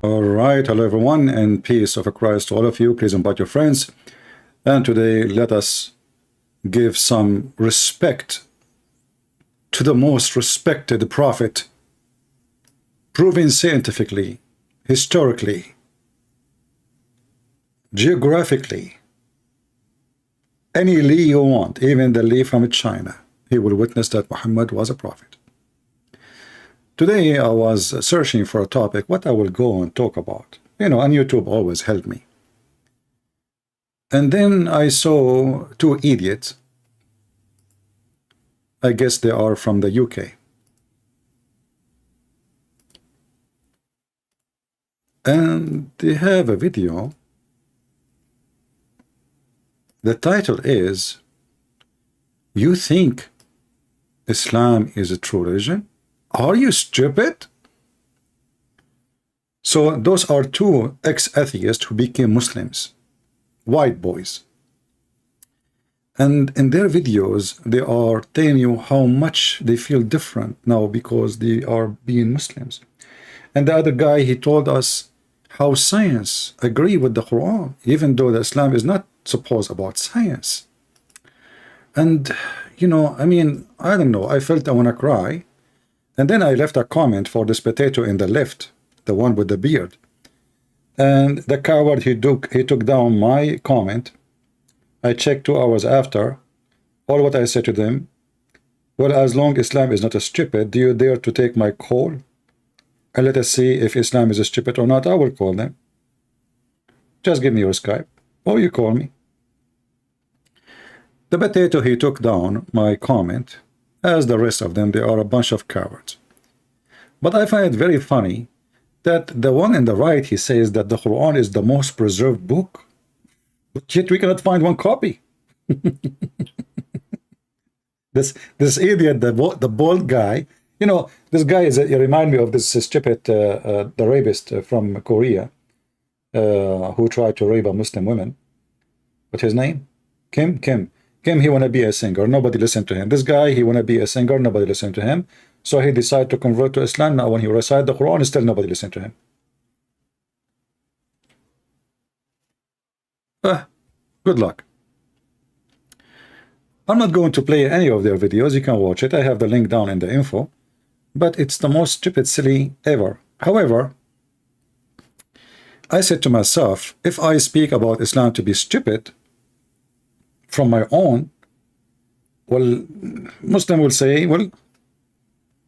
All right, hello everyone, and peace of Christ to all of you. Please invite your friends. And today, let us give some respect to the most respected prophet, proven scientifically, historically, geographically. Any Lee you want, even the Lee from China, he will witness that Muhammad was a prophet. Today, I was searching for a topic, what I will go and talk about. You know, and YouTube always helped me. And then I saw two idiots. I guess they are from the UK. And they have a video. The title is, "You think Islam is a true religion? Are you stupid?" So those are two ex-atheists who became Muslims, white boys. And in their videos, they are telling you how much they feel different now because they are being Muslims. And the other guy, he told us how science agree with the Quran, even though the Islam is not supposed about science. And, you know, I mean, I don't know, I felt I want to cry. And then I left a comment for this potato in the left, the one with the beard. And the coward, he took down my comment. I checked 2 hours after. All what I said to them, well, as long Islam is not a stupid, do you dare to take my call? And let us see if Islam is a stupid or not. I will call them. Just give me your Skype. Or you call me. The potato, he took down my comment. As the rest of them, they are a bunch of cowards. But I find it very funny that the one in the right, he says that the Quran is the most preserved book, but yet we cannot find one copy. this idiot, the bald guy, you know, this guy is he remind me of this stupid the rapist from Korea who tried to rape a Muslim woman. What's his name? Kim, he want to be a singer. Nobody listened to him. This guy, he want to be a singer. Nobody listened to him. So he decided to convert to Islam. Now when he recited the Quran, still nobody listened to him. Good luck. I'm not going to play any of their videos. You can watch it. I have the link down in the info. But it's the most stupid, silly ever. However, I said to myself, if I speak about Islam to be stupid from my own, well, Muslim will say, well,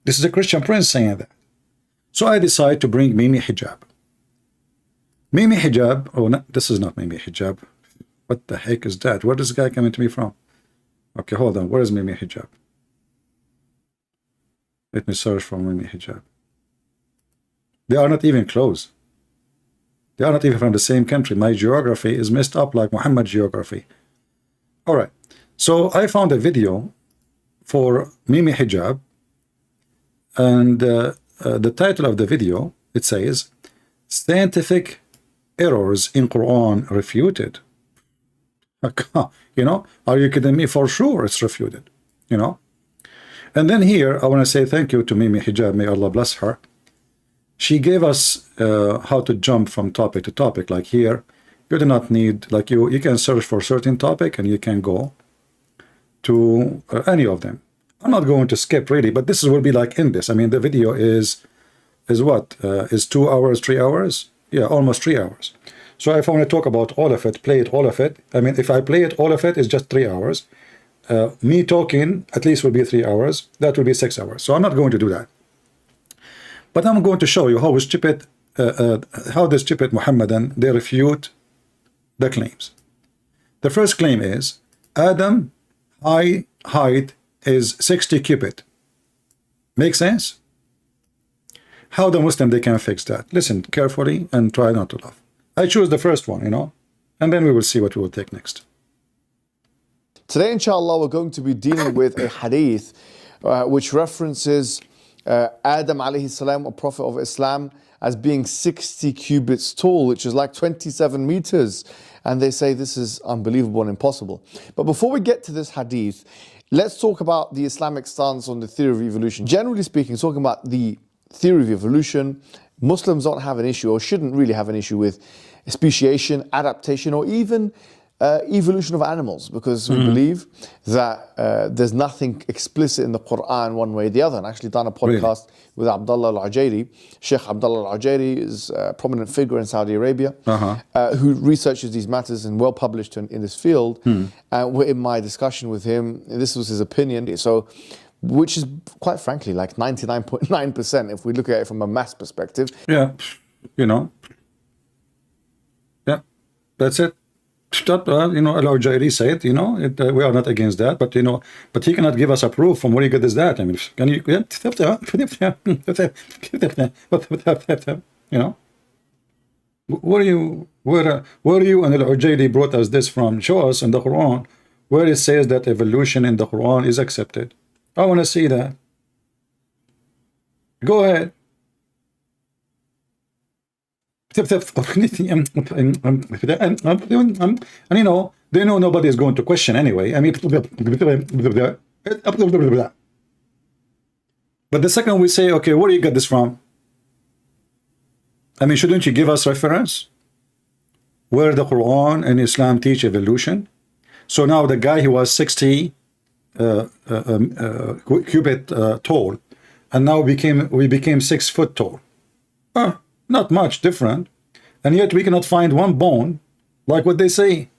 this is a Christian prince saying that. So I decide to bring Mimi Hijab. Mimi Hijab, oh, no, this is not Mimi Hijab. What the heck is that? Where is this guy coming to me from? Okay, hold on. Where is Mimi Hijab? Let me search for Mimi Hijab. They are not even close. They are not even from the same country. My geography is messed up like Muhammad's geography. All right. So I found a video for Mimi Hijab. And the title of the video, it says, "Scientific errors in Quran refuted." You know, are you kidding me? For sure it's refuted, you know. And then here I want to say thank you to Mimi Hijab, may Allah bless her. She gave us how to jump from topic to topic. Like here, you do not need, like you can search for a certain topic and you can go to any of them. I'm not going to skip really, but this will be like in this. I mean, the video is what? Is 2 hours, 3 hours? Yeah, almost 3 hours. So if I want to talk about all of it, play it, all of it. I mean, if I play it, all of it is just 3 hours. Me talking at least will be 3 hours. That will be 6 hours. So I'm not going to do that. But I'm going to show you how stupid, how the stupid Muhammadan, they refute the claims. The first claim is Adam height is 60 cubit. Make sense? How the Muslim they can fix that? Listen carefully and try not to laugh. I choose the first one, you know, and then we will see what we will take next. Today, inshallah, we're going to be dealing with a hadith which references Adam alayhi salam, a prophet of Islam, as being 60 cubits tall, which is like 27 meters. And they say this is unbelievable and impossible. But before we get to this hadith, let's talk about the Islamic stance on the theory of evolution. Generally speaking, talking about the theory of evolution, Muslims don't have an issue, or shouldn't really have an issue, with speciation, adaptation, or even evolution of animals, because we believe that there's nothing explicit in the Quran one way or the other. And I actually done a podcast with Abdullah al-Ujairi. Sheikh Abdullah al-Ujairi is a prominent figure in Saudi Arabia, who researches these matters and well published in this field. In my discussion with him, this was his opinion. So, which is quite frankly like 99.9% if we look at it from a mass perspective. Yeah, you know. Yeah, that's it. You know, Al-Ujairi said, you know, we are not against that, but you know, but he cannot give us a proof from where he got this that. I mean, can you, you know, where you and Al-Ujairi brought us this from? Show us in the Quran where it says that evolution in the Quran is accepted. I want to see that. Go ahead. And you know, they know nobody is going to question anyway. I mean, but the second we say, okay, where do you get this from? I mean, shouldn't you give us reference where the Quran and Islam teach evolution? So now the guy who was 60 cubit tall, and now we became 6 foot tall. Not much different, and yet we cannot find one bone like what they say.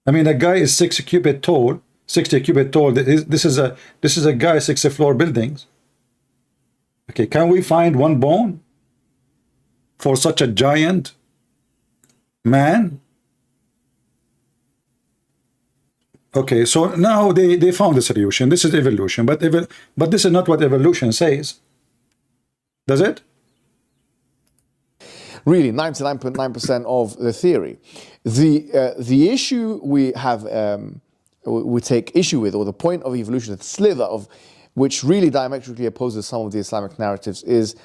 I mean, a guy is 6 cubit tall, 60 cubit tall. This is a guy 6 floor buildings. Okay, can we find one bone for such a giant man? Okay, so now they found the solution. This is evolution, but this is not what evolution says, does it? Really, 99.9% of the theory. The issue we have, we take issue with, or the point of evolution, the slither of which really diametrically opposes some of the Islamic narratives, is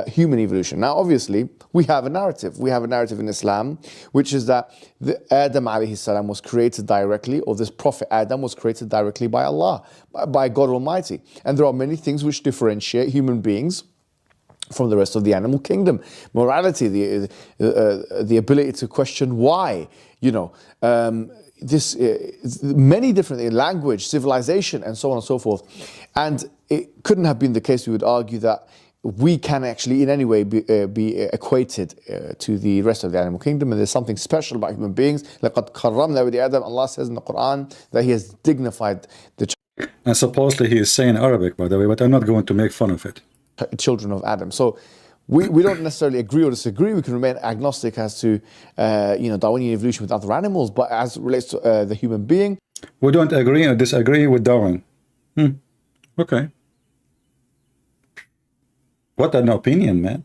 human evolution. Now, obviously, we have a narrative. We have a narrative in Islam, which is that Adam alayhi salam was created directly, or this Prophet Adam was created directly by Allah, by God Almighty. And there are many things which differentiate human beings from the rest of the animal kingdom. Morality, the ability to question why, you know, many different language, civilization, and so on and so forth. And it couldn't have been the case, we would argue, that we can actually in any way be equated to the rest of the animal kingdom, and there's something special about human beings. لَقَدْ كَرَّمْنَا بَنِي آدَمَ, Allah says in the Quran that He has dignified the and supposedly he is saying Arabic, by the way, but I'm not going to make fun of it. Children of Adam. So we don't necessarily agree or disagree. We can remain agnostic as to you know, Darwinian evolution with other animals, but as it relates to the human being, we don't agree or disagree with Darwin. Okay. What an opinion, man.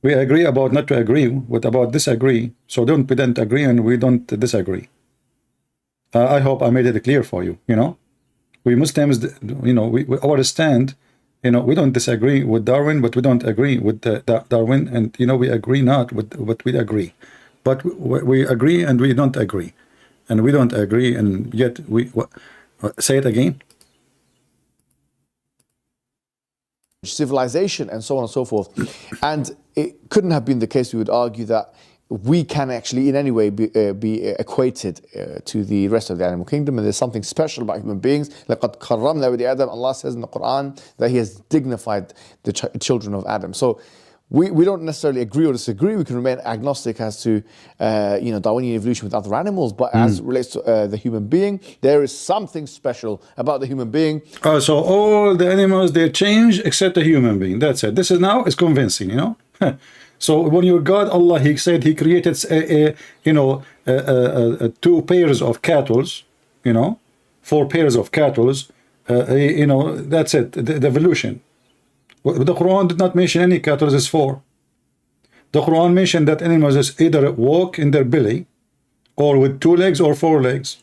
We agree about not to agree, what about disagree? So we don't agree and we don't disagree. I hope I made it clear for you. You know, we Muslims, you know, our stand. You know, we don't disagree with Darwin, but we don't agree with Darwin, and you know, we agree not with what we agree, but we agree and we don't agree, and we don't agree, and yet we say it again. Civilization and so on and so forth, and it couldn't have been the case, we would argue, that we can actually in any way be equated to the rest of the animal kingdom, and there's something special about human beings. لَقَدْ كَرَّمْنَا بَنِي آدَمَ, Allah says in the Quran that He has dignified the children of Adam. So we don't necessarily agree or disagree. We can remain agnostic as to you know, Darwinian evolution with other animals, but as it relates to the human being, there is something special about the human being. So all the animals, they change except the human being. That's it. This is now is convincing, you know. So when your God Allah, He said He created you know, 2 pairs of cattle, you know, 4 pairs of cattle, you know, that's it, the evolution. The Quran did not mention any cattle is 4. The Quran mentioned that animals is either walk in their belly, or with 2 legs or 4 legs.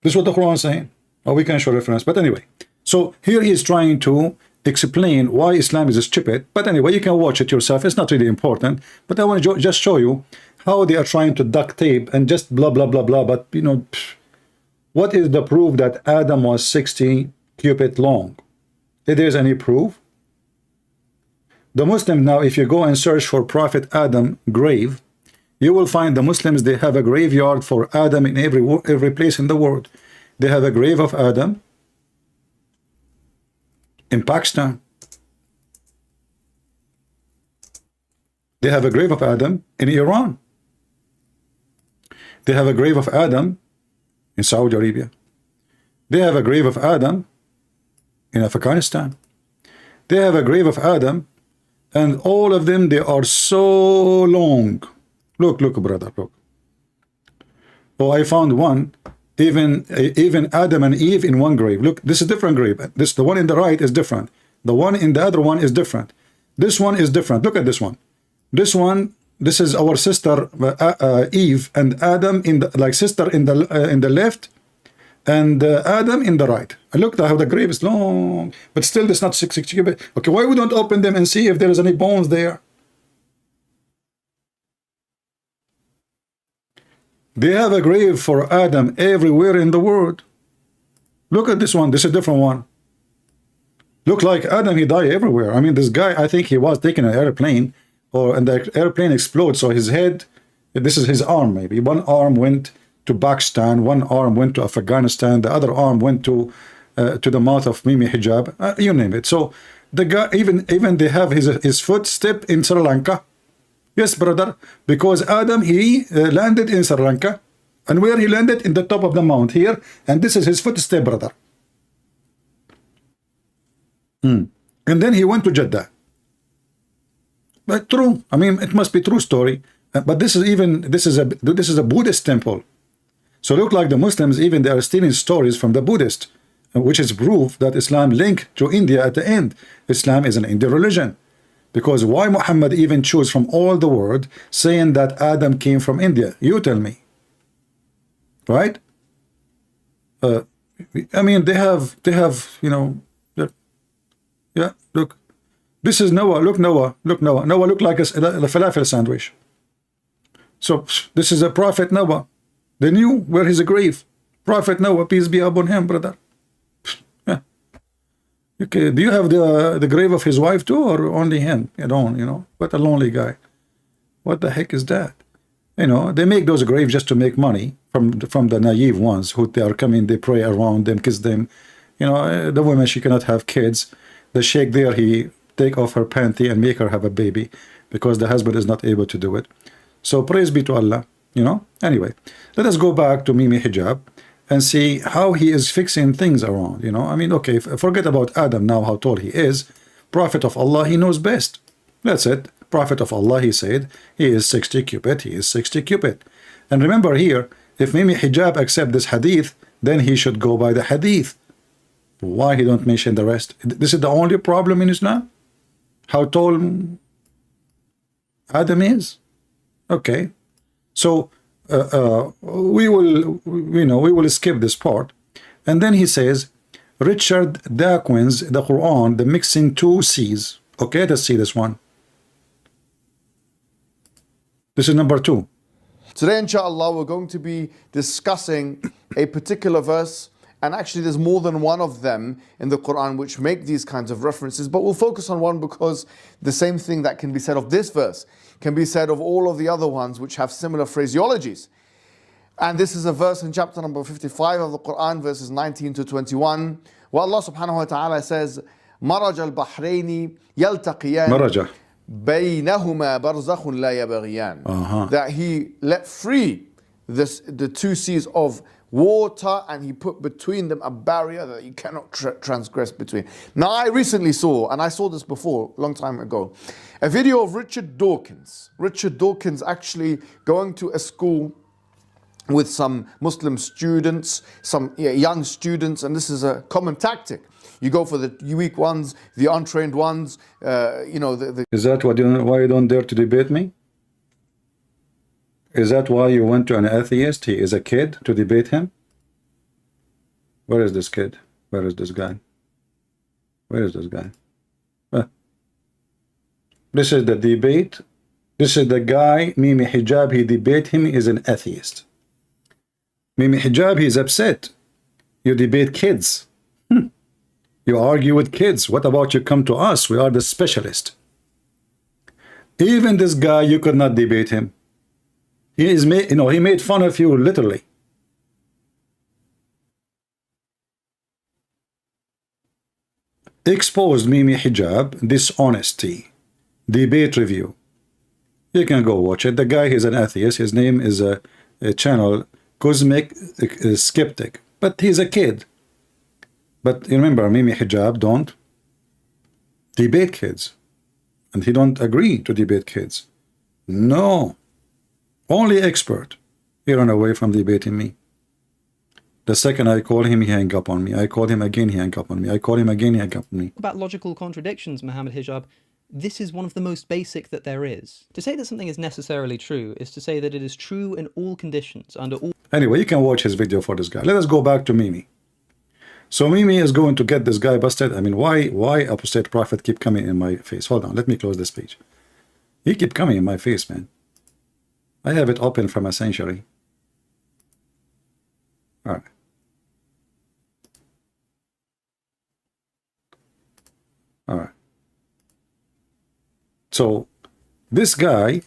This is what the Quran is saying. Oh, we can show reference, but anyway. So here he is trying to explain why Islam is stupid, but anyway, you can watch it yourself. It's not really important, but I want to just show you how they are trying to duct tape and just blah blah blah blah. But you know, what is the proof that Adam was 60 cubit long? if there's any proof. The Muslim now, if you go and search for Prophet Adam grave, you will find the Muslims, they have a graveyard for Adam in every place in the world. They have a grave of Adam in Pakistan. They have a grave of Adam in Iran. They have a grave of Adam in Saudi Arabia. They have a grave of Adam in Afghanistan. They have a grave of Adam, and all of them, they are so long. Look, brother, look. Oh, I found one, even Adam and Eve in one grave. Look, this is a different grave. The one in the right is different. The one in the other one is different. This one is different. Look at this one. This one, this is our sister Eve and Adam in the, like, sister in the left, and Adam in the right. And look how the grave is long, but still it's not 6 cubits. Okay, why we don't open them and see if there is any bones there? They have a grave for Adam everywhere in the world. Look at this one. This is a different one. Look like Adam, he died everywhere. I mean, this guy, I think he was taking an airplane, and the airplane explodes, so his head, this is his arm maybe. One arm went to Pakistan, one arm went to Afghanistan, the other arm went to the mouth of Mimi Hijab, you name it. So the guy, even they have his footstep in Sri Lanka. Yes, brother, because Adam, he landed in Sri Lanka, and where he landed? In the top of the mount here, and this is his footstep, brother. And then he went to Jeddah. But true, I mean, it must be true story. But this is a Buddhist temple. So look like the Muslims, even they are stealing stories from the Buddhist, which is proof that Islam linked to India at the end. Islam is an Indian religion. Because why Muhammad even choose from all the world saying that Adam came from India? You tell me. Right? I mean, they have, you know, yeah, look. This is Noah. Look, Noah. Look, Noah. Noah look like a falafel sandwich. So this is a Prophet Noah. They knew where his grave. Prophet Noah, peace be upon him, brother. Yeah. Okay. Do you have the grave of his wife too, or only him alone? You know, what a lonely guy. What the heck is that? You know, they make those graves just to make money from the naive ones who they are coming. They pray around them, kiss them. You know, the woman, she cannot have kids. The Sheikh there, he take off her panty and make her have a baby because the husband is not able to do it. So praise be to Allah, you know. Anyway, let us go back to Mimi Hijab and see how he is fixing things around, you know. I mean, okay, forget about Adam now, how tall he is. Prophet of Allah, he knows best. That's it. Prophet of Allah, he said, he is 60 cubit, he is 60 cubit. And remember here, if Mimi Hijab accept this hadith, then he should go by the hadith. Why he don't mention the rest? This is the only problem in Islam? How tall Adam is? Okay. So we will skip this part. And then he says, Richard Dawkins, the Quran, the mixing two C's. Okay, let's see this one. This is number 2. Today, inshallah, we're going to be discussing a particular verse, and actually there's more than one of them in the Quran which make these kinds of references, but we'll focus on one because the same thing that can be said of this verse can be said of all of the other ones which have similar phraseologies. And this is a verse in chapter number 55 of the Quran, verses 19 to 21, where Allah subhanahu wa ta'ala says, مَرَجَ الْبَحْرَيْنِ يَلْتَقِيَانِ Maraja. بَيْنَهُمَا بَرْزَخٌ لَا يَبْغِيَانِ. That he let free the two seas of water, and he put between them a barrier that you cannot transgress between. Now, I recently saw, and I saw this before, a long time ago, a video of Richard Dawkins. Richard Dawkins actually going to a school with some Muslim students, some young students, and this is a common tactic. You go for the weak ones, the untrained ones, you know. Is that why you don't dare to debate me? Is that why you went to an atheist? He is a kid, to debate him? Where is this kid? Where is this guy? Where is this guy? This is the debate. This is the guy, Mimi Hijab, he debate him, is an atheist. Mimi Hijab, he is upset. You debate kids. You argue with kids. What about you come to us? We are the specialist. Even this guy, you could not debate him. He is made, he made fun of you literally. Exposed Mimi Hijab, dishonesty, debate review. You can go watch it. The guy is an atheist. His name is a channel Cosmic Skeptic, but he's a kid. But remember, Mimi Hijab don't debate kids, and he don't agree to debate kids. No, only expert. He ran away from debating me. The second I call him, he hang up on me. I call him again, he hang up on me. I call him again, he hang up on me. About logical contradictions, Muhammad Hijab, this is one of the most basic that there is. To say that something is necessarily true is to say that it is true in all conditions, under all... Anyway, you can watch his video for this guy. Let us go back to Mimi. So Mimi is going to get this guy busted. I mean, why apostate prophet keep coming in my face? Hold on, let me close this page. He keep coming in my face, man. I have it open from a century. All right. All right. So this guy,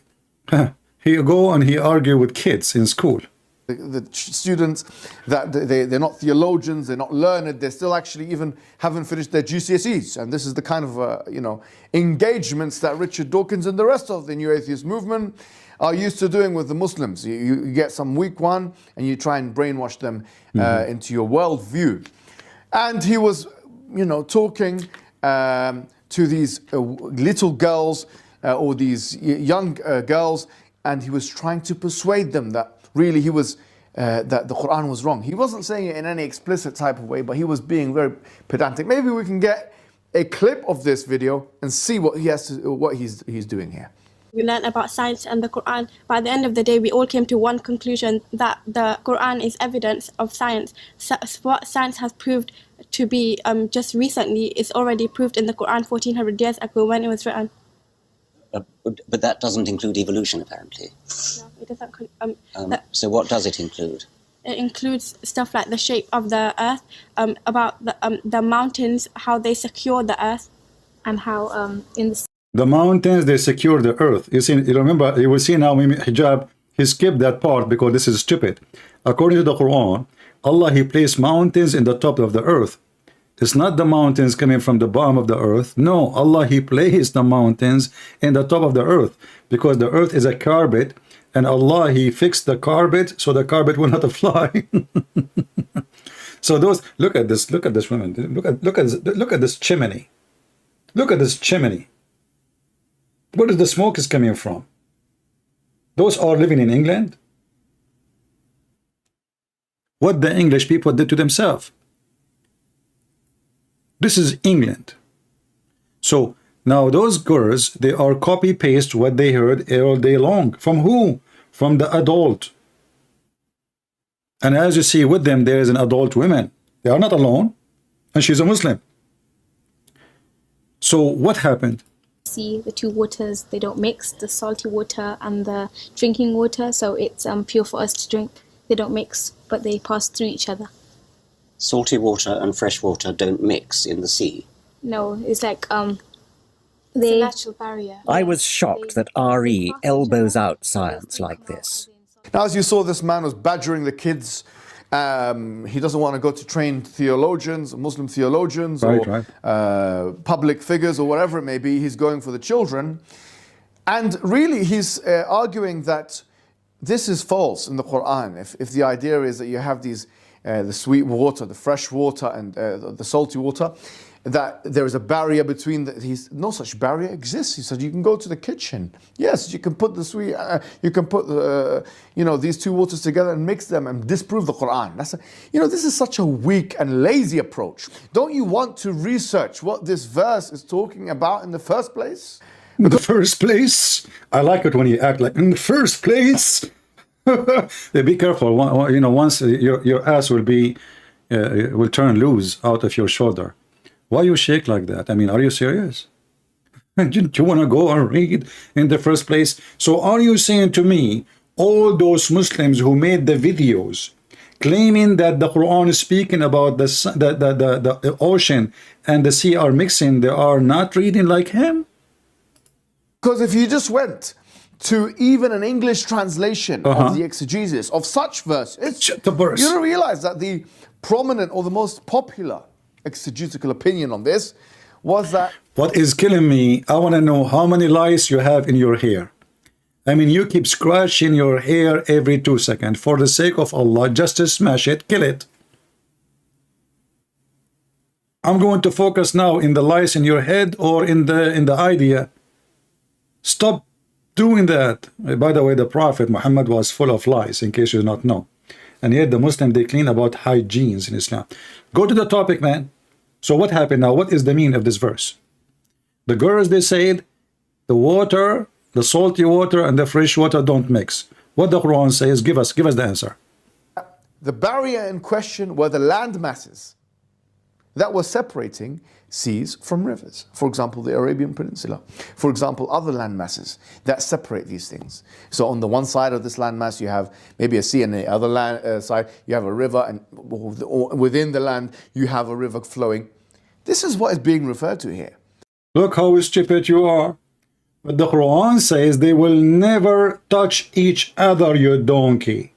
he go and he argue with kids in school. The students that they're not theologians, they're not learned, they still actually even haven't finished their GCSEs, and this is the kind of engagements that Richard Dawkins and the rest of the New Atheist movement are used to doing with the Muslims. You get some weak one and you try and brainwash them into your worldview. And he was, talking to these little girls or these young girls, and he was trying to persuade them that really he was that the Quran was wrong. He wasn't saying it in any explicit type of way, but he was being very pedantic. Maybe we can get a clip of this video and see what he's doing here. We learned about science and the Quran. By the end of the day, we all came to one conclusion, that the Quran is evidence of science. So what science has proved to be just recently is already proved in the Quran 1400 years ago when it was written. But that doesn't include evolution, apparently. No, it doesn't. So what does it include? It includes stuff like the shape of the earth, about the mountains, how they secure the earth, and how in the mountains, they secure the earth. You see, you remember, you will see now Mimi Hijab, he skipped that part because this is stupid. According to the Quran, Allah, he placed mountains in the top of the earth. It's not the mountains coming from the bottom of the earth. No, Allah, he placed the mountains in the top of the earth because the earth is a carpet, and Allah, he fixed the carpet so the carpet will not fly. So those, look at this woman. Look at this chimney. Look at this chimney. Where is the smoke is coming from? Those are living in England. What the English people did to themselves. This is England. So now those girls, they are copy paste what they heard all day long. From who? From the adult. And as you see with them, there is an adult woman. They are not alone. And she's a Muslim. So what happened? See, the two waters, they don't mix, the salty water and the drinking water, so it's pure for us to drink. They don't mix, but they pass through each other. Salty water and fresh water don't mix in the sea? No, it's like it's a natural barrier. I was shocked that RE elbows out science like this. Now, as you saw, this man was badgering the kids. He doesn't want to go to trained theologians, Muslim theologians, or public figures, or whatever it may be. He's going for the children. And really, he's arguing that this is false in the Quran. If the idea is that you have these, the sweet water, the fresh water, and the salty water, that there is a barrier between no such barrier exists. He said you can go to the kitchen. Yes, you can put the sweet, you can put these two waters together and mix them and disprove the Quran. This is such a weak and lazy approach. Don't you want to research what this verse is talking about in the first place? In the first place, I like it when you act like in the first place. Be careful. Once your ass will turn loose out of your shoulder. Why you shake like that? I mean, are you serious? Didn't you want to go and read in the first place? So are you saying to me, all those Muslims who made the videos claiming that the Quran is speaking about the ocean and the sea are mixing, they are not reading like him? Because if you just went to even an English translation of the exegesis of such verses, the verse. you don't realize that the prominent or the most popular exegetical opinion on this was that... What is killing me, I want to know how many lice you have in your hair. I mean, you keep scratching your hair every 2 seconds. For the sake of Allah, just to smash it, kill it. I'm going to focus now in the lice in your head or in the idea. Stop doing that. By the way, the Prophet Muhammad was full of lies, in case you do not know. And yet the Muslim, they clean about hygienes in Islam. Go to the topic, man. So what happened now? What is the meaning of this verse? The girls, they said, the water, the salty water and the fresh water don't mix. What the Quran says, give us the answer. The barrier in question were the land masses that were separating seas from rivers. For example, the Arabian Peninsula. For example, other land masses that separate these things. So on the one side of this land mass, you have maybe a sea, and the other side, you have a river, and within the land, you have a river flowing. This is what is being referred to here. Look how stupid you are. But the Quran says they will never touch each other, you donkey.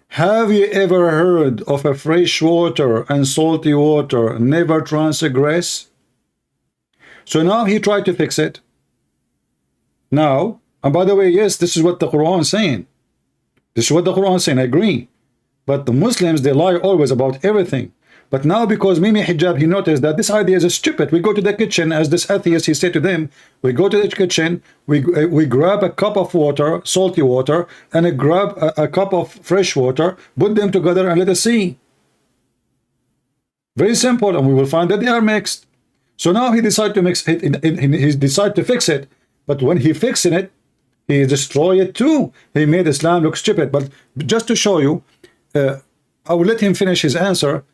Have you ever heard of a fresh water and salty water never transgress? So now he tried to fix it. Now, and by the way, yes, this is what the Quran is saying. This is what the Quran is saying, I agree. But the Muslims, they lie always about everything. But now, because Mimi Hijab, he noticed that this idea is stupid. We go to the kitchen, as this atheist, he said to them, we go to the kitchen, we grab a cup of water, salty water, and grab a cup of fresh water, put them together and let us see. Very simple, and we will find that they are mixed. So now he decided to mix it, he decided to fix it. But when he fixed it, he destroyed it too. He made Islam look stupid. But just to show you, I will let him finish his answer.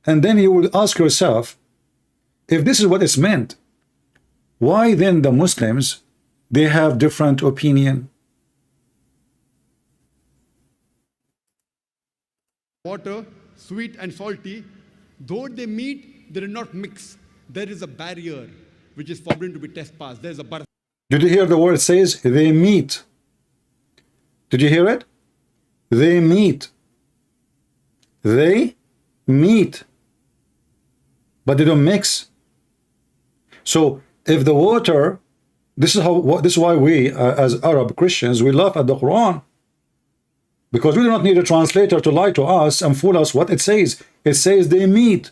And then you will ask yourself, if this is what it's meant, why then the Muslims, they have different opinion? Water, sweet and salty, though they meet, they do not mix. There is a barrier which is forbidden to be trespassed. There is a bar. Did you hear the word says they meet? Did you hear it? They meet. They meet. But they don't mix. So if the water, this is why we as Arab Christians, we laugh at the Quran, because we do not need a translator to lie to us and fool us what it says. It says they meet,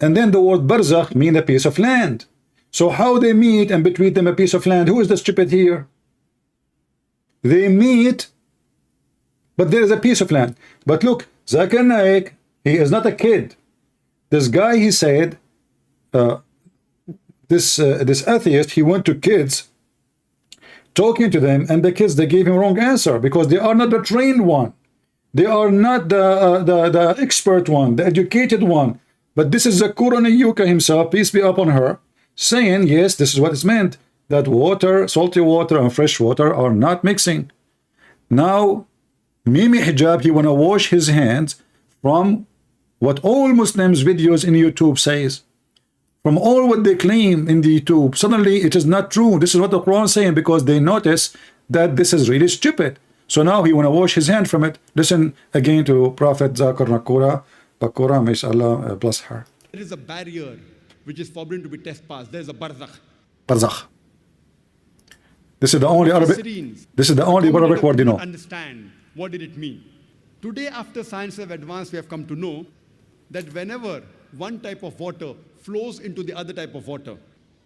and then the word barzakh mean a piece of land. So how they meet and between them a piece of land? Who is the stupid here? They meet, but there is a piece of land. But look, Zakir Naik, he is not a kid. This guy, he said, this atheist, he went to kids, talking to them, and the kids, they gave him wrong answer because they are not the trained one. They are not the expert one, the educated one. But this is Zakir Naik himself, peace be upon her, saying, yes, this is what it's meant, that water, salty water and fresh water are not mixing. Now, Mimi Hijab, he want to wash his hands from what all Muslims videos in YouTube says, from all what they claim in the YouTube. Suddenly it is not true. This is what the Quran is saying, because they notice that this is really stupid. So now he want to wash his hand from it. Listen again to Prophet Zakir Bakura, may Allah bless her. There is a barrier which is forbidden to be trespassed. There is a barzakh. Barzakh. This is the only Arabic. This is the only Arabic word you know. Understand what did it mean? Today, after science have advanced, we have come to know that whenever one type of water flows into the other type of water,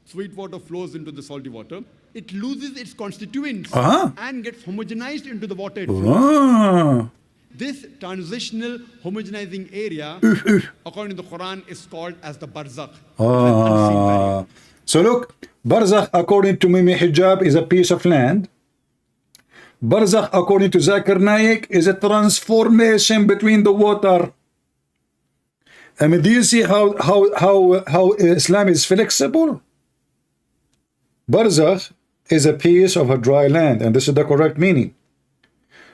sweet water flows into the salty water, it loses its constituents and gets homogenized into the water it flows. This transitional homogenizing area, according to the Quran, is called as the barzakh. So look, barzakh, according to Mimi Hijab, is a piece of land. Barzakh, according to Zakir Naik, is a transformation between the water. I mean, do you see how Islam is flexible? Barzakh is a piece of a dry land, and this is the correct meaning.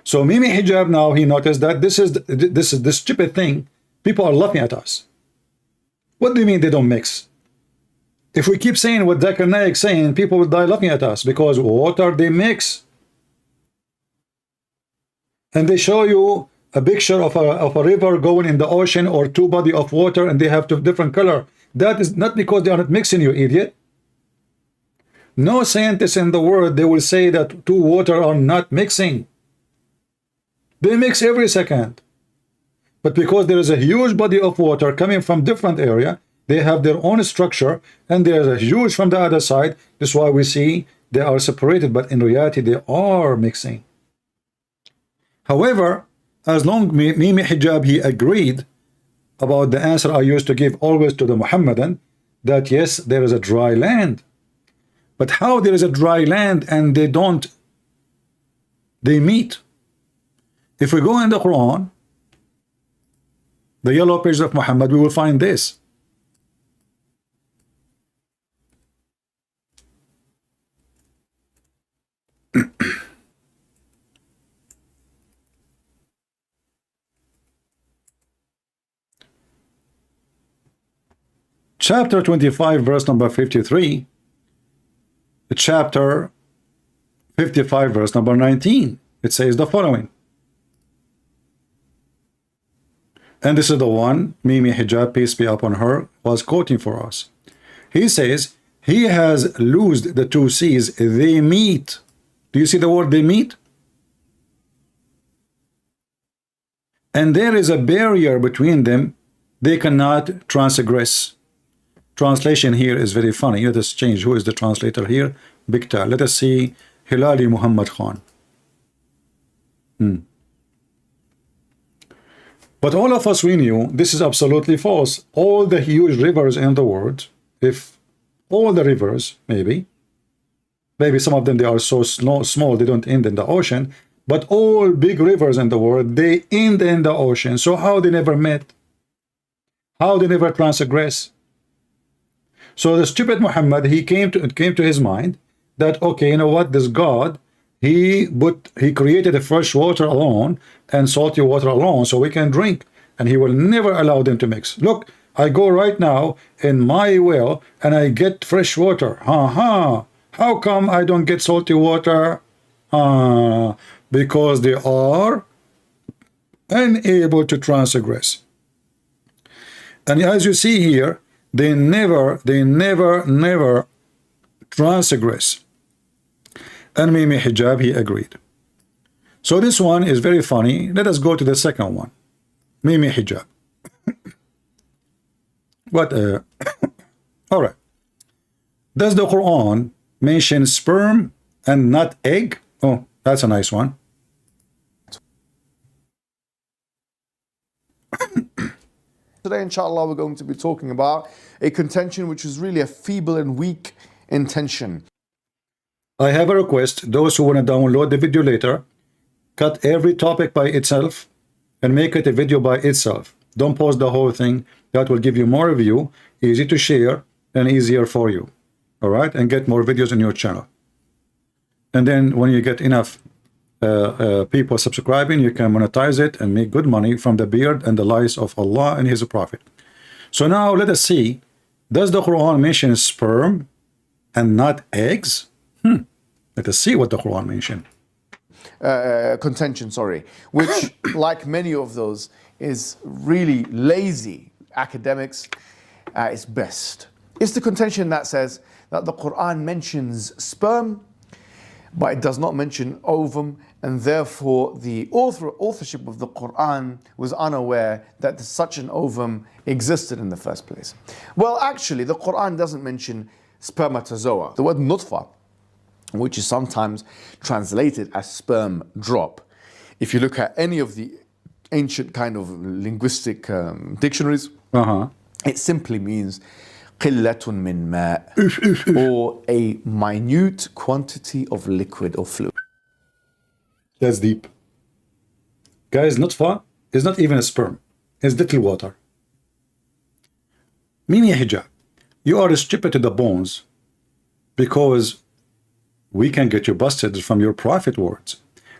So Mimi Hijab now, he noticed that this is the stupid thing. People are laughing at us. What do you mean they don't mix? If we keep saying what Zakir Naik saying, people will die laughing at us because water they mix. And they show you a picture of a river going in the ocean or two body of water and they have two different color. That is not because they are not mixing, you idiot. No scientist in the world, they will say that two water are not mixing. They mix every second. But because there is a huge body of water coming from different area, they have their own structure, and there is a huge from the other side. That's why we see they are separated, but in reality they are mixing. However, as long Mimi Hijab, he agreed about the answer I used to give always to the Muhammadan, that yes, there is a dry land. But how there is a dry land and they meet? If we go in the Quran, the yellow pages of Muhammad, we will find this. Chapter 25, verse number 53. Chapter 55, verse number 19. It says the following. And this is the one Mimi Hijab, peace be upon her, was quoting for us. He says, he has loosed the two seas, they meet. Do you see the word they meet? And there is a barrier between them, they cannot transgress. Translation here is very funny. Let us change. Who is the translator here? Bikta. Let us see Hilali Muhammad Khan. But all of us, we knew this is absolutely false. All the huge rivers in the world, if all the rivers, maybe some of them, they are so small, they don't end in the ocean, but all big rivers in the world, they end in the ocean. So how they never met? How they never transgress? So the stupid Muhammad, he came to his mind that, okay, you know what, this God, he created the fresh water alone and salty water alone so we can drink, and he will never allow them to mix. Look, I go right now in my well and I get fresh water. How come I don't get salty water? Because they are unable to transgress. And as you see here, they never transgress. And Mimi Hijab, he agreed. So this one is very funny. Let us go to the second one. Mimi Hijab. What? All right. Does the Quran mention sperm and not egg? Oh, that's a nice one. Today, inshallah, we're going to be talking about a contention which is really a feeble and weak intention. I have a request. Those who want to download the video later, cut every topic by itself and make it a video by itself. Don't post the whole thing. That will give you more view, easy to share, and easier for you. All right? And get more videos on your channel. And then when you get enough people subscribing, you can monetize it and make good money from the beard and the lies of Allah and His Prophet. So now let us see, does the Quran mention sperm and not eggs? Let us see what the Quran mentioned. Contention, which, like many of those, is really lazy academics at its best. It's the contention that says that the Quran mentions sperm, but it does not mention ovum, and therefore the authorship of the Quran was unaware that such an ovum existed in the first place. Well, actually, the Quran doesn't mention spermatozoa. The word nutfa, which is sometimes translated as sperm drop. If you look at any of the ancient kind of linguistic dictionaries, it simply means qillatun min ma', or a minute quantity of liquid or fluid. That's deep. Guys, nutfa is not even a sperm. It's little water. Mimi Hijab, you are stupid to the bones because we can get you busted from your prophet words.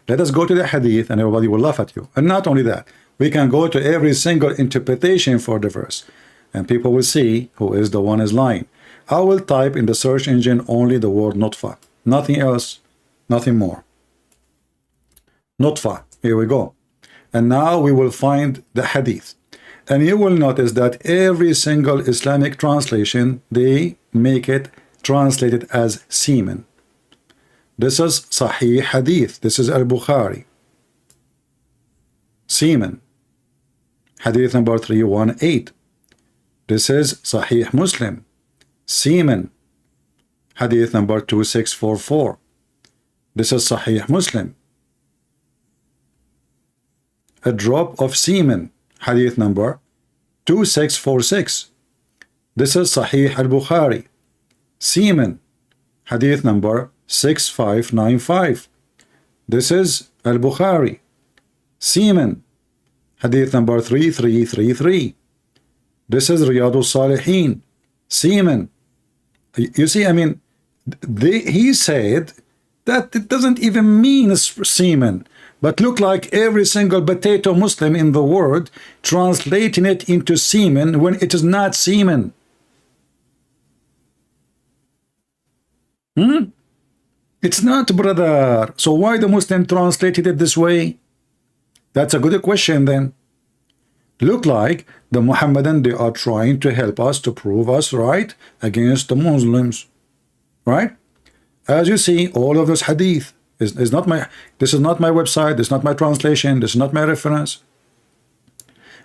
Let us go to the hadith and everybody will laugh at you. And not only that, we can go to every single interpretation for the verse and people will see who is the one is lying. I will type in the search engine only the word nutfa, nothing else, nothing more. Nutfa, here we go. And now we will find the hadith. And you will notice that every single Islamic translation, they make it translated as semen. This is Sahih Hadith. This is Al-Bukhari. Semen. Hadith number 318. This is Sahih Muslim. Semen. Hadith number 2644. This is Sahih Muslim. A drop of semen. Hadith number 2646. This is Sahih Al-Bukhari. Semen. Hadith number 6595. This is Al-Bukhari. Semen. Hadith number 3333. This is Riyadus Salihin. Semen. You see, I mean, he said that it doesn't even mean semen, but look like every single potato Muslim in the world translating it into semen when it is not semen. It's not, brother. So why the Muslim translated it this way? That's a good question then. Look like the Muhammadan, they are trying to help us to prove us right against the Muslims. Right? As you see, all of this hadith is not my, this is not my website, this is not my translation, this is not my reference.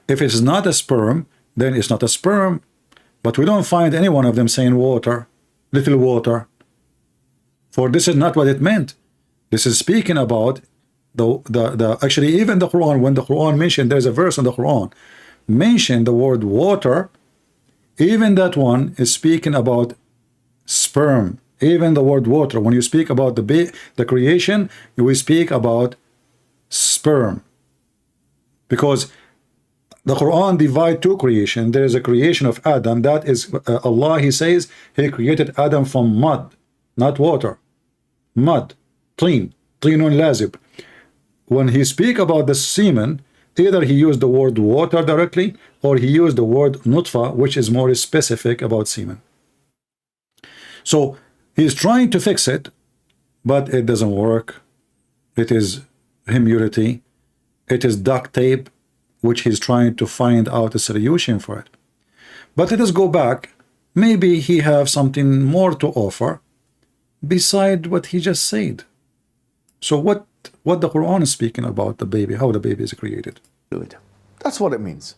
If it's not a sperm, then it's not a sperm. But we don't find any one of them saying water, little water. For this is not what it meant. This is speaking about actually even the Quran, when the Quran mentioned, there's a verse in the Quran mentioned the word water, even that one is speaking about sperm. Even the word water, when you speak about the creation, you will speak about sperm, because the Quran divides two creation. There is a creation of Adam, that is Allah, he says he created Adam from mud, not water. Mud, طين لازب. When he speak about the semen, either he used the word water directly, or he used the word nutfa, which is more specific about semen. So he's trying to fix it, but it doesn't work. It is humility. It is duct tape, which he's trying to find out a solution for it. But let us go back. Maybe he have something more to offer beside what he just said. So what the Quran is speaking about the baby, how the baby is created. That's what it means.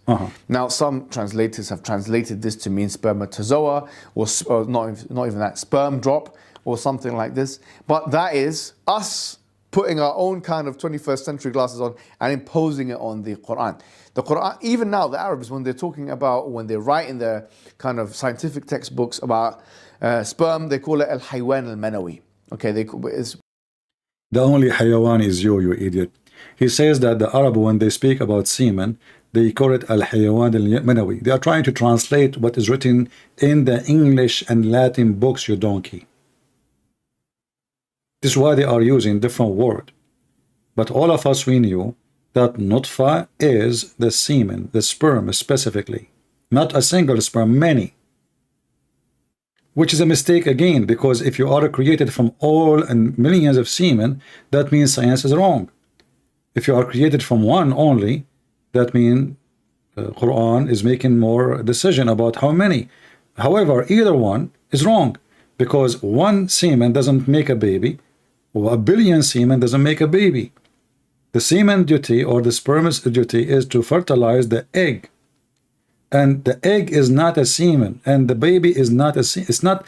Now, some translators have translated this to mean spermatozoa, or not even that, sperm drop, or something like this. But that is us putting our own kind of 21st century glasses on and imposing it on the Quran. The Quran, even now, the Arabs, when they're talking about, when they write in their kind of scientific textbooks about sperm, they call it al-haywan al-manawi. Okay, the only hayawan is you idiot. He says that the Arab, when they speak about semen, they call it al-haywan al-manawi. They are trying to translate what is written in the English and Latin books, you donkey. This is why they are using different word. But all of us, we knew that nutfa is the semen, the sperm specifically. Not a single sperm, many. Which is a mistake again, because if you are created from all and millions of semen, that means science is wrong. If you are created from one only, that means Quran is making more decision about how many. However, either one is wrong, because one semen doesn't make a baby, or a billion semen doesn't make a baby. The semen duty, or the sperm's duty, is to fertilize the egg. And the egg is not a semen, and the baby is not a semen. It's not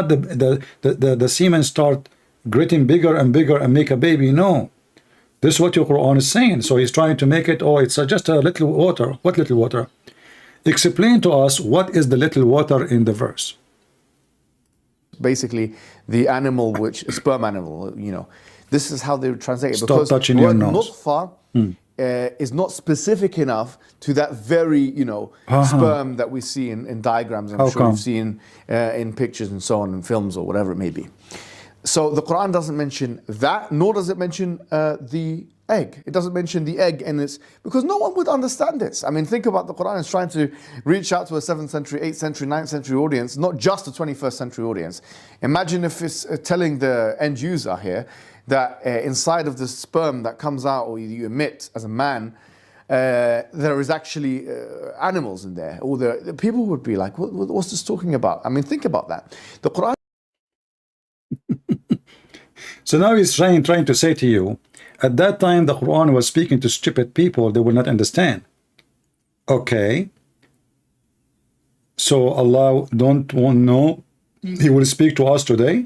the semen start getting bigger and bigger and make a baby. No, this is what your Quran is saying. So he's trying to make it, oh, it's just a little water. What little water? Explain to us what is the little water in the verse. Basically, the animal, which sperm animal, you know, this is how they would translate it. Stop because touching your nose. Nutfa is not specific enough to that very, you know, sperm that we see in diagrams. I'm sure you've seen in pictures and so on, in films or whatever it may be. So the Quran doesn't mention that, nor does it mention the egg. It doesn't mention the egg in its, because no one would understand this. I mean, think about the Quran is trying to reach out to a 7th century, 8th century, 9th century audience, not just a 21st century audience. Imagine if it's telling the end user here that inside of the sperm that comes out or you emit as a man, there is actually animals in there. Or the people would be like, what's this talking about? I mean, think about that. The Quran. So now he's trying to say to you, at that time the Quran was speaking to stupid people, they will not understand. Okay. So Allah don't want to know He will speak to us today?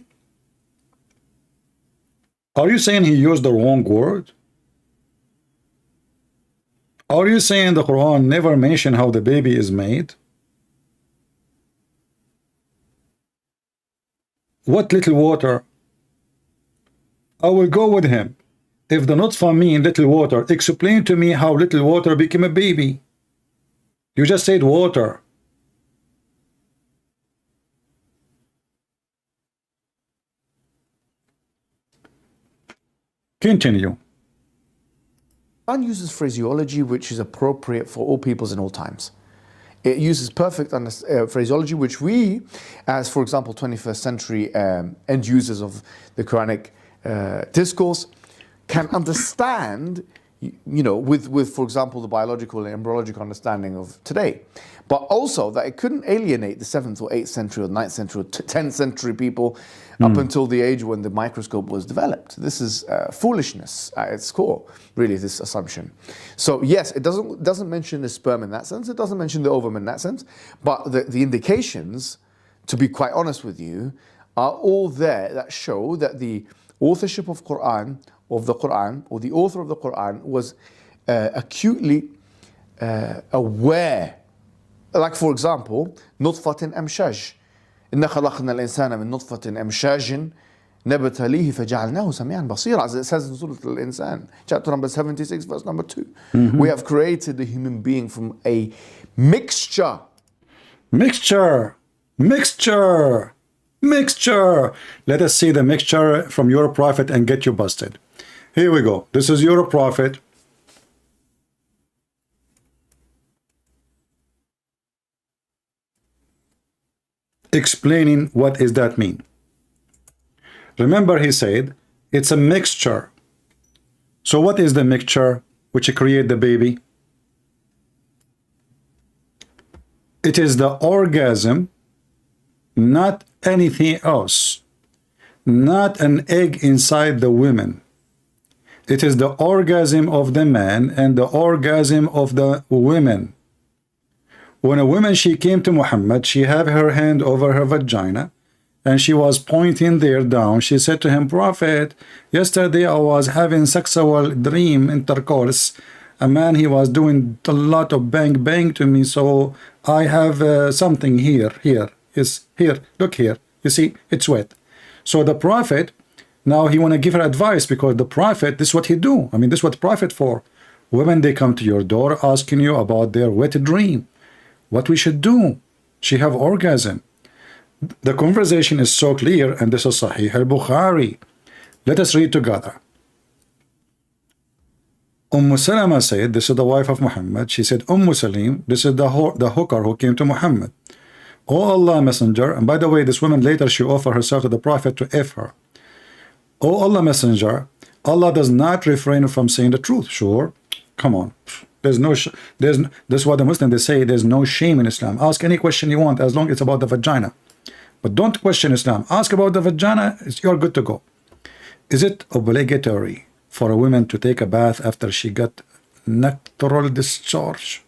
Are you saying He used the wrong word? Are you saying the Quran never mentioned how the baby is made? What little water? I will go with him. If the nutfa mean little water, explain to me how little water became a baby. You just said water. Continue. Quran uses phraseology which is appropriate for all peoples in all times. It uses perfect phraseology which we, as for example 21st century end users of the Quranic discourse, can understand, you know, with for example the biological and embryological understanding of today. But also that it couldn't alienate the 7th or 8th century or 9th century or 10th century people up until the age when the microscope was developed. This is foolishness at its core, really, this assumption. So yes, it doesn't mention the sperm in that sense, it doesn't mention the ovum in that sense, but the indications, to be quite honest with you, are all there that show that the authorship of the Quran, or the author of the Quran was acutely aware. Like for example, نطفة أمشاج إن خلقنا الإنسان من نطفة أمشاج نبتليه فجعلناه سميعا بصيرا, as it says in Surah Al-Insan, chapter number 76, verse number 2. We have created the human being from a mixture. Mixture. Let us see the mixture from your prophet and get you busted. Here we go. This is your prophet. Explaining what does that mean. Remember, he said it's a mixture. So what is the mixture which create the baby? It is the orgasm, not anything else. Not an egg inside the woman. It is the orgasm of the man and the orgasm of the women. When a woman, she came to Muhammad, she had her hand over her vagina and she was pointing there down. She said to him, Prophet, yesterday I was having sexual dream intercourse. A man, he was doing a lot of bang bang to me, so I have something here, look here, you see, it's wet. So the Prophet, now he want to give her advice, because the Prophet, this is what he do. I mean, this is what the Prophet for. Women, they come to your door asking you about their wet dream. What we should do? She have orgasm. The conversation is so clear, and this is Sahih al-Bukhari. Let us read together. Salama said, this is the wife of Muhammad. She said, Salim, this is the hooker who came to Muhammad. O Allah Messenger, and by the way, this woman later she offered herself to the Prophet to F her. O Allah Messenger, Allah does not refrain from saying the truth. Sure, come on. This is what the Muslims they say. There's no shame in Islam. Ask any question you want as long as it's about the vagina. But don't question Islam. Ask about the vagina, you're good to go. Is it obligatory for a woman to take a bath after she got nocturnal discharge?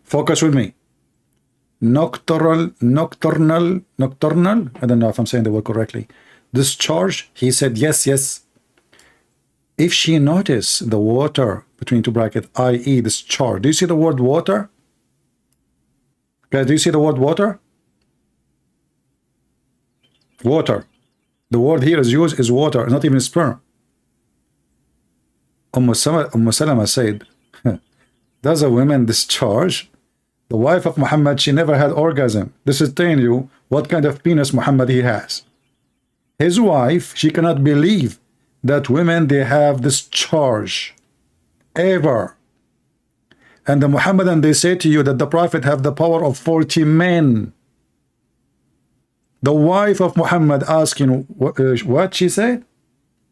Focus with me. Nocturnal, I don't know if I'm saying the word correctly. Discharge, he said yes. If she noticed the water between two brackets, i.e. discharge. Do you see the word water? Guys, do you see the word water? Water. The word here is used is water, not even sperm. Salama said, does a woman discharge? The wife of Muhammad, she never had orgasm. This is telling you what kind of penis Muhammad he has. his wife, she cannot believe that women, they have this charge ever. And the Muhammadan, they say to you that the Prophet have the power of 40 men. The wife of Muhammad asking what she said?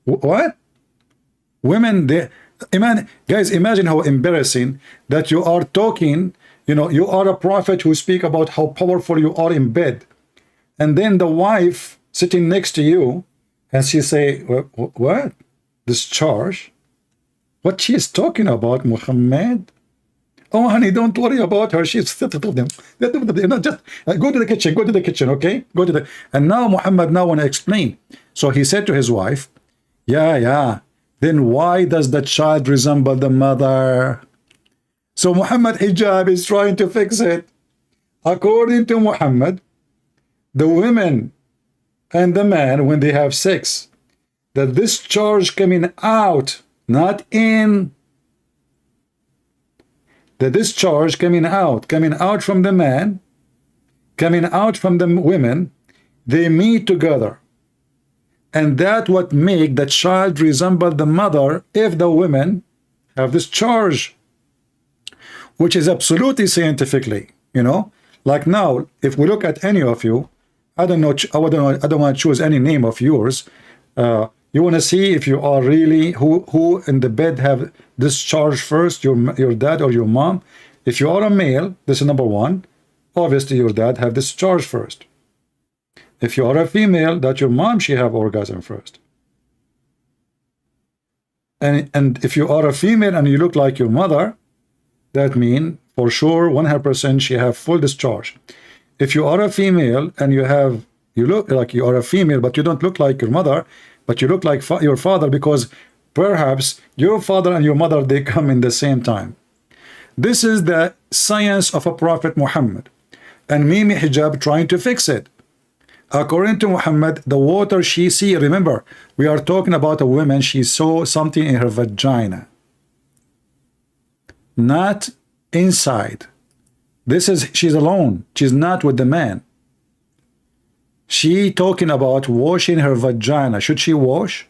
What? Women, they guys, imagine how embarrassing that you are talking, you know, you are a prophet who speak about how powerful you are in bed, and then the wife sitting next to you, and she say, what? This charge? What she is talking about, Muhammad? Oh, honey, don't worry about her. She's you know, just go to the kitchen, okay? Go to the. And now Muhammad now want to explain. So he said to his wife, yeah. Then why does the child resemble the mother? So Muhammad Hijab is trying to fix it. According to Muhammad, the women and the man, when they have sex, that this charge coming out, not in. The discharge coming out from the man, coming out from the women, they meet together. And that what make the child resemble the mother if the women have this charge, which is absolutely scientifically, you know. Like now, if we look at any of you, I don't want to choose any name of yours. You want to see if you are really who in the bed have discharge first, your dad or your mom. If you are a male, this is number one. Obviously, your dad have discharge first. If you are a female, that your mom, she have orgasm first. And if you are a female and you look like your mother, that mean for sure 100% she have full discharge. If you are a female and you look like you are a female, but you don't look like your mother, but you look like your father, because perhaps your father and your mother, they come in the same time. This is the science of a Prophet Muhammad. And Mimi Hijab trying to fix it. According to Muhammad, the water she see, remember, we are talking about a woman, she saw something in her vagina. Not inside. She's alone. She's not with the man. She talking about washing her vagina. Should she wash?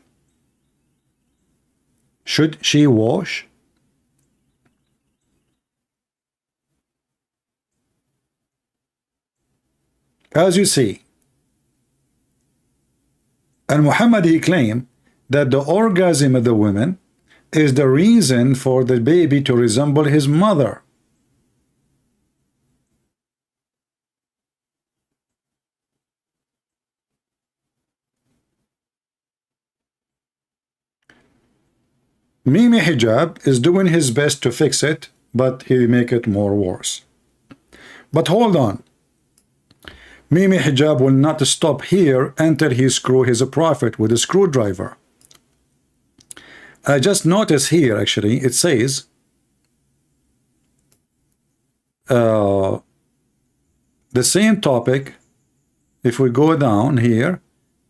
Should she wash? As you see, and Muhammad, he claimed that the orgasm of the women is the reason for the baby to resemble his mother. Mimi Hijab is doing his best to fix it, but he make it more worse. But hold on. Mimi Hijab will not stop here until he screw his prophet with a screwdriver. I just noticed here, actually, it says the same topic. If we go down here,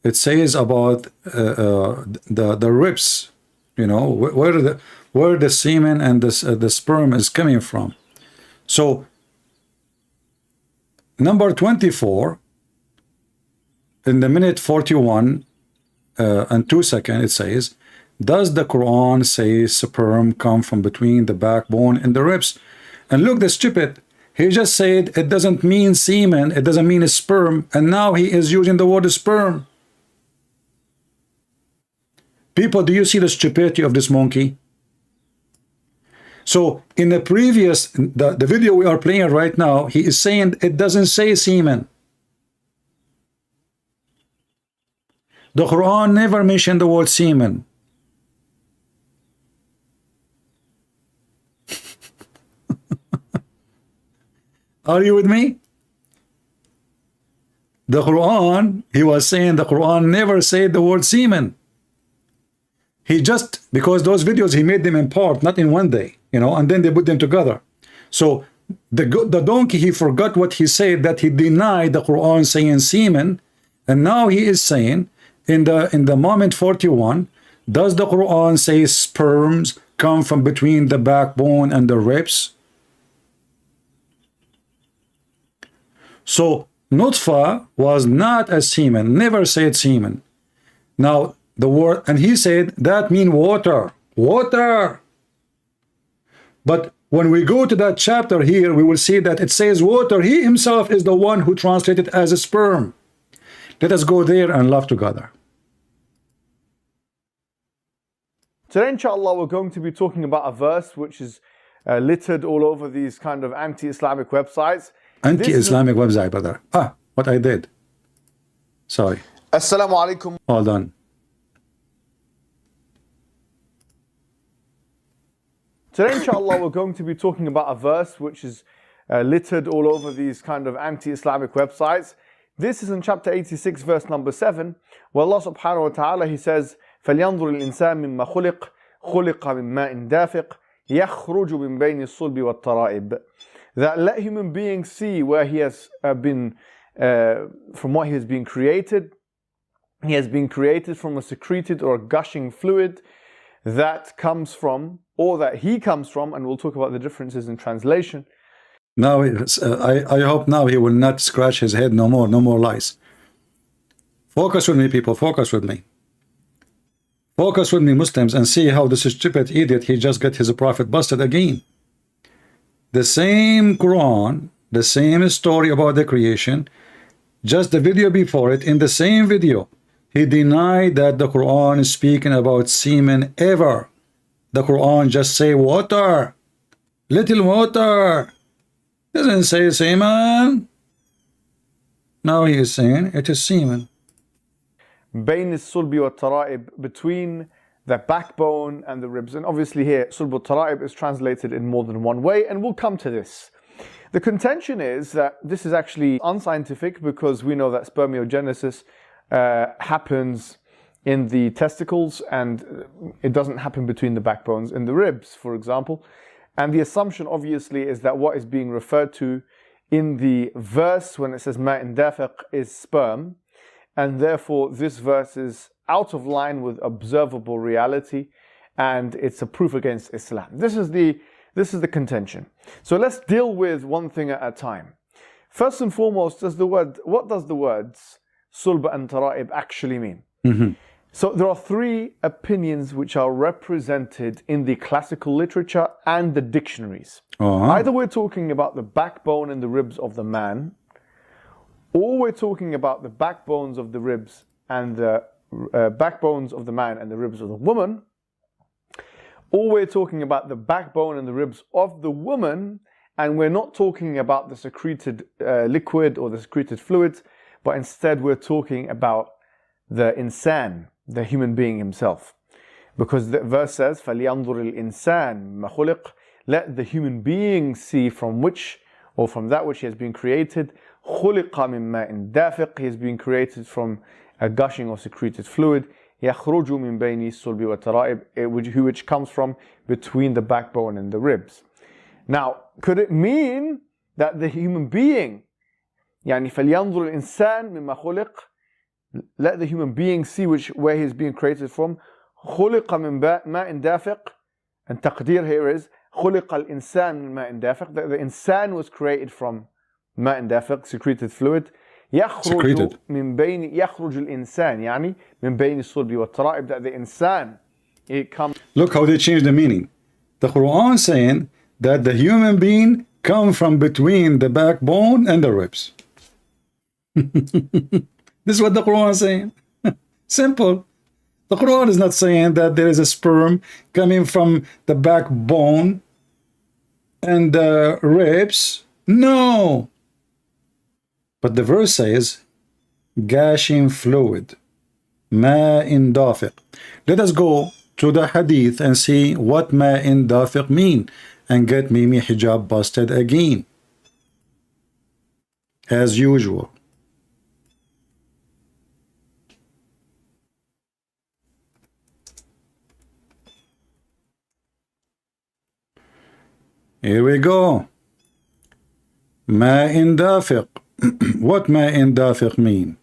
it says about the ribs, you know, where the semen and the sperm is coming from. So number 24 in the minute 41 and 2 seconds, it says, does the Quran say sperm come from between the backbone and the ribs? And look, the stupid, he just said it doesn't mean semen, it doesn't mean a sperm, and now he is using the word sperm. People, do you see the stupidity of this monkey? So in the previous, the video we are playing right now, he is saying it doesn't say semen. The Quran never mentioned the word semen. Are you with me? The Quran, he was saying the Quran never said the word semen. He just, because those videos, he made them in part, not in one day, you know, and then they put them together. So the donkey, he forgot what he said, that he denied the Quran saying semen, and now he is saying in the moment 41, does the Quran say sperms come from between the backbone and the ribs? So nutfa was not a semen, never said semen. Now, the word, and he said that mean water. Water. But when we go to that chapter here, we will see that it says water. He himself is the one who translated as a sperm. Let us go there and laugh together. Today, inshallah, we're going to be talking about a verse which is littered all over these kind of anti-Islamic websites. Anti-Islamic website, brother. What I did. Sorry. Assalamu alaikum. Hold on. Today, inshallah, we're going to be talking about a verse which is littered all over these kind of anti-Islamic websites. This is in chapter 86, verse number 7, where Allah subhanahu wa ta'ala, He says, فَلْيَنْظُرِ الْإِنسَانِ مِمَّا خُلِقَ مِنْ مَاءٍ دَافِقٍ يَخْرُجُ مِنْ بَيْنِ الصُّلْبِ وَالتَّرَائِبِ. That let human beings see where he has been, from what he has been created. He has been created from a secreted or a gushing fluid that comes from, or that he comes from, and we'll talk about the differences in translation. Now, I hope now he will not scratch his head no more. No more lies. Focus with me, people. Focus with me. Focus with me, Muslims, and see how this stupid idiot, he just got his prophet busted again. The same Quran, the same story about the creation, just the video before it, in the same video, he denied that the Quran is speaking about semen ever. The Quran just say water, little water. Doesn't say semen. Now he is saying it is semen. بين الصلب والترائب, between the backbone and the ribs. And obviously here, صلب والترائب is translated in more than one way, and we'll come to this. The contention is that this is actually unscientific, because we know that spermiogenesis happens in the testicles, and it doesn't happen between the backbones and the ribs, for example. And the assumption obviously is that what is being referred to in the verse when it says ma'in dafiq is sperm, and therefore this verse is out of line with observable reality, and it's a proof against Islam. This is the contention. So let's deal with one thing at a time. First and foremost, what does the words sulb and tara'ib actually mean? So there are three opinions which are represented in the classical literature and the dictionaries. Either we're talking about the backbone and the ribs of the man, or we're talking about the backbones of the ribs and the backbones of the man and the ribs of the woman, or we're talking about the backbone and the ribs of the woman, and we're not talking about the secreted liquid or the secreted fluids, but instead we're talking about the insan, the human being himself. Because the verse says, فَلْيَنْظُرِ الْإِنسَانِ مَا خُلِقَ, let the human being see from which, or from that which he has been created. خُلِقَ مِن مَاءٍ دَافِقٍ, he has been created from a gushing or secreted fluid. يَخْرُجُ مِن بَيْنِ الصُّلْبِ وَالتَّرَائِبِ, which comes from between the backbone and the ribs. Now, could it mean that the human being, يعني فَلْيَنْظُرِ الْإِنسَانِ مِمَّا خُلِقَ, let the human being see where he is being created from. خُلِقَ مِن مَاءٍ دَافِقٍ, and taqdeer here is خُلِقَ الْإِنسَانِ مِن مَاءٍ دَافِقٍ, that the insan was created from ماء دافق, secreted fluid. يخرج من بين يخرج الإنسان يعني من بين الصلب والترائب, that the insan, it comes. Look how they changed the meaning. The Quran saying that the human being come from between the backbone and the ribs. This is what the Quran is saying. Simple. The Quran is not saying that there is a sperm coming from the backbone and the ribs. No. But the verse says, gushing fluid, ma'in dafiq. Let us go to the hadith and see what ma'in dafiq mean, and get Mimi Hijab busted again. As usual. Here we go. Ma'in dafiq. What ma'in dafiq mean?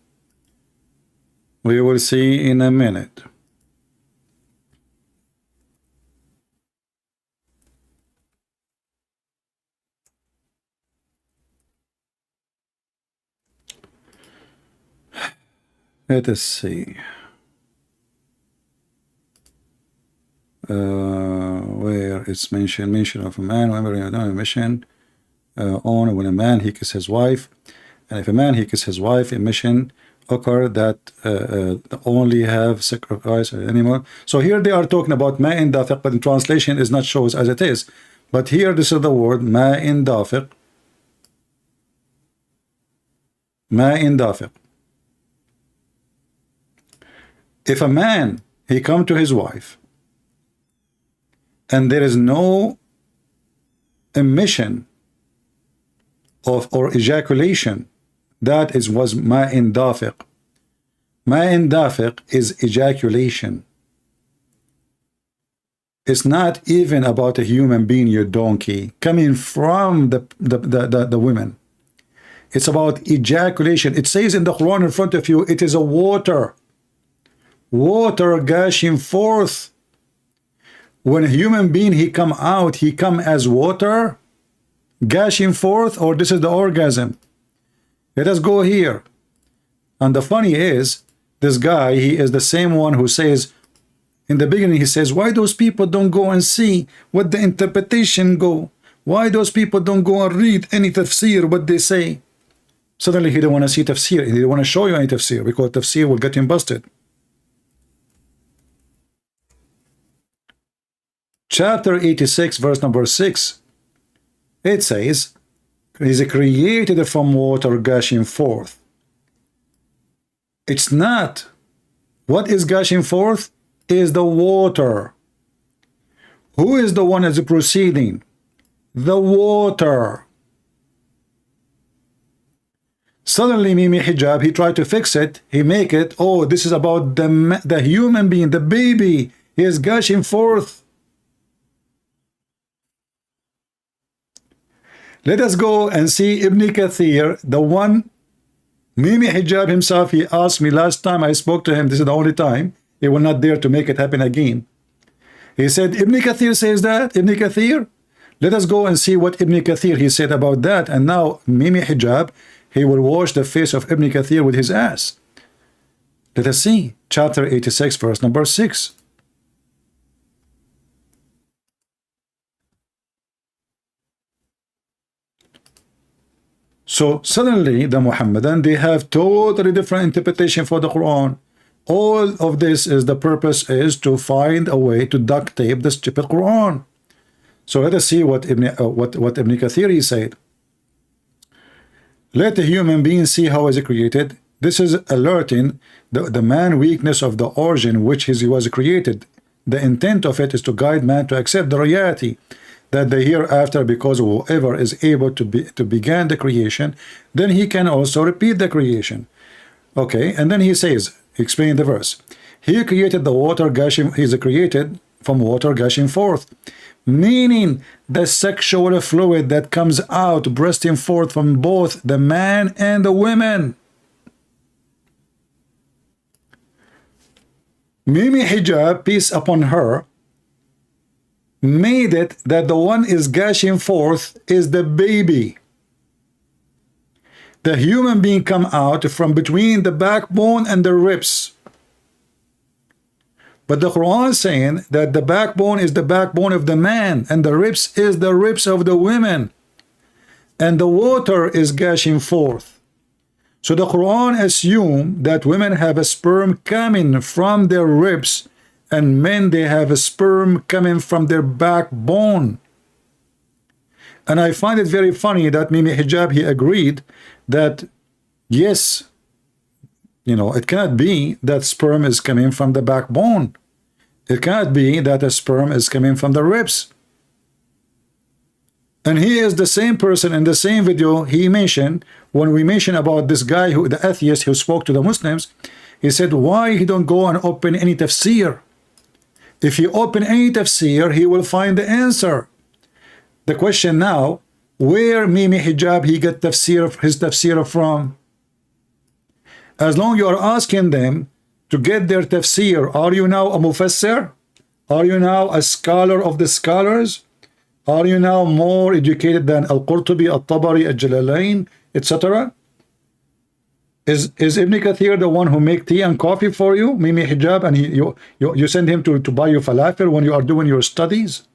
We will see in a minute. Let us see. where it's mention of a man whenever you're on a mission on when a man he kisses his wife, and if a man he kisses his wife, a mission occur that only have sacrifice an animal. So here they are talking about ma'in dafiq, but in translation is not shows as it is. But here this is the word ma'in dafiq. Ma'in dafiq. If a man he come to his wife and there is no emission of or ejaculation, that was ma'in dafiq. Ma'in dafiq is ejaculation. It's not even about a human being, your donkey, coming from the women. It's about ejaculation. It says in the Quran in front of you, it is a water gushing forth. When a human being he come out, he come as water gushing forth, or this is the orgasm. Let us go here. And the funny is, this guy, he is the same one who says, in the beginning he says, why those people don't go and see what the interpretation go? Why those people don't go and read any tafsir, what they say? Suddenly he don't want to see tafsir. He don't want to show you any tafsir, because tafsir will get him busted. Chapter 86, verse number 6. It says, is created from water gushing forth. It's not. What is gushing forth is the water. Who is the one that's proceeding? The water. Suddenly Mimi Hijab, he tried to fix it. He make it, oh, this is about the human being, the baby. He is gushing forth. Let us go and see Ibn Kathir, the one, Mimi Hijab himself. He asked me last time I spoke to him, this is the only time, he will not dare to make it happen again. He said, Ibn Kathir says that, Ibn Kathir? Let us go and see what Ibn Kathir he said about that. And now Mimi Hijab, he will wash the face of Ibn Kathir with his ass. Let us see, chapter 86, verse number 6. So suddenly the Muhammadan, they have totally different interpretation for the Quran. All of this is the purpose is to find a way to duct tape the stupid Quran. So let us see what Ibn Kathir he said. Let the human being see how is it created. This is alerting the man weakness of the origin which he was created. The intent of it is to guide man to accept the reality that the hereafter, because whoever is able to begin the creation, then he can also repeat the creation. Okay, and then he says, explain the verse. He created the water gushing, he is created from water gushing forth, meaning the sexual fluid that comes out, bursting forth from both the man and the women. Mimi Hijab, peace upon her, made it that the one is gushing forth is the baby. The human being come out from between the backbone and the ribs. But the Quran is saying that the backbone is the backbone of the man and the ribs is the ribs of the women. And the water is gushing forth. So the Quran assumes that women have a sperm coming from their ribs and men, they have a sperm coming from their backbone. And I find it very funny that Mimi Hijab, he agreed that, yes, you know, it cannot be that sperm is coming from the backbone. It cannot be that a sperm is coming from the ribs. And he is the same person in the same video he mentioned, when we mentioned about this guy, who the atheist who spoke to the Muslims, he said, why he don't go and open any tafsir? If he open any tafsir, he will find the answer. The question now, where Mimi Hijab he get tafsir, his tafsir from? As long you are asking them to get their tafsir, are you now a mufassir? Are you now a scholar of the scholars? Are you now more educated than Al-Qurtubi, Al-Tabari, Al-Jalalain, etc.? Is Ibn Kathir the one who make tea and coffee for you, Mimi Hijab, and you send him to buy you falafel when you are doing your studies?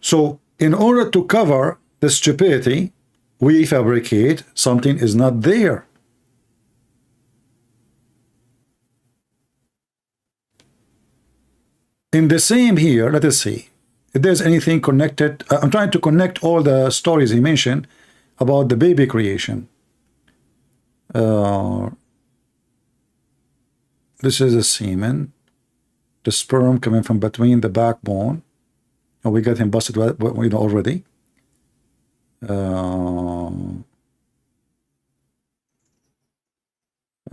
So in order to cover the stupidity, we fabricate something is not there. In the same here, let us see if there's anything connected. I'm trying to connect all the stories he mentioned about the baby creation. This is a semen, the sperm coming from between the backbone. Oh, we got him busted, you know, already.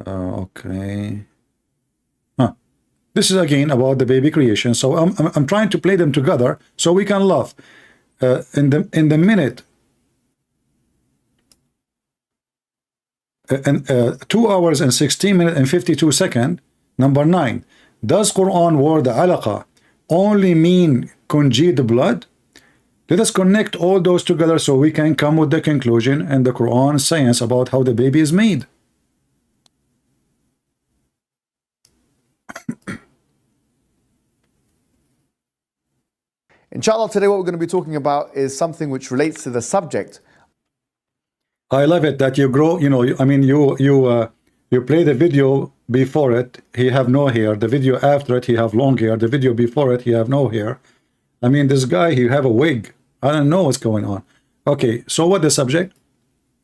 Okay. This is again about the baby creation. So I'm trying to play them together so we can laugh. In the minute and 2 hours and 16 minutes and 52 seconds. Number 9. Does Quran word alaqa only mean congealed blood? Let us connect all those together so we can come with the conclusion and the Quran science about how the baby is made. Inshallah, today what we're going to be talking about is something which relates to the subject. I love it that you grow, you know, I mean, you play the video before it, he have no hair. The video after it, he have long hair. The video before it, he have no hair. I mean, this guy, he have a wig. I don't know what's going on. Okay, so what the subject?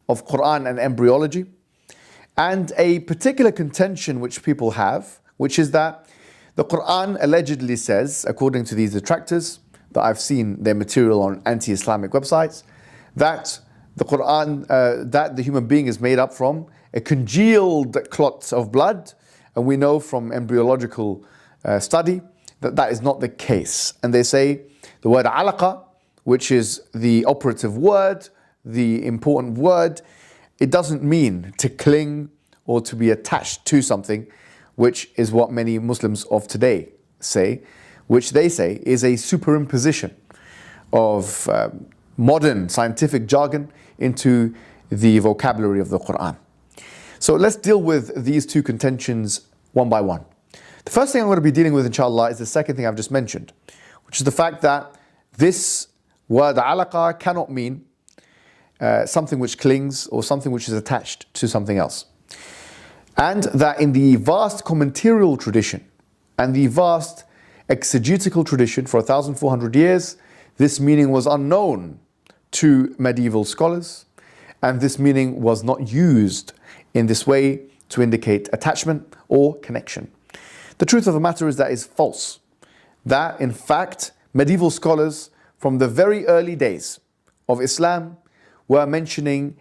Of Quran and embryology. And a particular contention which people have, which is that the Quran allegedly says, according to these detractors, that I've seen their material on anti-Islamic websites, that the Quran, that the human being is made up from a congealed clot of blood, and we know from embryological study that that is not the case. And they say the word alaqa, which is the operative word, the important word, it doesn't mean to cling or to be attached to something, which is what many Muslims of today say, which they say is a superimposition of modern scientific jargon into the vocabulary of the Quran. So let's deal with these two contentions one by one. The first thing I'm going to be dealing with, inshallah, is the second thing I've just mentioned, which is the fact that this word alaqa cannot mean something which clings or something which is attached to something else. And that in the vast commentarial tradition and the vast exegetical tradition for 1,400 years, this meaning was unknown to medieval scholars, and this meaning was not used in this way to indicate attachment or connection. The truth of the matter is that is false. That, in fact, medieval scholars from the very early days of Islam were mentioning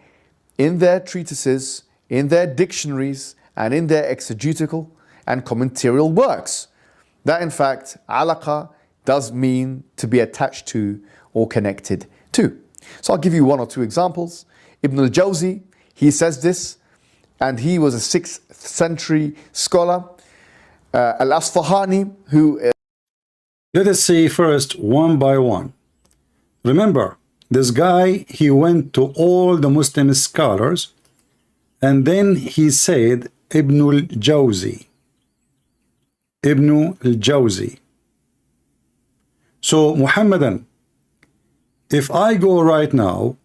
in their treatises, in their dictionaries, and in their exegetical and commentarial works, that in fact, alaqa does mean to be attached to or connected to. So I'll give you one or two examples. Ibn al-Jawzi, he says this, and he was a 6th century scholar. Al-Asfahani, who... Let us see first one by one. Remember, this guy, he went to all the Muslim scholars, and then he said, Ibn al-Jawzi. Ibn al-Jawzi. So, Muhammadan, if I go right now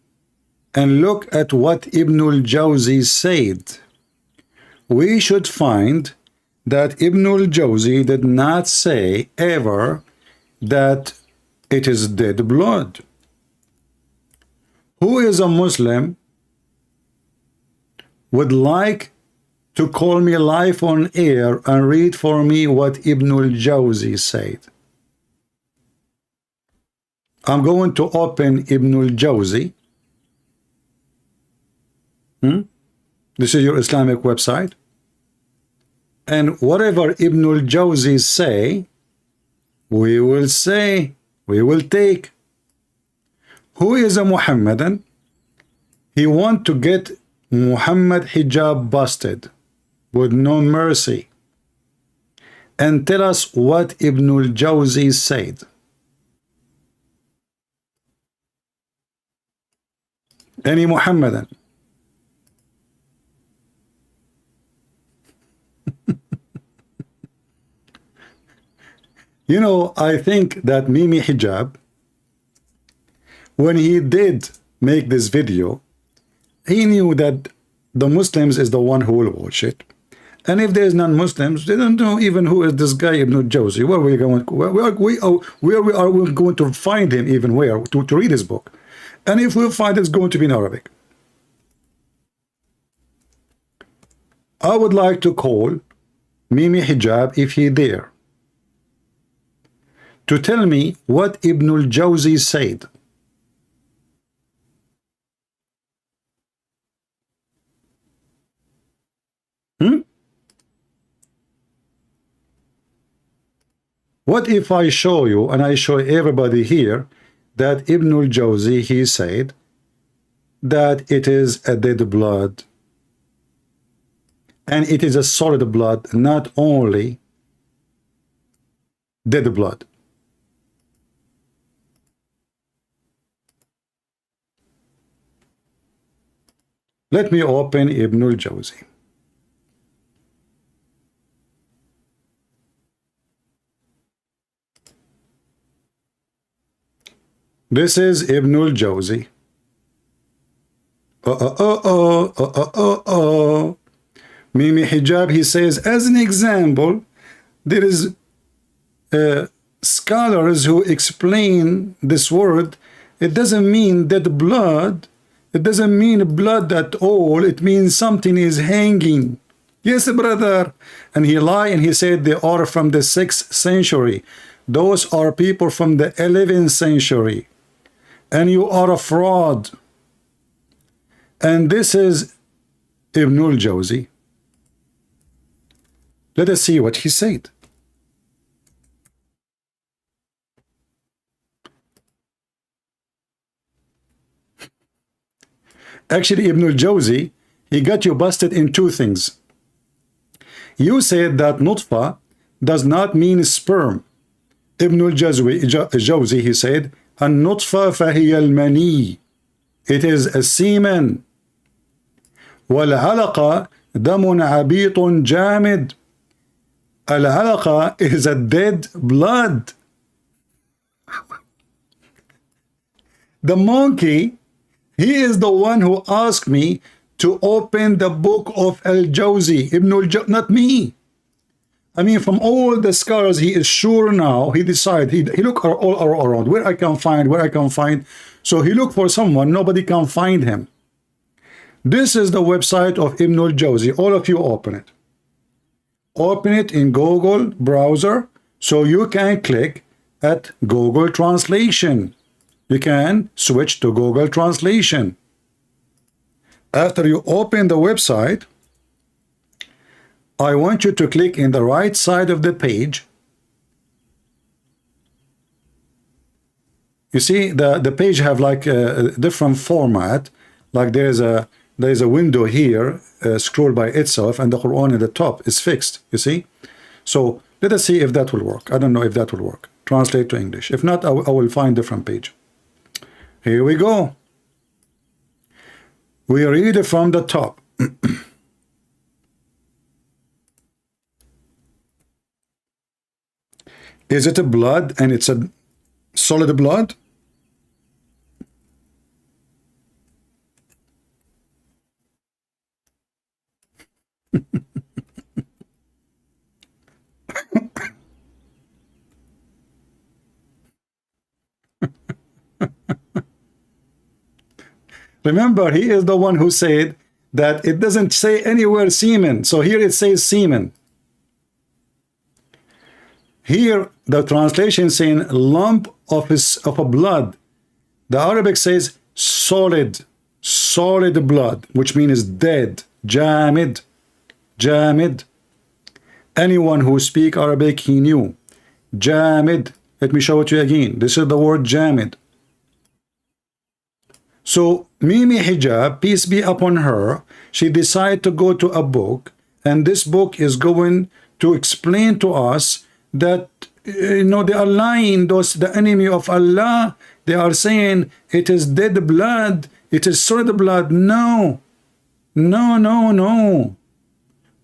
and look at what Ibn al-Jawzi said, we should find that Ibn al-Jawzi did not say ever that it is dead blood. Who is a Muslim would like to call me live on air and read for me what Ibn al-Jawzi said? I'm going to open Ibn al-Jawzi. This is your Islamic website. And whatever Ibn al-Jawzi say, we will take. Who is a Muhammadan? He want to get Muhammad Hijab busted with no mercy. And tell us what Ibn al-Jawzi said. Any Muhammadan? You know, I think that Mimi Hijab, when he did make this video, he knew that the Muslims is the one who will watch it. And if there's non-Muslims, they don't know even who is this guy Ibn Jawzi. Where we going? Where we are we going to find him? Even where to read his book? And if we find it's going to be in Arabic. I would like to call Mimi Hijab, if he there, to tell me what Ibn al-Jawzi said. What if I show you, and I show everybody here, that Ibn al-Jawzi, he said that it is a dead blood, and it is a solid blood, not only dead blood. Let me open Ibn al-Jawzi. This is Ibn al-Jawzi. Mimi Hijab, he says, as an example, there is scholars who explain this word. It doesn't mean dead blood. It doesn't mean blood at all. It means something is hanging. Yes, brother. And he lied and he said they are from the 6th century. Those are people from the 11th century. And you are a fraud. And this is Ibn al-Jawzi. Let us see what he said. Actually, Ibn al-Jawzi, he got you busted in two things. You said that nutfa does not mean sperm. Ibn al-Jawzi, he said, النطفة فهي المني. It is a semen. والعلقة دم عبيط جامد. العلقة is a dead blood. The monkey, he is the one who asked me to open the book of al-Jawzi, Ibn al-Jawzi, not me. I mean, from all the scholars, he is sure now, he decided, he look all around, where I can find. So he looked for someone, nobody can find him. This is the website of Ibn al-Jawzi. All of you open it. Open it in Google browser, so you can click at Google Translation. You can switch to Google Translation. After you open the website, I want you to click in the right side of the page. You see the page have like a different format. Like there is a window here, scroll by itself, and the Quran at the top is fixed. You see? So let us see if that will work. I don't know if that will work. Translate to English. If not, I will find different page. Here we go. We read it from the top. Is it a blood, and it's a solid blood? Remember, he is the one who said that it doesn't say anywhere semen. So here it says semen. Here the translation saying lump of a blood. The Arabic says solid blood, which means dead. Jamid. Anyone who speak Arabic, he knew. Jamid. Let me show it to you again. This is the word jamid. So Mimi Hijab, peace be upon her, she decided to go to a book, and this book is going to explain to us that they are lying. The enemy of Allah, they are saying it is dead blood, it is solid blood. No.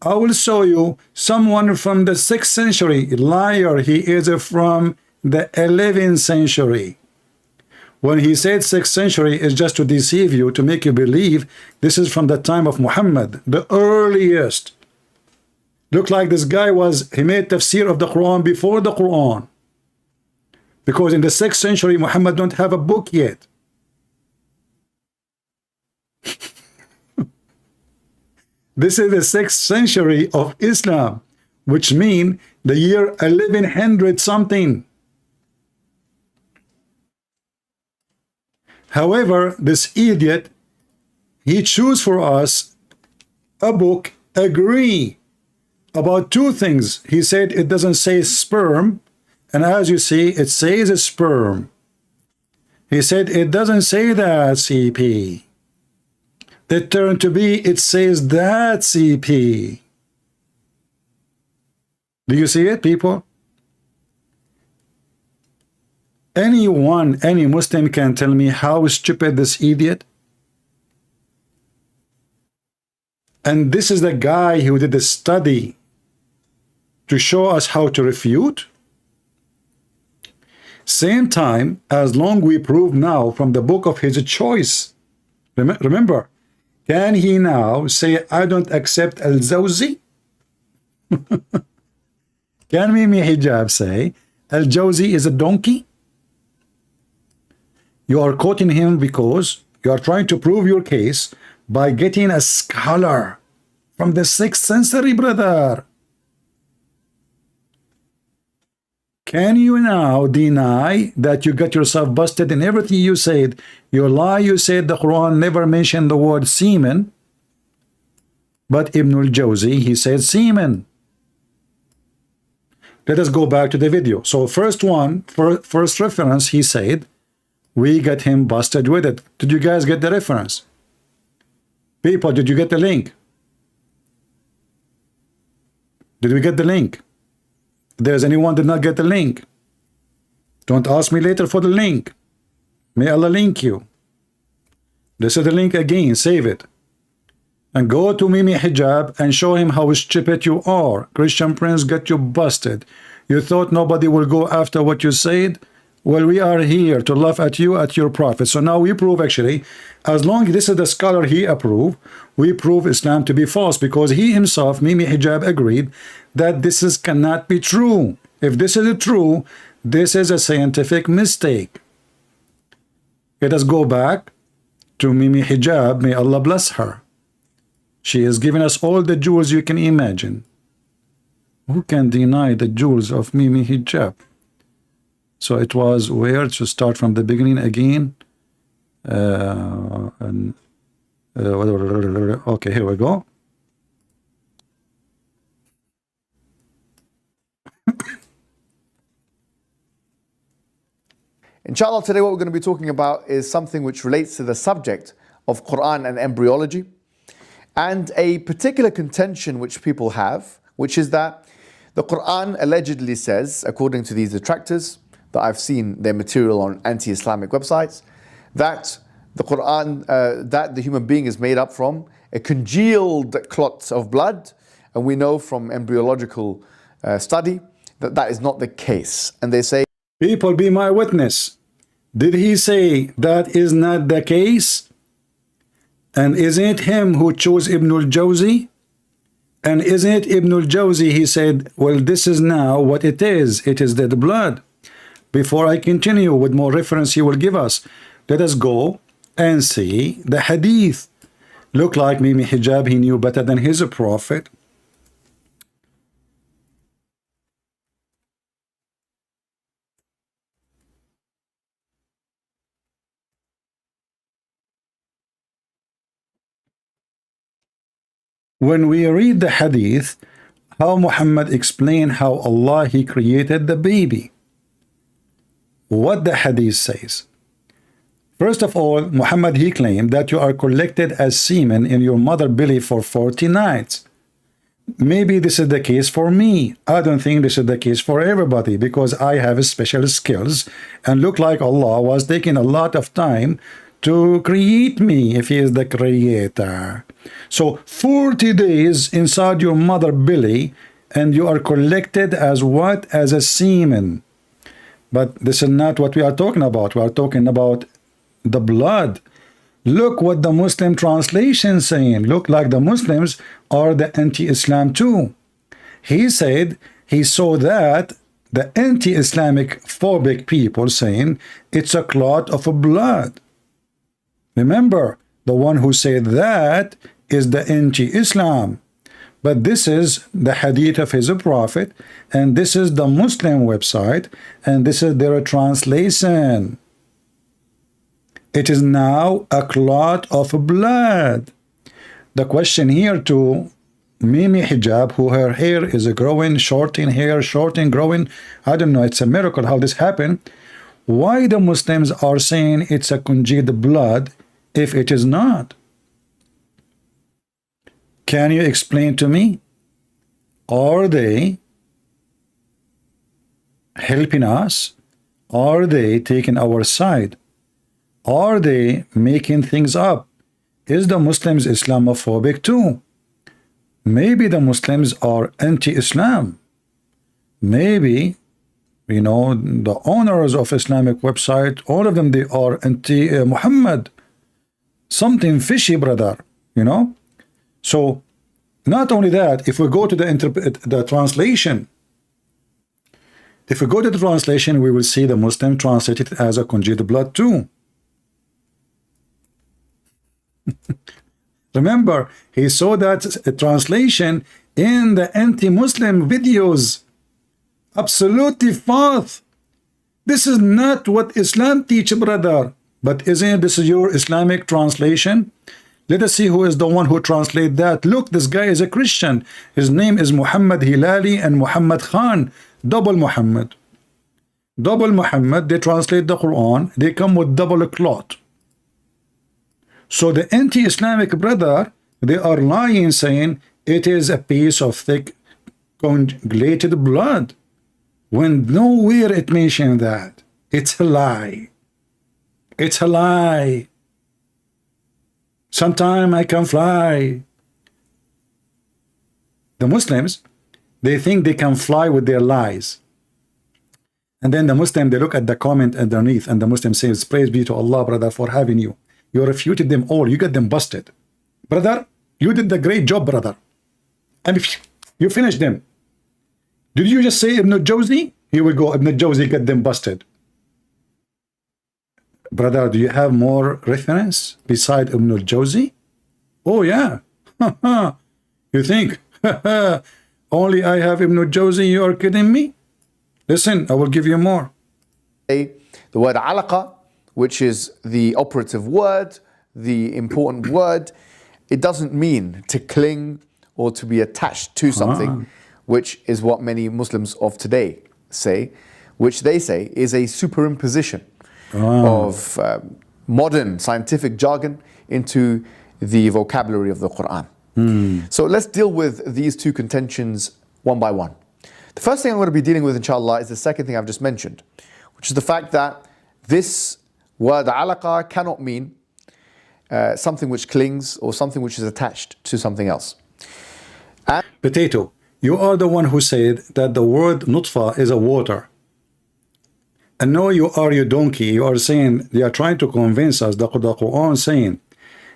I will show you someone from the 6th century. Liar, he is from the 11th century. When he said 6th century, is just to deceive you, to make you believe this is from the time of Muhammad, the earliest. Look like this guy he made tafsir of the Quran before the Quran. Because in the 6th century, Muhammad don't have a book yet. This is the 6th century of Islam, which means the year 1100 something. However, this idiot, he choose for us a book, agree about two things. He said it doesn't say sperm, and as you see, it says a sperm. He said it doesn't say that CP. The turn to be, it says that CP. Do you see it, people? Anyone, any Muslim can tell me how stupid this idiot? And this is the guy who did the study to show us how to refute. Same time, as long we prove now from the book of his choice. Remember, can he now say, I don't accept al-Jawzi? Can Mimi Hijab say, al-Jawzi is a donkey? You are quoting him because you are trying to prove your case by getting a scholar from the 6th century, brother. Can you now deny that you got yourself busted in everything you said? You lie, you said the Quran never mentioned the word semen, but Ibn al-Jawzi, he said semen. Let us go back to the video. So first reference, he said, we got him busted with it. Did you guys get the reference? People, did you get the link? Did we get the link? If there's anyone did not get the link, don't ask me later for the link. May Allah link you. This is the link again, save it. And go to Mimi Hijab and show him how stupid you are. Christian Prince got you busted. You thought nobody will go after what you said? Well, we are here to laugh at you, at your prophet. So now we prove, actually, as long as this is the scholar he approved, we prove Islam to be false, because he himself, Mimi Hijab, agreed that this cannot be true. If this is true, this is a scientific mistake. Let us go back to Mimi Hijab. May Allah bless her. She has given us all the jewels you can imagine. Who can deny the jewels of Mimi Hijab? So it was where to start from the beginning again. Okay, here we go. Inshallah, today what we're going to be talking about is something which relates to the subject of Quran and embryology, and a particular contention which people have, which is that the Quran allegedly says, according to these detractors, that I've seen their material on anti-Islamic websites, that the Quran, that the human being is made up from a congealed clot of blood, and we know from embryological study that that is not the case. And they say, people, be my witness. Did he say that is not the case? And isn't it him who chose Ibn al-Jawzi? And isn't it Ibn al-Jawzi, he said, well, this is now what it is dead blood. Before I continue with more reference he will give us, let us go and see the hadith. Look like Mimi Hijab, he knew better than his prophet. When we read the hadith, how Muhammad explained how Allah, he created the baby. What the hadith says. First of all, Muhammad, he claimed that you are collected as semen in your mother belly for 40 nights. Maybe this is the case for me. I don't think this is the case for everybody, because I have special skills and look like Allah was taking a lot of time to create me if he is the creator. So 40 days inside your mother belly, and you are collected as what? As a semen. But this is not what we are talking about. We are talking about the blood. Look what the Muslim translation is saying. Look like the Muslims are the anti-Islam too. He said he saw that the anti-Islamic phobic people saying it's a clot of blood. Remember, the one who said that is the anti-Islam. But this is the hadith of his prophet, and this is the Muslim website, and this is their translation. It is now a clot of blood. The question here to Mimi Hijab, who her hair is growing, shorting hair, shorting, growing. I don't know, it's a miracle how this happened. Why the Muslims are saying it's a congealed blood if it is not? Can you explain to me? Are they helping us? Are they taking our side? Are they making things up? Is the Muslims Islamophobic too? Maybe the Muslims are anti-Islam. Maybe, you know, the owners of Islamic website, all of them, they are anti-Muhammad. Something fishy, brother, you know. So, not only that, if we go to the translation, if we go to the translation, we will see the Muslim translated as a congealed blood too. Remember, he saw that translation in the anti-Muslim videos. Absolutely false. This is not what Islam teaches, brother. But isn't this your Islamic translation? Let us see who is the one who translate that. Look, this guy is a Christian. His name is Muhammad Hilali and Muhammad Khan. Double Muhammad. Double Muhammad, they translate the Quran. They come with double cloth. So the anti-Islamic brother, they are lying, saying it is a piece of thick coagulated blood, when nowhere it mentioned that. It's a lie. It's a lie. Sometime I can fly. The Muslims, they think they can fly with their lies. And then the Muslim, they look at the comment underneath, and the Muslim says, praise be to Allah, brother, for having you. You refuted them all. You got them busted. Brother, you did the great job, brother. And if you finished them. Did you just say Ibn Jawzi? Here we go. Ibn Jawzi got them busted. Brother, do you have more reference beside Ibn Jawzi? Oh, yeah. You think only I have Ibn Jawzi? You are kidding me? Listen, I will give you more. The word alaqa, which is the operative word, the important word, it doesn't mean to cling or to be attached to something, which is what many Muslims of today say, which they say is a superimposition of modern scientific jargon into the vocabulary of the Quran. So let's deal with these two contentions one by one. The first thing I'm going to be dealing with, inshallah, is the second thing I've just mentioned, which is the fact that this word alaqa cannot mean something which clings or something which is attached to something else. Potato, you are the one who said that the word nutfa is a water. And no, you are your donkey. You are saying, they are trying to convince us, the Quran saying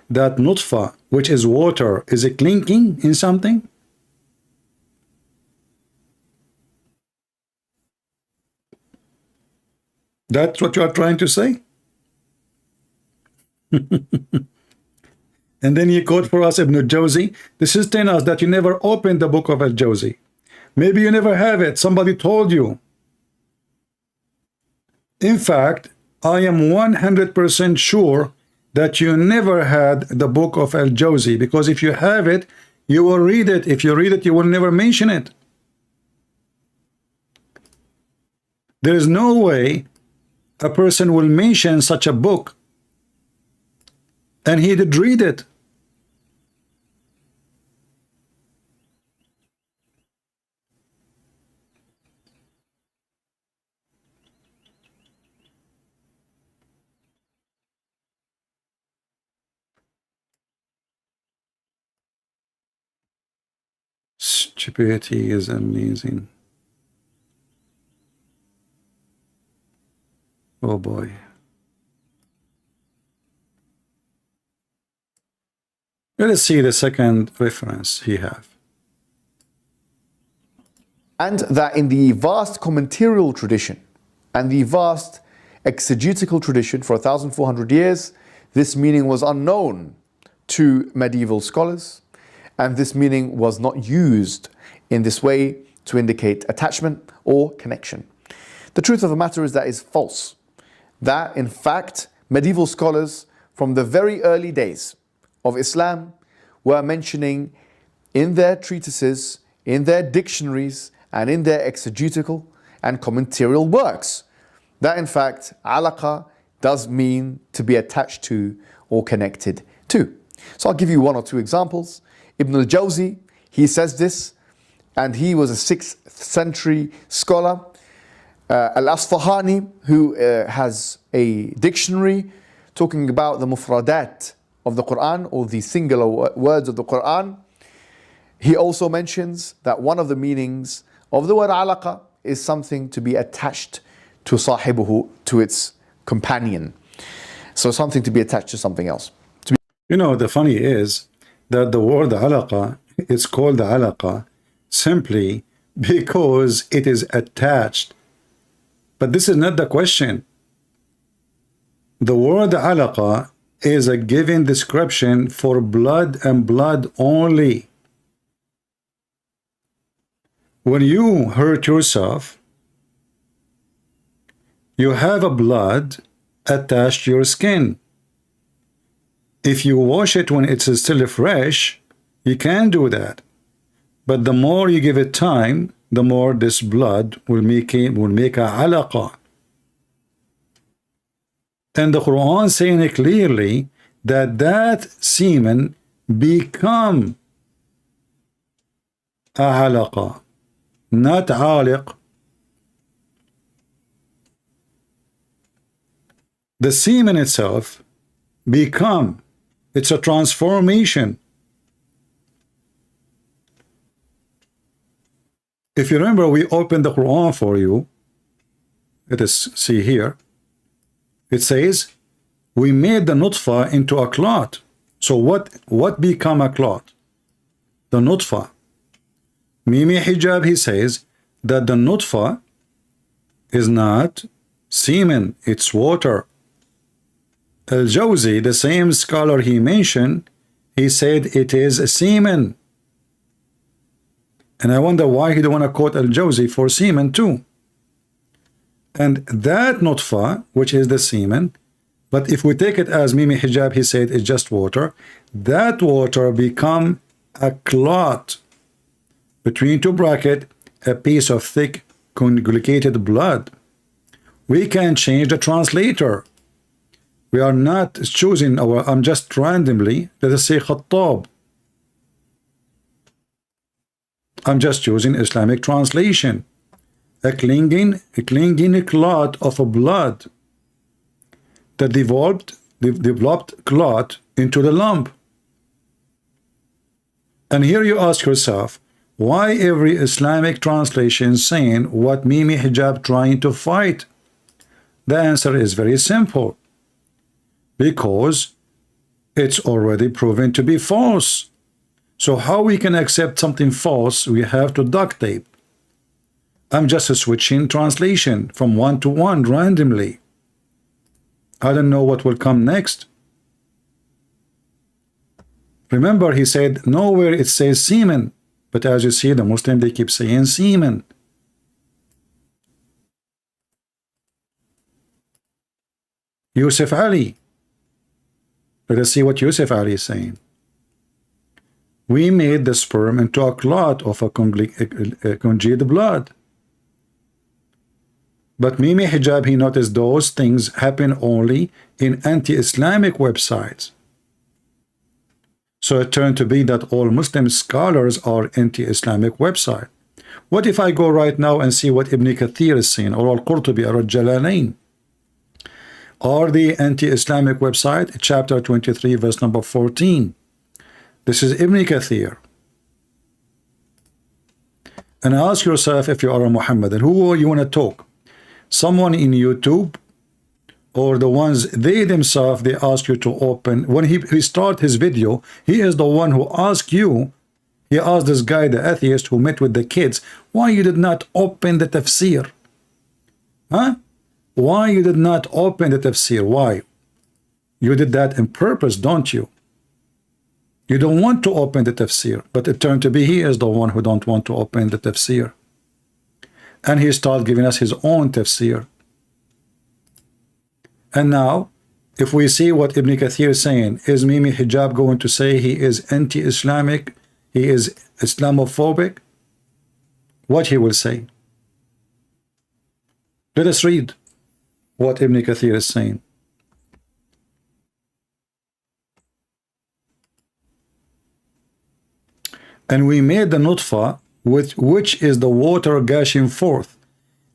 that nutfa, which is water, is it clinking in something? That's what you are trying to say? And then you quote for us Ibn Jawzi. This is telling us that you never opened the book of Al-Jawzi. Maybe you never have it. Somebody told you. In fact, I am 100% sure that you never had the book of Al-Jawzi, because if you have it, you will read it. If you read it, you will never mention it. There is no way a person will mention such a book, and he did read it. GPT is amazing. Oh boy. Let us see the second reference he have. And that in the vast commentarial tradition and the vast exegetical tradition for 1,400 years, this meaning was unknown to medieval scholars, and this meaning was not used in this way to indicate attachment or connection. The truth of the matter is that is false. That, in fact, medieval scholars from the very early days of Islam were mentioning in their treatises, in their dictionaries, and in their exegetical and commentarial works, that in fact, alaqa does mean to be attached to or connected to. So I'll give you one or two examples. Ibn al-Jawzi, he says this, and he was a 6th century scholar. Al-Asfahani, who has a dictionary talking about the mufradat of the Quran, or the singular words of the Quran, he also mentions that one of the meanings of the word alaqa is something to be attached to sahibuhu, to its companion. So something to be attached to something else. You know, the funny is that the word alaqa is called alaqa simply because it is attached. But this is not the question. The word alaqa is a given description for blood and blood only. When you hurt yourself, you have a blood attached to your skin. If you wash it when it's still fresh, you can do that. But the more you give it time, the more this blood will make a alaqa. And the Quran saying it clearly that semen become a alaqa, not aliq. The semen itself become, it's a transformation. If you remember, we opened the Quran for you. Let us see here. It says, we made the nutfa into a clot. So what become a clot? The nutfa. Mimi Hijab, he says that the nutfa is not semen, it's water. Al-Jawzi, the same scholar he mentioned, he said it is a semen. And I wonder why he don't want to quote Al-Jawzi for semen too. And that nutfa, which is the semen, but if we take it as Mimi Hijab, he said it's just water, that water become a clot, between two brackets, a piece of thick conjugated blood. We can change the translator. We are not choosing I'm just randomly, let us say Khattab. I'm just using Islamic translation. A clinging clot of a blood that developed clot into the lump. And here you ask yourself, why every Islamic translation saying what Mimi Hijab trying to fight? The answer is very simple. Because it's already proven to be false. So how we can accept something false? We have to duct tape. I'm just switching translation from one to one randomly. I don't know what will come next. Remember, he said nowhere it says semen, but as you see, the Muslim, they keep saying semen. Yusuf Ali. Let us see what Yusuf Ali is saying. We made the sperm into a clot of a congealed blood. But Mimi Hijab, he noticed those things happen only in anti-Islamic websites. So it turned to be that all Muslim scholars are anti-Islamic website. What if I go right now and see what Ibn Kathir is saying, or Al-Qurtubi, or Al-Jalalain? Are the anti-Islamic website, chapter 23, verse number 14. This is Ibn Kathir. And ask yourself, if you are a Muhammadan, who you want to talk? Someone in YouTube, or the ones they themselves, they ask you to open. When he start his video, he is the one who asked you. He asked this guy, the atheist who met with the kids, why you did not open the tafsir? Huh? Why you did not open the tafsir? Why? You did that on purpose, don't you? You don't want to open the tafsir, but it turned to be he is the one who don't want to open the tafsir. And he started giving us his own tafsir. And now, if we see what Ibn Kathir is saying, is Mimi Hijab going to say he is anti-Islamic, he is Islamophobic? What he will say? Let us read what Ibn Kathir is saying. And we made the nutfa, which is the water gushing forth,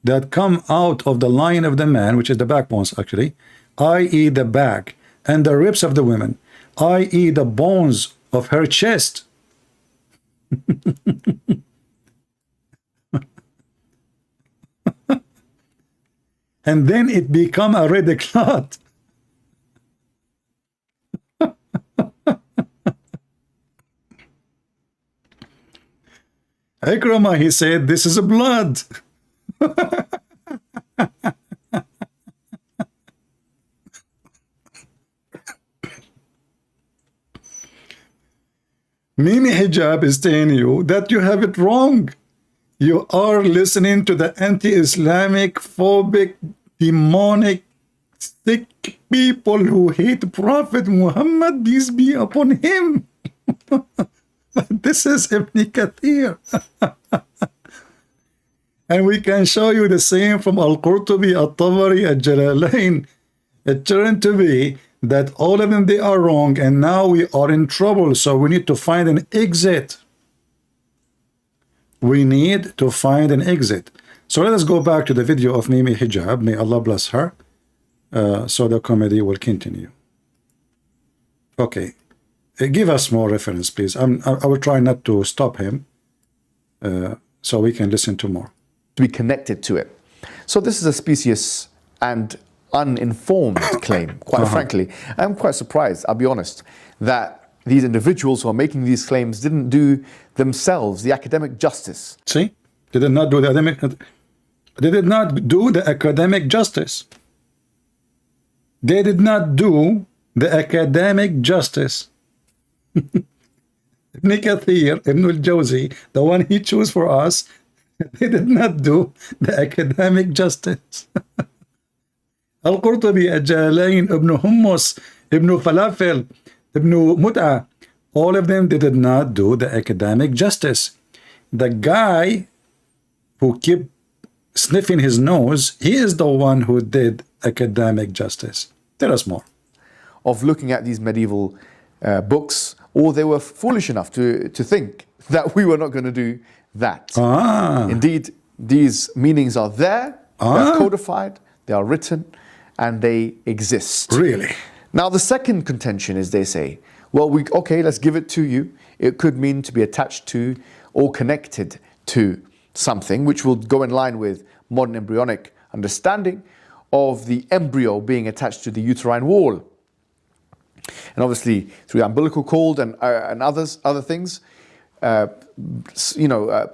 that come out of the line of the man, which is the backbones actually, i.e. the back, and the ribs of the women, i.e. the bones of her chest. And then it become a red clot. Ikrama, he said, this is blood. Mimi Hijab is telling you that you have it wrong. You are listening to the anti-Islamic, phobic, demonic, sick people who hate Prophet Muhammad, peace be upon him. This is Ibn Kathir. And we can show you the same from Al-Qurtubi, Al-Tabari, Al-Jalalain. It turned to be that all of them, they are wrong, and now we are in trouble, so we need to find an exit. We need to find an exit. So let us go back to the video of Mimi Hijab, may Allah bless her, so the comedy will continue. Okay. Give us more reference, please. I will try not to stop him, so we can listen to more. To be connected to it. So this is a specious and uninformed claim, quite frankly. I'm quite surprised, I'll be honest, that these individuals who are making these claims didn't do themselves the academic justice. See? They did not do the academic, they did not do the academic justice. They did not do the academic justice. Ibn Kathir, Ibn al-Jawzi, the one he chose for us, they did not do the academic justice. Al-Qurtubi, Al-Jalalain, Ibn Hummus, Ibn Falafel, Ibn Mut'a, all of them, they did not do the academic justice. The guy who kept sniffing his nose, he is the one who did academic justice. Tell us more. Of looking at these medieval books, or they were foolish enough to think that we were not going to do that. Indeed, these meanings are there, they are codified, they are written, and they exist. Really? Now, the second contention is they say, well, okay, let's give it to you. It could mean to be attached to or connected to something, which will go in line with modern embryonic understanding of the embryo being attached to the uterine wall. And obviously, through the umbilical cord and other things,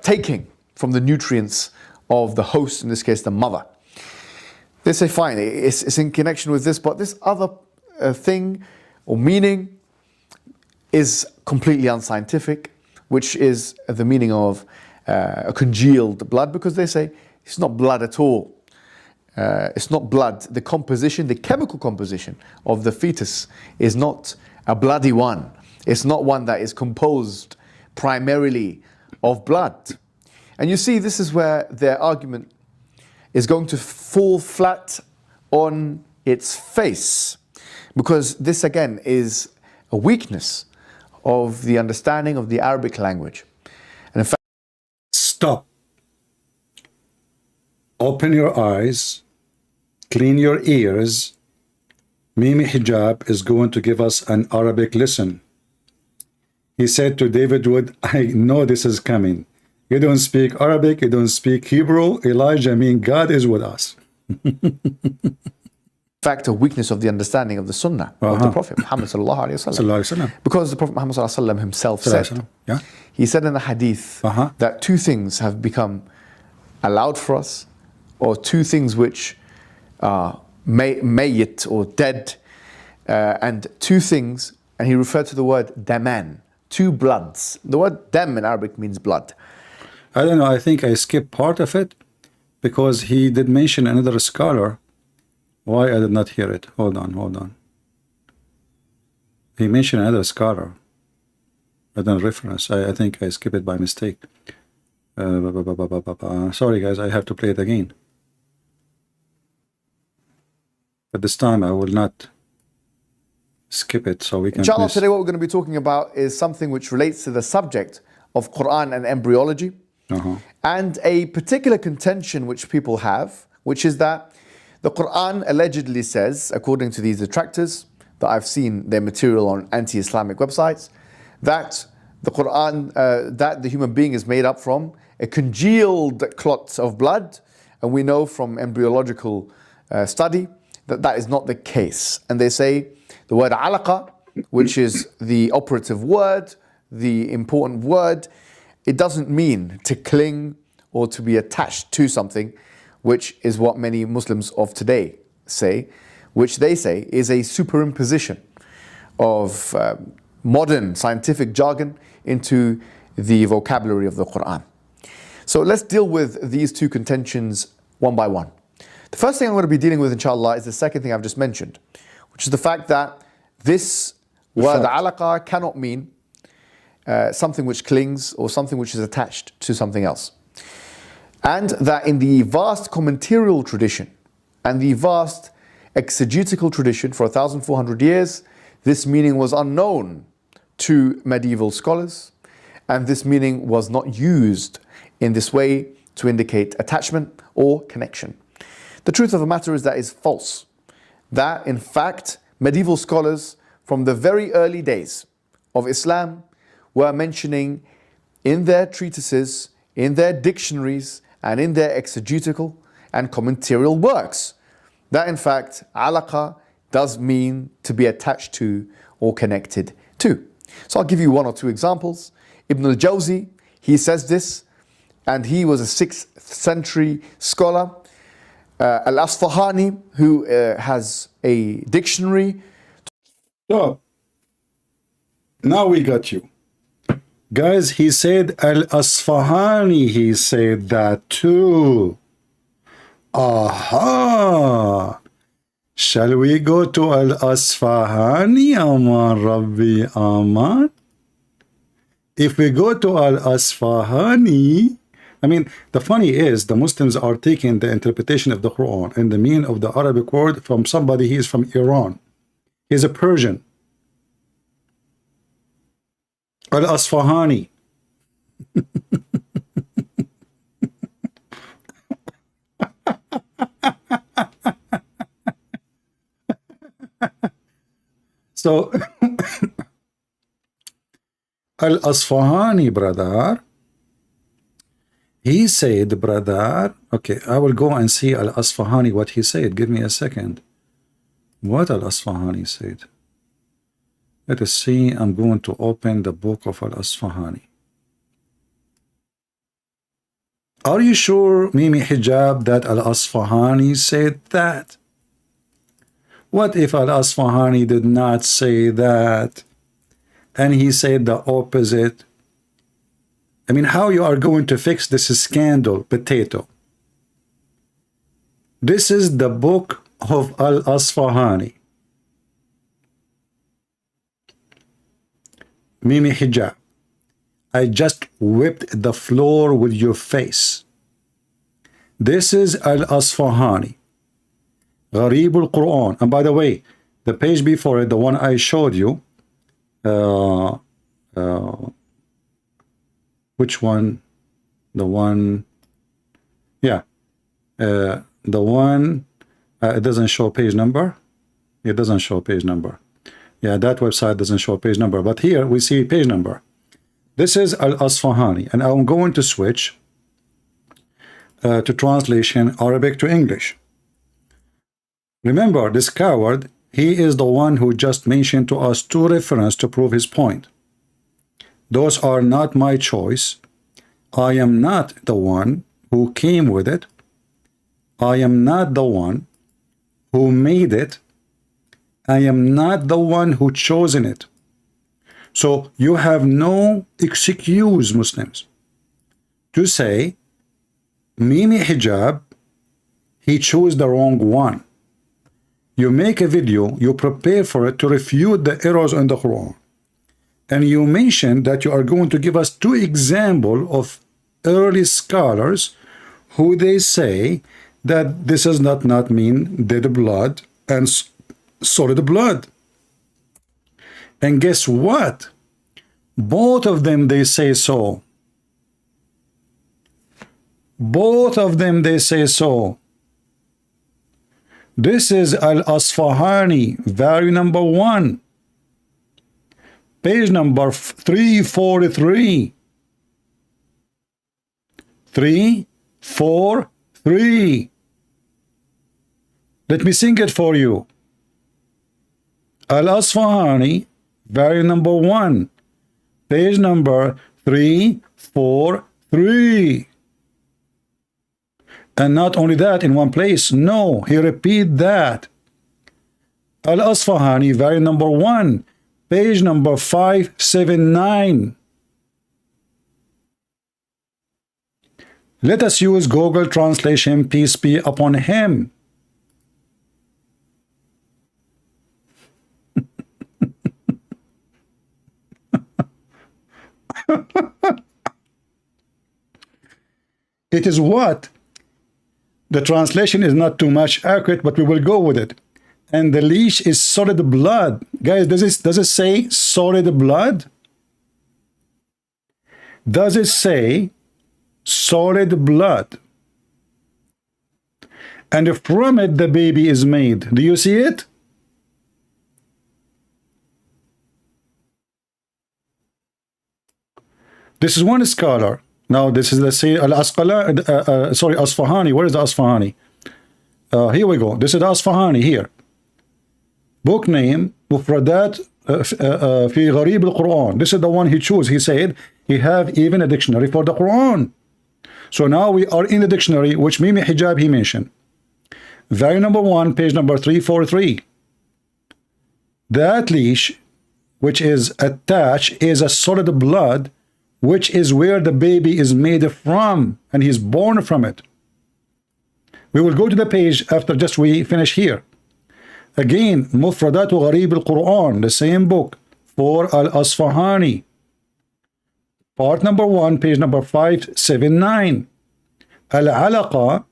taking from the nutrients of the host, in this case, the mother. They say, fine, it's in connection with this, but this other thing or meaning is completely unscientific, which is the meaning of a congealed blood, because they say it's not blood at all. It's not blood. The composition, the chemical composition of the fetus is not a bloody one. It's not one that is composed primarily of blood. And you see, this is where their argument is going to fall flat on its face, because this again is a weakness of the understanding of the Arabic language. And in fact, stop. Open your eyes, clean your ears. Mimi Hijab is going to give us an Arabic lesson. He said to David Wood, I know this is coming. You don't speak Arabic, you don't speak Hebrew. Elijah, I mean, God is with us. Fact, a weakness of the understanding of the Sunnah of the Prophet Muhammad sallallahu alaihi wasallam. Because the Prophet Muhammad sallallahu alaihi wasallam himself said, yeah, he said in the hadith that two things have become allowed for us, or two things which are mayyit or dead, and two things, and he referred to the word daman, two bloods. The word dam in Arabic means blood. I don't know, I think I skipped part of it because he did mention another scholar. Why I did not hear it? Hold on. He mentioned another scholar. I don't reference. I think I skipped it by mistake. Sorry guys, I have to play it again. But this time I will not skip it so we can Inshallah, today what we're going to be talking about is something which relates to the subject of Quran and embryology, and a particular contention which people have, which is that the Quran allegedly says, according to these detractors, that I've seen their material on anti-Islamic websites, that the Quran, that the human being is made up from a congealed clot of blood, and we know from embryological study that that is not the case. And they say the word alaqa, which is the operative word, the important word, it doesn't mean to cling or to be attached to something, which is what many Muslims of today say, which they say is a superimposition of modern scientific jargon into the vocabulary of the Quran. So let's deal with these two contentions one by one. The first thing I'm going to be dealing with, inshallah, is the second thing I've just mentioned, which is the fact that this word alaqa cannot mean something which clings or something which is attached to something else. And that in the vast commentarial tradition and the vast exegetical tradition for 1,400 years, this meaning was unknown to medieval scholars, and this meaning was not used in this way to indicate attachment or connection. The truth of the matter is that is false. That, in fact, medieval scholars from the very early days of Islam were mentioning in their treatises, in their dictionaries, and in their exegetical and commentarial works, that in fact, alaqa does mean to be attached to or connected to. So I'll give you one or two examples. Ibn al-Jawzi, he says this, and he was a 6th century scholar. Al-Asfahani, who has a dictionary. So, now we got you. Guys, he said Al-Asfahani, he said that too. Aha! Shall we go to Al-Asfahani? Aman Rabbi Aman. If we go to Al-Asfahani, I mean, the funny is, the Muslims are taking the interpretation of the Quran and the meaning of the Arabic word from somebody, he is from Iran. He's a Persian. Al-Asfahani. So, Al-Asfahani, brother, he said, brother, okay, I will go and see Al-Asfahani, what he said. Give me a second. What Al-Asfahani said? Let us see. I'm going to open the book of Al-Asfahani. Are you sure, Mimi Hijab, that Al-Asfahani said that? What if Al-Asfahani did not say that, and he said the opposite? I mean, how you are going to fix this scandal, potato? This is the book of Al-Asfahani. Mimi Hijab, I just whipped the floor with your face. This is Al-Asfahani, Gharib al-Quran. And by the way, the page before it, the one I showed you, which one? The one, yeah, the one, it doesn't show page number. It doesn't show page number. Yeah, that website doesn't show page number, but here we see page number. This is Al-Asfahani, and I'm going to switch to translation Arabic to English. Remember, this coward, he is the one who just mentioned to us two references to prove his point. Those are not my choice. I am not the one who came with it. I am not the one who made it. I am not the one who chosen it. So you have no excuse, Muslims, to say Mimi Hijab, he chose the wrong one. You make a video, you prepare for it to refute the errors in the Quran, and you mention that you are going to give us two examples of early scholars who they say that this does not mean dead blood and solid blood. And guess what? Both of them, they say so. Both of them, they say so. This is Al-Asfahani, value number 1, page number 343. 343. Let me sing it for you. Al-Asfahani, value number 1, page number 343. And not only that in one place, no, he repeat that. Al-Asfahani, value number 1, page number 579. Let us use Google Translation, peace be upon him. It is what? The translation is not too much accurate, but we will go with it. And the leash is solid blood. Guys, does it say solid blood? Does it say solid blood? And from it the baby is made. Do you see it? This is one scholar. Now this is, let's say, Asfahani. Where is the Asfahani? Here we go. This is Asfahani here. Book name Mufradat fi Gharib al-Quran. This is the one he chose. He said he have even a dictionary for the Quran. So now we are in the dictionary which Mimi Hijab he mentioned. Value number 1, page number 343. That leash which is attached is a solid blood, which is where the baby is made from, and he's born from it. We will go to the page after just we finish here. Again, Mufradat Gharib al-Quran, the same book for Al-Asfahani. Part number 1, page number 579. Al-Alaqa,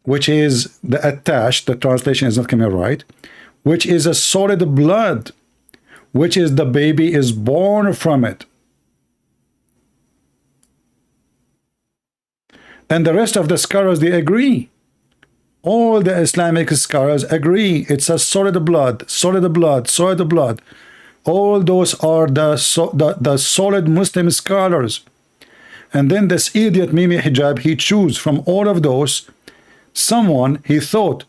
which is the attached, the translation is not coming right, which is a solid blood, which is the baby is born from it. And the rest of the scholars, they agree. All the Islamic scholars agree. It's a solid blood, solid blood, solid blood. All those are the solid Muslim scholars. And then this idiot Mimi Hijab, he choose from all of those someone he thought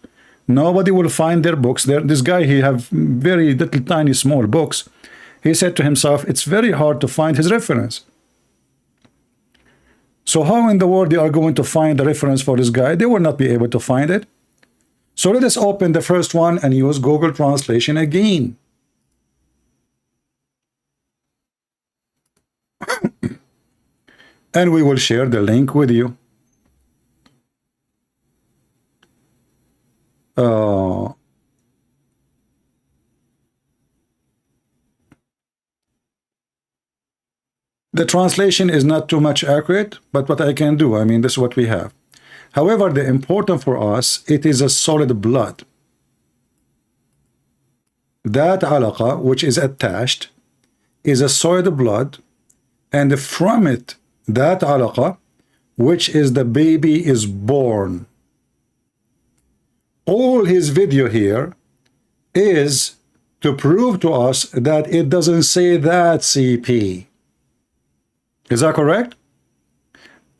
nobody will find their books. This guy, he have very little tiny small books. He said to himself, it's very hard to find his reference. So how in the world they are going to find the reference for this guy? They will not be able to find it. So let us open the first one and use Google Translation again. And we will share the link with you. The translation is not too much accurate, but what I can do, I mean, this is what we have. However, the important for us, it is a solid blood. That alaqa, which is attached, is a solid blood, and from it, that alaqa, which is the baby is born. All his video here is to prove to us that it doesn't say that, CP. Is that correct?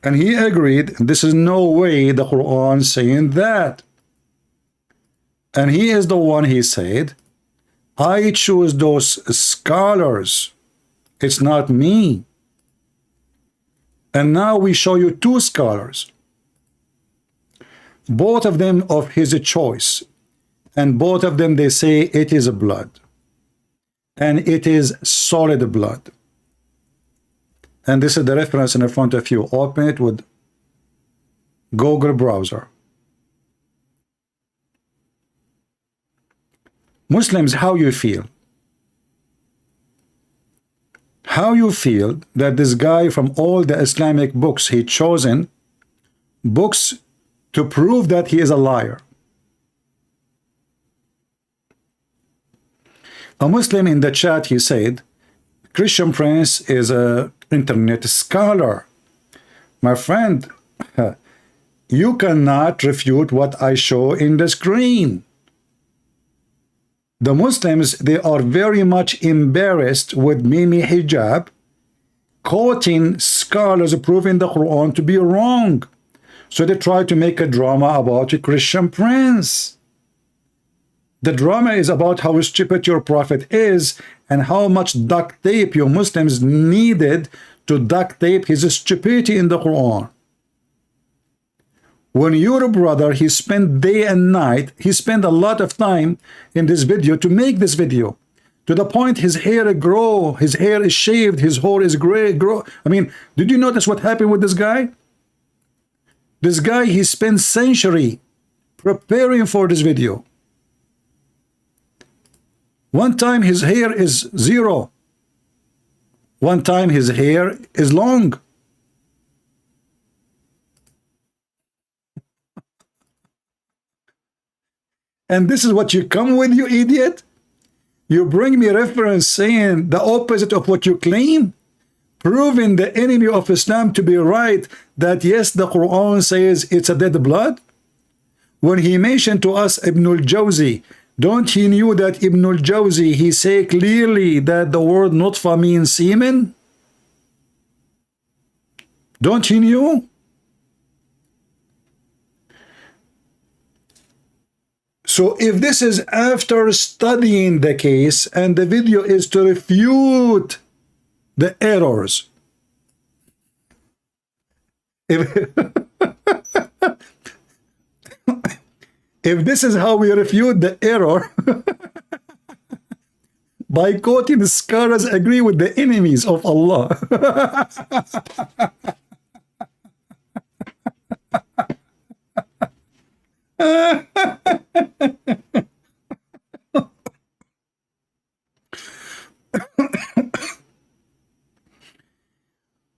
And he agreed, this is no way the Quran saying that. And he is the one, he said, I choose those scholars. It's not me. And now we show you two scholars, both of them of his choice, and both of them they say it is blood, and it is solid blood. And this is the reference in front of you. Open it with Google browser. Muslims, how you feel? How you feel that this guy from all the Islamic books, he chosen books to prove that he is a liar? A Muslim in the chat, he said, Christian Prince is a internet scholar. My friend, you cannot refute what I show in the screen. The Muslims, they are very much embarrassed with Mimi Hijab quoting scholars proving the Quran to be wrong. So they try to make a drama about a Christian Prince. The drama is about how stupid your prophet is and how much duct tape you Muslims needed to duct tape his stupidity in the Quran. When your brother, he spent day and night, he spent a lot of time in this video to make this video, to the point his hair grow, his hair is shaved, his hair is gray, grow. I mean, did you notice what happened with this guy? This guy, he spent century preparing for this video. One time his hair is zero. One time his hair is long. And this is what you come with, you idiot? You bring me reference saying the opposite of what you claim, proving the enemy of Islam to be right, that yes, the Quran says it's a dead blood. When he mentioned to us Ibn al-Jawzi, don't he knew that Ibn al-Jawzi, he say clearly that the word nutfa means semen? Don't he knew? So if this is after studying the case and the video is to refute the errors, if this is how we refute the error, by quoting the scholars agree with the enemies of Allah.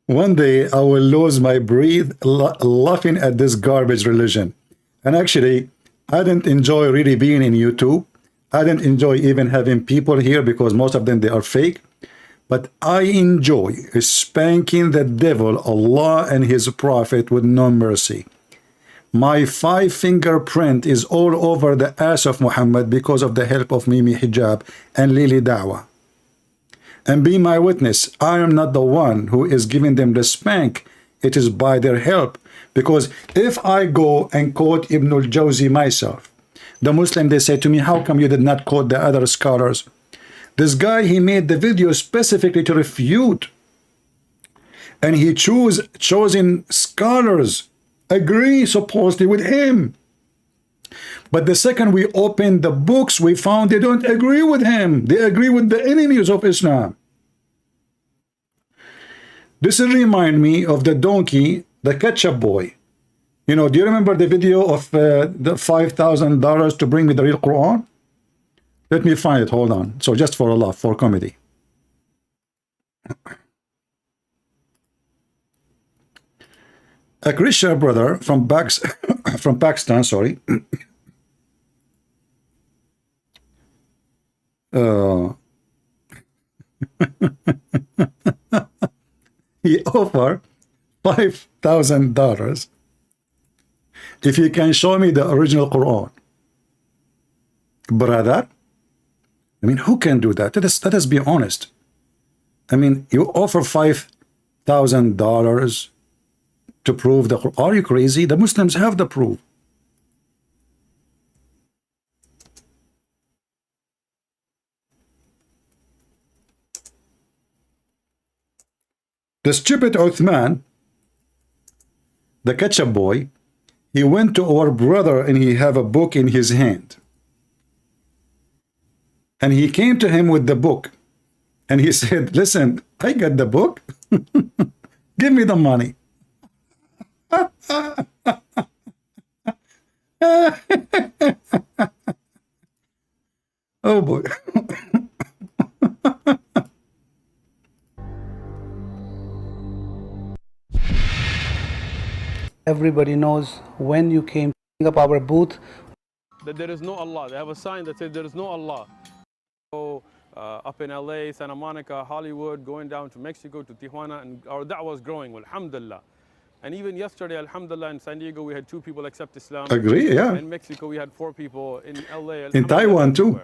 One day I will lose my breath laughing at this garbage religion. And actually, I didn't enjoy really being in YouTube. I didn't enjoy even having people here because most of them, they are fake. But I enjoy spanking the devil, Allah and his prophet with no mercy. My 5-finger print is all over the ass of Muhammad because of the help of Mimi Hijab and Lily Dawah. And be my witness, I am not the one who is giving them the spank. It is by their help. Because if I go and quote Ibn al-Jawzi myself, the Muslim, they say to me, how come you did not quote the other scholars? This guy, he made the video specifically to refute. And he chosen scholars agree supposedly with him. But the second we opened the books, we found they don't agree with him. They agree with the enemies of Islam. This will remind me of the donkey, the ketchup boy. You know, do you remember the video of the $5,000 to bring me the real Quran? Let me find it. Hold on. So just for Allah, for comedy. A Christian brother from Pakistan, sorry. He offered $5,000 if you can show me the original Quran. Brother, I mean, who can do that? Let us be honest. I mean, you offer $1,000 to prove the Quran. Are you crazy? The Muslims have the proof. The stupid Uthman, the ketchup boy, he went to our brother and he have a book in his hand. And he came to him with the book. And he said, listen, I got the book. Give me the money. Oh boy. Everybody knows when you came up our booth that there is no Allah. They have a sign that says there is no Allah. So, up in LA, Santa Monica, Hollywood, going down to Mexico, to Tijuana, and our da'wah is growing, alhamdulillah. And even yesterday, alhamdulillah, in San Diego, we had 2 people accept Islam. Agree, yeah. In Mexico, we had 4 people. In LA, in Taiwan too.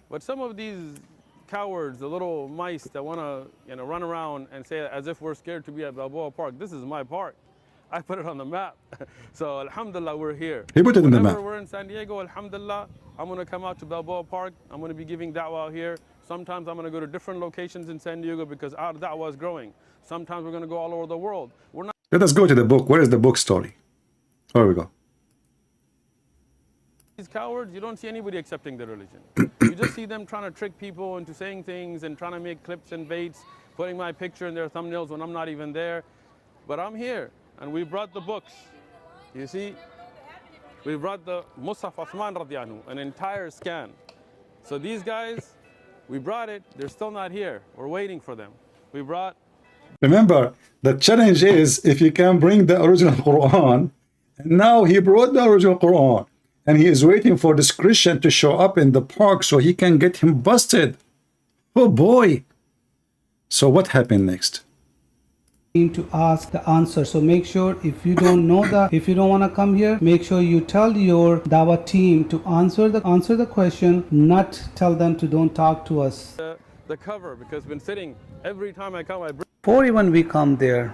But some of these cowards, the little mice that want to run around and say as if we're scared to be at Balboa Park, this is my park. I put it on the map. So alhamdulillah, we're here. He put it in the map. Whenever we're in San Diego, alhamdulillah, I'm going to come out to Balboa Park. I'm going to be giving da'wah out here. Sometimes I'm going to go to different locations in San Diego because our da'wah is growing. Sometimes we're going to go all over the world. We're not. Let us go to the book. Where is the book story? There we go. These cowards, you don't see anybody accepting the religion. You just see them trying to trick people into saying things and trying to make clips and baits, putting my picture in their thumbnails when I'm not even there. But I'm here. And we brought the books. You see, we brought the Mus'haf Uthman radiyallahu anhu, an entire scan. So these guys, we brought it. They're still not here. We're waiting for them. We brought. Remember, the challenge is if you can bring the original Quran. And now he brought the original Quran, and he is waiting for this Christian to show up in the park so he can get him busted. Oh boy! So what happened next? to ask the answer. So make sure if you don't know that, if you don't want to come here, make sure you tell your Dawah team to answer the question, not tell them to don't talk to us. The cover, because been sitting every time I come, Before even we come there,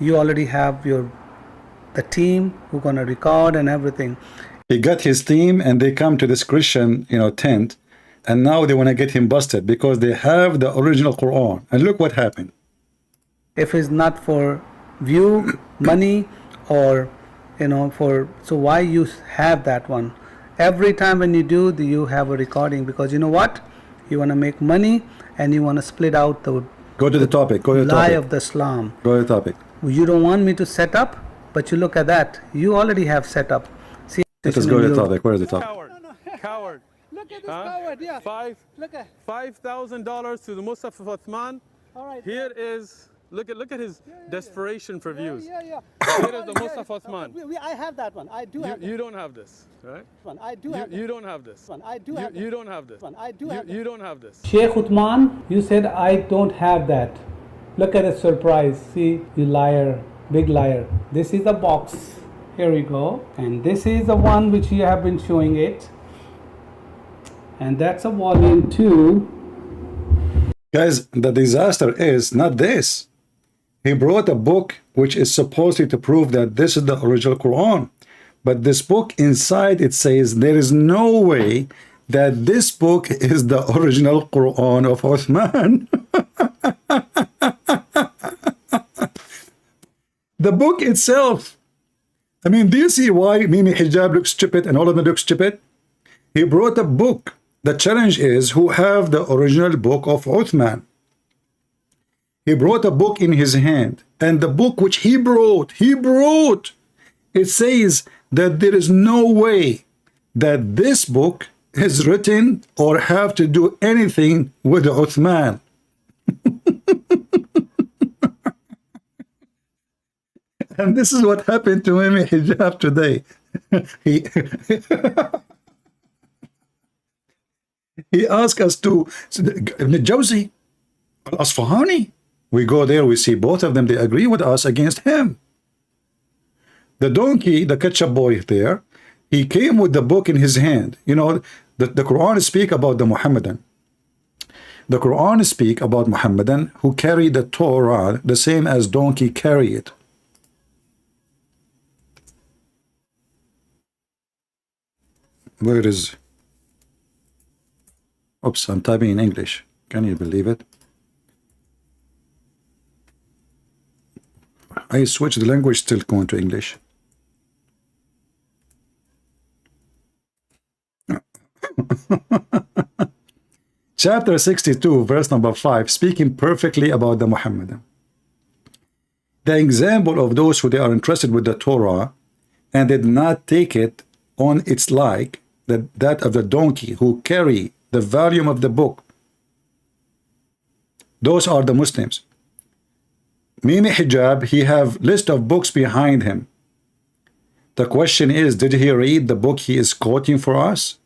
you already have the team who's gonna record and everything. He got his team and they come to this Christian, tent, and now they want to get him busted because they have the original Quran. And look what happened. If it's not for view, money, or so why you have that one? Every time when you do, you have a recording, because you know what? You want to make money and you want to split out the Go to the topic. Go to the lie topic. of the Islam. Go to the topic. You don't want me to set up, but you look at that. You already have set up. See, Let us go to the topic. Where is the topic? Coward. Look at this coward, yeah. $5,000 to the Mus'haf of Uthman. All right. Here is, look at his desperation for views. Yeah. Here is the Mus'haf of Uthman. I have that one. I do have You don't have this, right? one. I do have You don't have this. one. I do have You don't have this. one. I do have You don't have this. Sheikh Uthman, you said I don't have that. Look at the surprise. See, you liar, big liar. This is the box. Here we go. And this is the one which you have been showing it. And that's a volume 2. Guys, the disaster is not this. He brought a book which is supposedly to prove that this is the original Quran. But this book inside, it says there is no way that this book is the original Quran of Uthman. The book itself. I mean, do you see why Mimi Hijab looks stupid and all of them look stupid? He brought a book. The challenge is who have the original book of Uthman. He brought a book in his hand, and the book which he brought, it says that there is no way that this book is written or have to do anything with Uthman. And this is what happened to Mimi Hijab today. He asked us to Ibn Jawzi, Al-Asfahani. We go there, we see both of them, they agree with us against him. The donkey, the ketchup boy there, he came with the book in his hand. The Quran speak about the Muhammadan. The Quran speak about Muhammadan who carry the Torah the same as donkey carry it. Where is... Oops, I'm typing in English. Can you believe it? I switched the language, still going to English. Chapter 62, verse number 5, speaking perfectly about the Muhammadan. The example of those who they are interested with the Torah and did not take it on its like, that of the donkey who carry the volume of the book. Those are the Muslims. Mimi Hijab, he have list of books behind him. The question is, did he read the book he is quoting for us?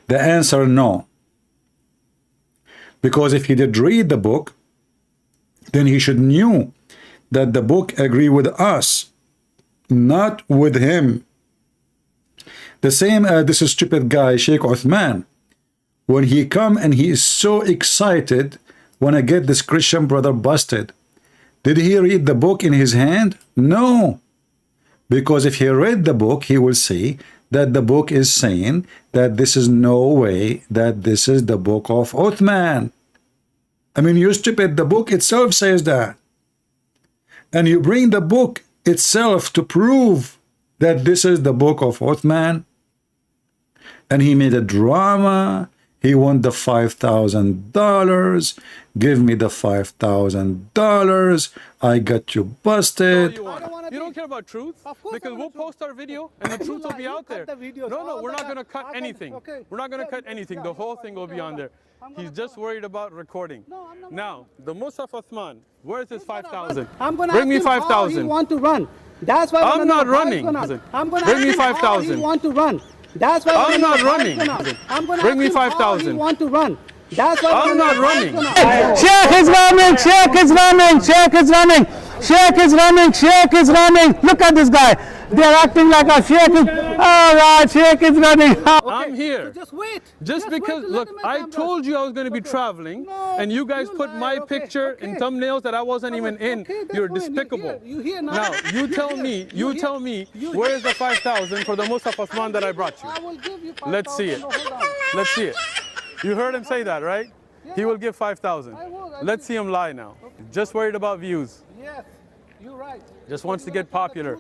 The answer, no. Because if he did read the book, then he should knew that the book agree with us, not with him. The same as this stupid guy, Sheikh Uthman, when he come and he is so excited when I get this Christian brother busted. Did he read the book in his hand? No. Because if he read the book, he will see that the book is saying that this is no way that this is the book of Uthman. I mean, you stupid, the book itself says that. And you bring the book itself to prove that this is the book of Uthman. And he made a drama. He won the $5,000. Give me the $5,000. I got you busted. You don't care about truth? Because we'll post our video and the truth will be out there. No, we're not going to cut anything. We're not going to cut anything. The whole thing will be on there. He's just worried about recording. Now, the Musaf Uthman, where's his 5,000? Bring me 5,000. You want to run? That's why I'm not running. Bring me 5,000. You want to run? That's why I'm not running. Bring me 5,000. You want to run? That's why I'm not running. Sheikh is running. Sheikh is running. Sheikh is running. Sheikh is running. Sheikh is running. Look at this guy. They're acting like a Sheikh is. All right, Sheikh is running. I'm here. So just wait. Just because, look, I told you I was going to be traveling, and you guys put my picture in thumbnails that I wasn't even in. You're despicable. Now, you tell me, where is the 5,000 for the Musaf Uthman that I brought you? I will give you 5,000. Let's see it. Let's see it. You heard him say that, right? He will give 5,000. Let's see him lie now. Just worried about views. Yes, you're right. Just wants to get popular.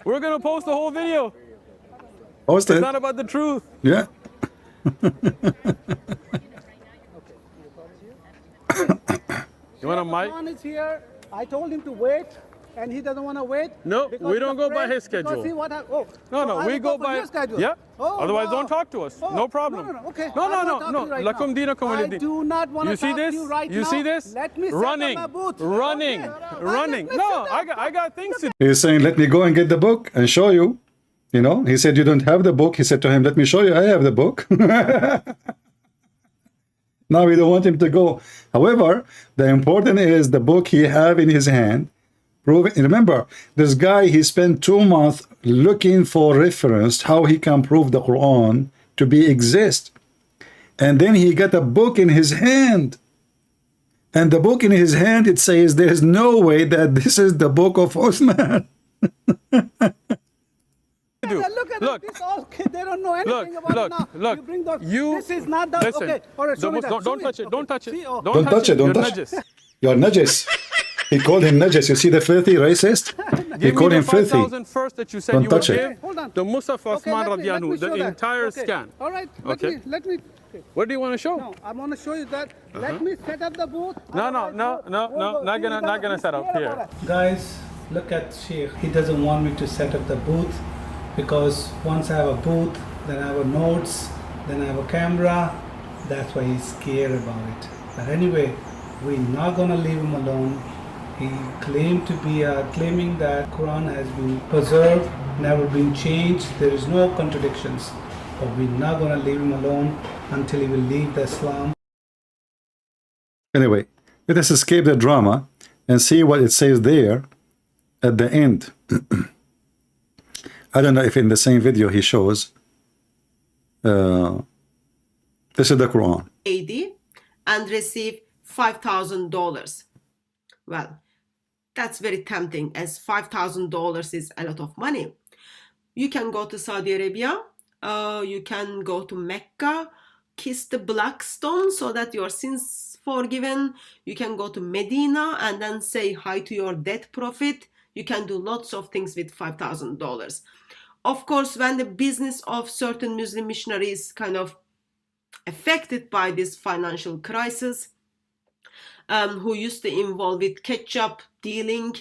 We're going to post the whole video. Post it. It's not about the truth. Yeah. You want a mic? Uthman is here. I told him to wait, and he doesn't want to wait. No, we don't go by his schedule. No, we go by. Yeah. Otherwise, don't talk to us. No problem. Okay. No. Lakum dinakum I waliyadin. do not want to talk to you right now. You see this? Let me running, running. No, I got things to do. He's saying, let me go and get the book and show you. You know, he said, you don't have the book. He said to him, let me show you, I have the book. Now we don't want him to go. However, the important is the book he have in his hand. Remember, this guy, he spent 2 months looking for reference, how he can prove the Quran to be exist. And then he got a book in his hand. And the book in his hand, it says, there's no way that this is the book of Uthman. Look at this all kid. They don't know anything about it now. Look, you bring those, you this is not the, listen, okay. All right, show me that. Don't touch it. Don't touch it. See, oh. Don't touch it. Don't touch it. You're Najis. He called him Najis. You see the filthy racist? He called him filthy. First that you said Don't you touch would it. give the Musaf Uthman radiallahu, the entire scan. All right. Okay. Let me. What do you want to show? No, I want to show you that. Let me set up the booth. No. Not gonna set up here. Guys, look at Sheikh. He doesn't want me to set up the booth because once I have a booth, then I have notes, then I have a camera. That's why he's scared about it. But anyway, we're not gonna leave him alone. He claimed to be claiming that Quran has been preserved, never been changed. There is no contradictions. But we're not gonna leave him alone until he will leave the Islam. Anyway, let us escape the drama and see what it says there at the end. I don't know if in the same video he shows This is the Quran. AD and receive $5,000. Well, that's very tempting, as $5,000 is a lot of money. You can go to Saudi Arabia, you can go to Mecca, kiss the black stone so that your sins forgiven. You can go to Medina and then say hi to your dead prophet. You can do lots of things with $5,000. Of course, when the business of certain Muslim missionaries kind of affected by this financial crisis, who used to involve with ketchup dealing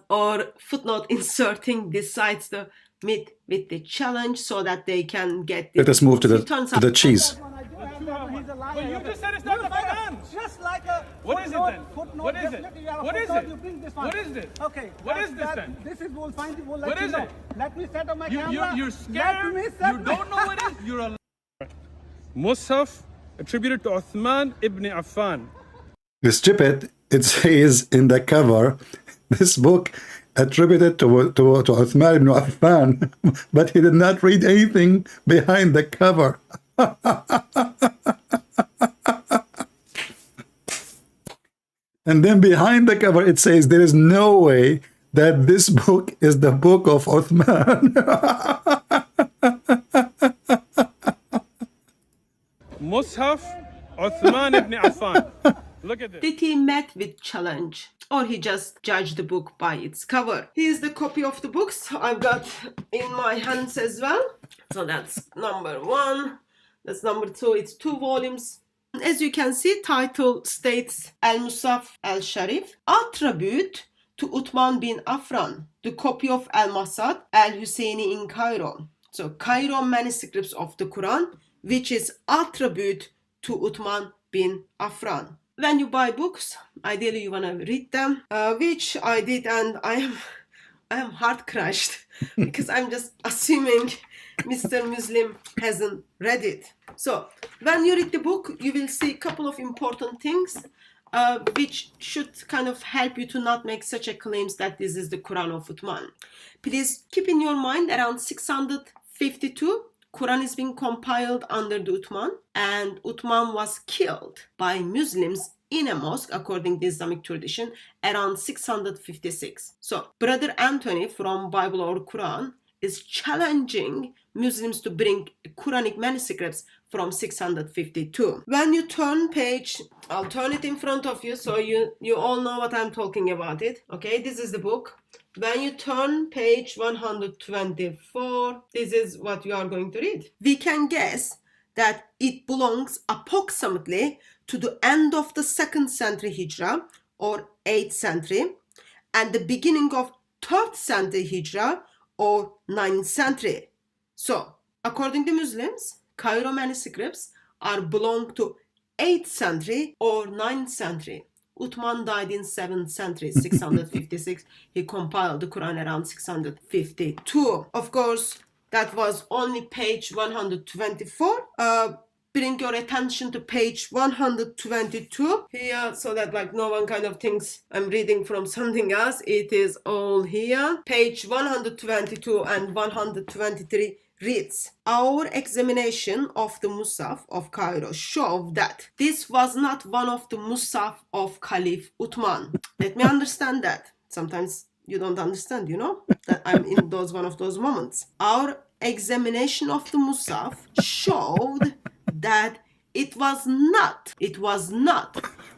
or footnote inserting, decides to meet with the challenge so that they can get the... Let us move to the cheese. But you just said it's not the finance. Just like a What is it then? footnote. What is it? Definitely you have a What is footnote, it? you bring this one. What is this? Okay. What is this then? This is, we'll find it, we'll let What you is know. it? Let me set up my camera. You're scared. Let me set You don't know what it is. You're a Mus'haf attributed to Uthman ibn Affan. Stupid, it says in the cover, this book attributed to Uthman ibn Affan, but he did not read anything behind the cover. And then behind the cover it says there is no way that this book is the book of Uthman. Mus'haf Uthman ibn Affan. Look at this. Did he met with challenge, or he just judged the book by its cover? Here's the copy of the books I've got in my hands as well. So that's number 1. That's number 2. It's 2 volumes. As you can see, title states Al-Musaf al-Sharif, attribute to Uthman bin Affan, the copy of Al-Masad al-Husseini in Cairo. So Cairo manuscripts of the Quran, which is attribute to Uthman bin Affan. When you buy books, ideally you want to read them, which I did, and I am heart crushed because I'm just assuming Mr. Muslim hasn't read it. So when you read the book, you will see a couple of important things which should kind of help you to not make such a claims that this is the Quran of Uthman. Please keep in your mind, around 652, Quran is being compiled under the Uthman, and Uthman was killed by Muslims in a mosque, according to Islamic tradition, around 656. So Brother Anthony from Bible or Quran is challenging Muslims to bring Quranic manuscripts from 652. When you turn page, I'll turn it in front of you so you all know what I'm talking about it. Okay, this is the book. When you turn page 124, this is what you are going to read. We can guess that it belongs approximately to the end of the 2nd century Hijrah or 8th century and the beginning of 3rd century Hijrah or 9th century. So, according to Muslims, Cairo manuscripts are belong to 8th century or 9th century. Uthman died in 7th century, 656. He compiled the Quran around 652. Of course, that was only page 124. Bring your attention to page 122 here so that like no one kind of thinks I'm reading from something else. It is all here. Page 122 and 123 reads, our examination of the Musaf of Cairo showed that this was not one of the Musaf of Caliph Uthman. Let me understand that. Sometimes you don't understand, you know, that I'm in one of those moments. Our examination of the Musaf showed that it was not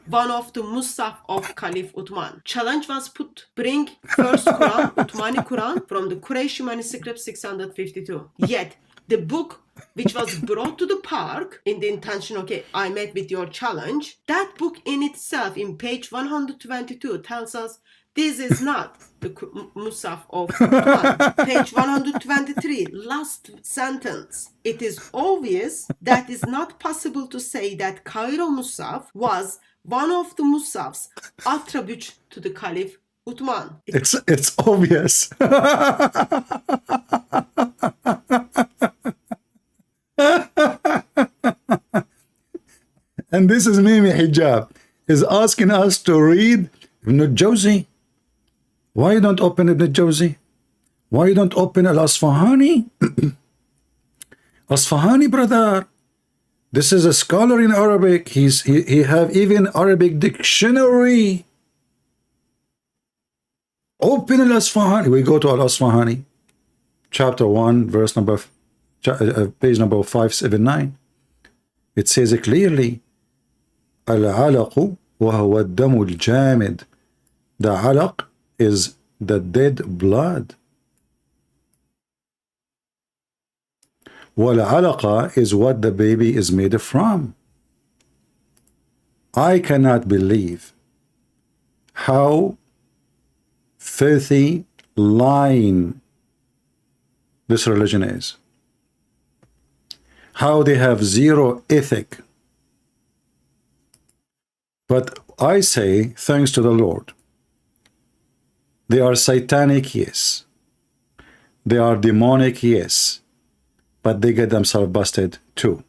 one of the Musaf of Caliph Uthman. Challenge was put, bring first Quran, Uthmani Quran, from the Quraysh manuscript 652. Yet, the book which was brought to the park in the intention, okay, I met with your challenge, that book in itself, in page 122, tells us this is not the Musaf of Uthman. Page 123, last sentence. It is obvious that it's not possible to say that Cairo Musaf was one of the Musafs attributed to the Caliph Uthman. It's obvious. And this is Mimi Hijab is asking us to read Ibn Jawzi. Why you don't open Ibn Jawzi? Why you don't open Al-Asfahani? Asfahani, brother. This is a scholar in Arabic. He have even Arabic dictionary. Open Al-Asfahani. We go to Al-Asfahani, chapter 1, verse number, page number 579. It says clearly, Al-alaqu wa huwa ad-damu al-jamid. The alaq is the dead blood. Wal-alaqa is what the baby is made from. I cannot believe how filthy, lying this religion is. How they have zero ethic. But I say, thanks to the Lord, they are satanic, yes. They are demonic, yes. But they get themselves busted too.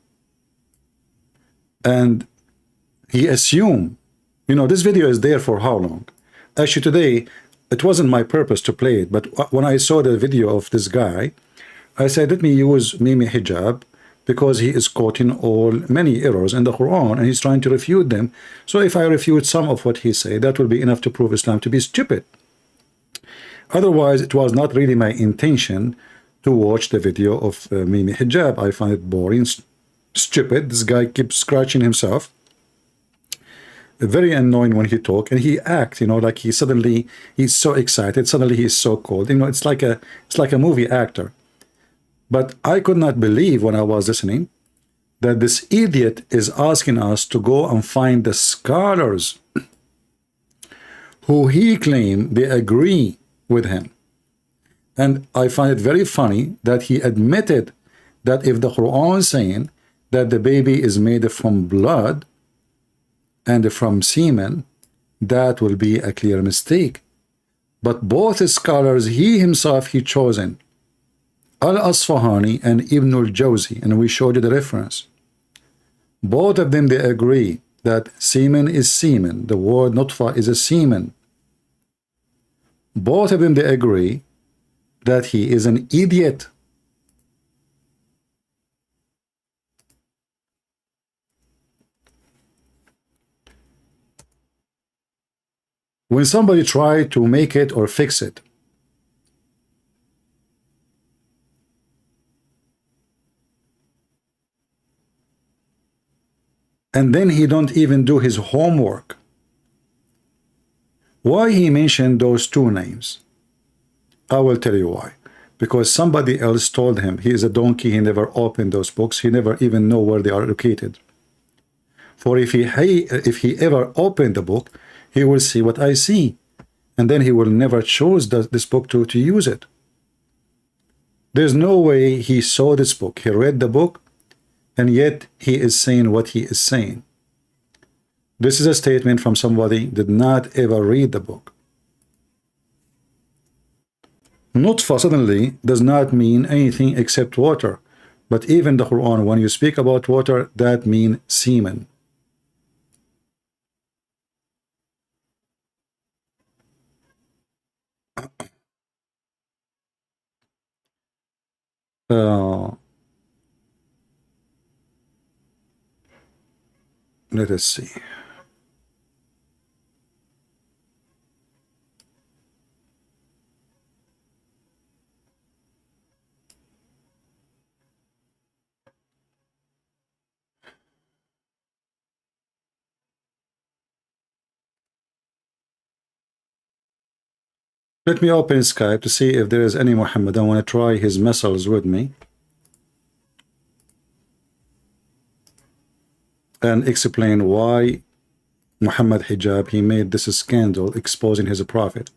And he assumed, you know, this video is there for how long? Actually today, it wasn't my purpose to play it, but when I saw the video of this guy, I said, let me use Mimi Hijab, because he is quoting many errors in the Quran, and he's trying to refute them. So if I refute some of what he said, that will be enough to prove Islam to be stupid. Otherwise, it was not really my intention to watch the video of Mimi Hijab. I find it boring, stupid. This guy keeps scratching himself. Very annoying when he talk, and he acts, you know, like he's so excited, suddenly he's so cold. You know, it's like a movie actor. But I could not believe when I was listening that this idiot is asking us to go and find the scholars who he claimed they agree with him. And I find it very funny that he admitted that if the Quran is saying that the baby is made from blood and from semen, that will be a clear mistake. But both scholars, he himself, he chosen, Al-Asfahani and Ibn al-Jawzi, and we showed you the reference. Both of them, they agree that semen is semen. The word nutfa is a semen. Both of them, they agree that he is an idiot. When somebody try to make it or fix it, and then he don't even do his homework, why he mentioned those two names? I will tell you why. Because somebody else told him he is a donkey, he never opened those books, he never even know where they are located. For if he ever opened the book, he will see what I see, and then he will never choose this book to use it. There's no way he saw this book, he read the book, and yet he is saying what he is saying. This is a statement from somebody did not ever read the book. Nutfa suddenly does not mean anything except water, but even the Quran, when you speak about water, that means semen. Let us see. Let me open Skype to see if there is any Muhammad. I want to try his missiles with me and explain why Muhammad Hijab, he made this scandal exposing his prophet.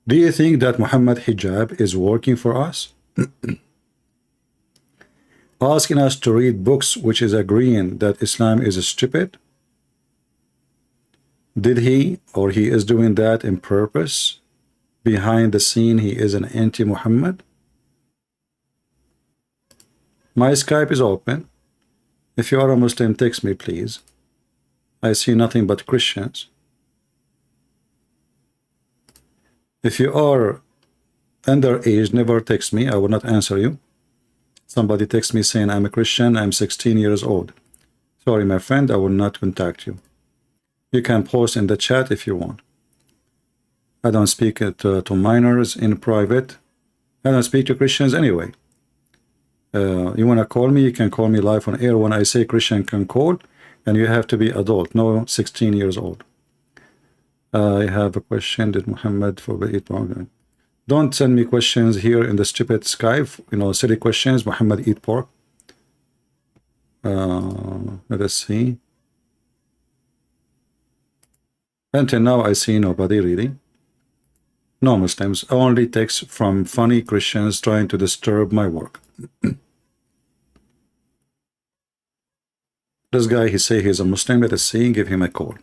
Do you think that Muhammad Hijab is working for us? Asking us to read books which is agreeing that Islam is stupid? Did he or he is doing that in purpose? Behind the scene, he is an anti-Muhammad. My Skype is open. If you are a Muslim, text me, please. I see nothing but Christians. If you are underage, never text me. I will not answer you. Somebody texts me saying, I'm a Christian, I'm 16 years old. Sorry, my friend, I will not contact you. You can post in the chat if you want. I don't speak to minors in private. I don't speak to Christians anyway. You want to call me, you can call me live on air when I say Christian can call, and you have to be adult, no 16 years old. I have a question. Did Muhammad forbid pork? Don't send me questions here in the stupid Skype, silly questions. Muhammad eat pork. Let us see. Until now, I see nobody really. No Muslims, only texts from funny Christians trying to disturb my work. This guy, he say he's a Muslim. Let us see, give him a call.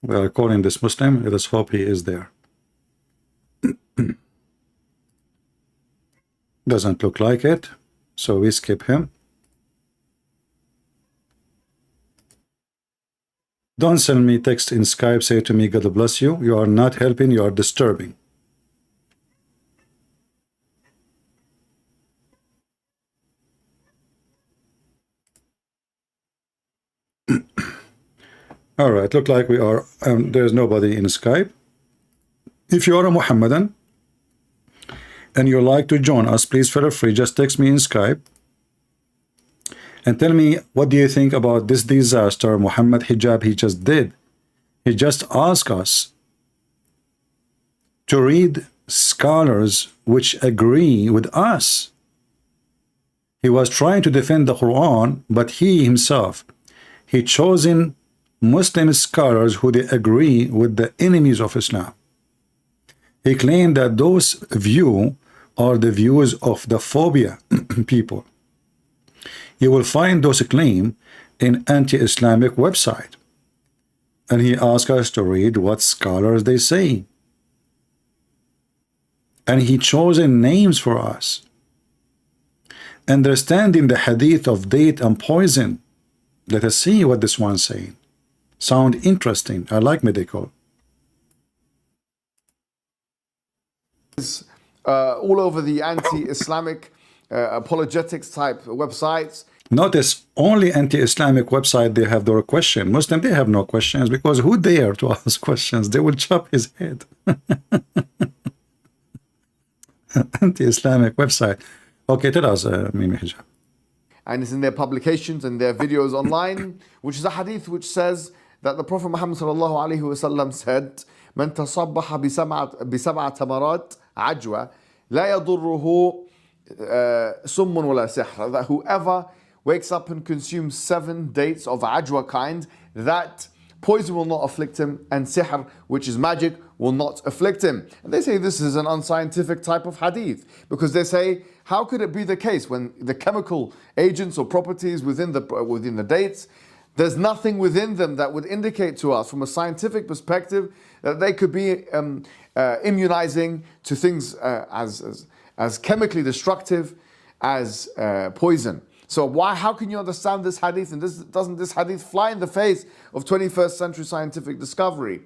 We are calling this Muslim. Let us hope he is there. Doesn't look like it, so we skip him. Don't send me text in Skype, say to me, God bless you. You are not helping, you are disturbing. All right, look like we are, there's nobody in Skype. If you are a Muhammadan and you like to join us, please feel free, just text me in Skype and tell me, what do you think about this disaster Muhammad Hijab he just did? He just asked us to read scholars which agree with us. He was trying to defend the Quran, but he himself, he chosen Muslim scholars who they agree with the enemies of Islam. He claimed that those views are the views of the phobia people. You will find those claims in anti-Islamic website. And he asked us to read what scholars they say. And he chosen names for us. Understanding the hadith of date and poison. Let us see what this one's saying. Sound interesting. I like medical. All over the anti-Islamic apologetics type websites. Notice only anti-Islamic website they have their question. Muslim they have no questions because who dare to ask questions? They will chop his head. Anti-Islamic website. Okay, tell us, Mimi Hijab. And it's in their publications and their videos online, which is a hadith which says that the Prophet Muhammad sallallahu alaihi wasallam said, "Man tasabbaha bisab'a tamarat ajwa la yadurruhu summun wala sihr." That whoever wakes up and consumes 7 dates of ajwa kind, that poison will not afflict him, and sihr, which is magic, will not afflict him. And they say this is an unscientific type of hadith, because they say, how could it be the case when the chemical agents or properties within the dates, there's nothing within them that would indicate to us from a scientific perspective that they could be immunizing to things as chemically destructive as poison. So how can you understand this hadith, and doesn't this hadith fly in the face of 21st century scientific discovery?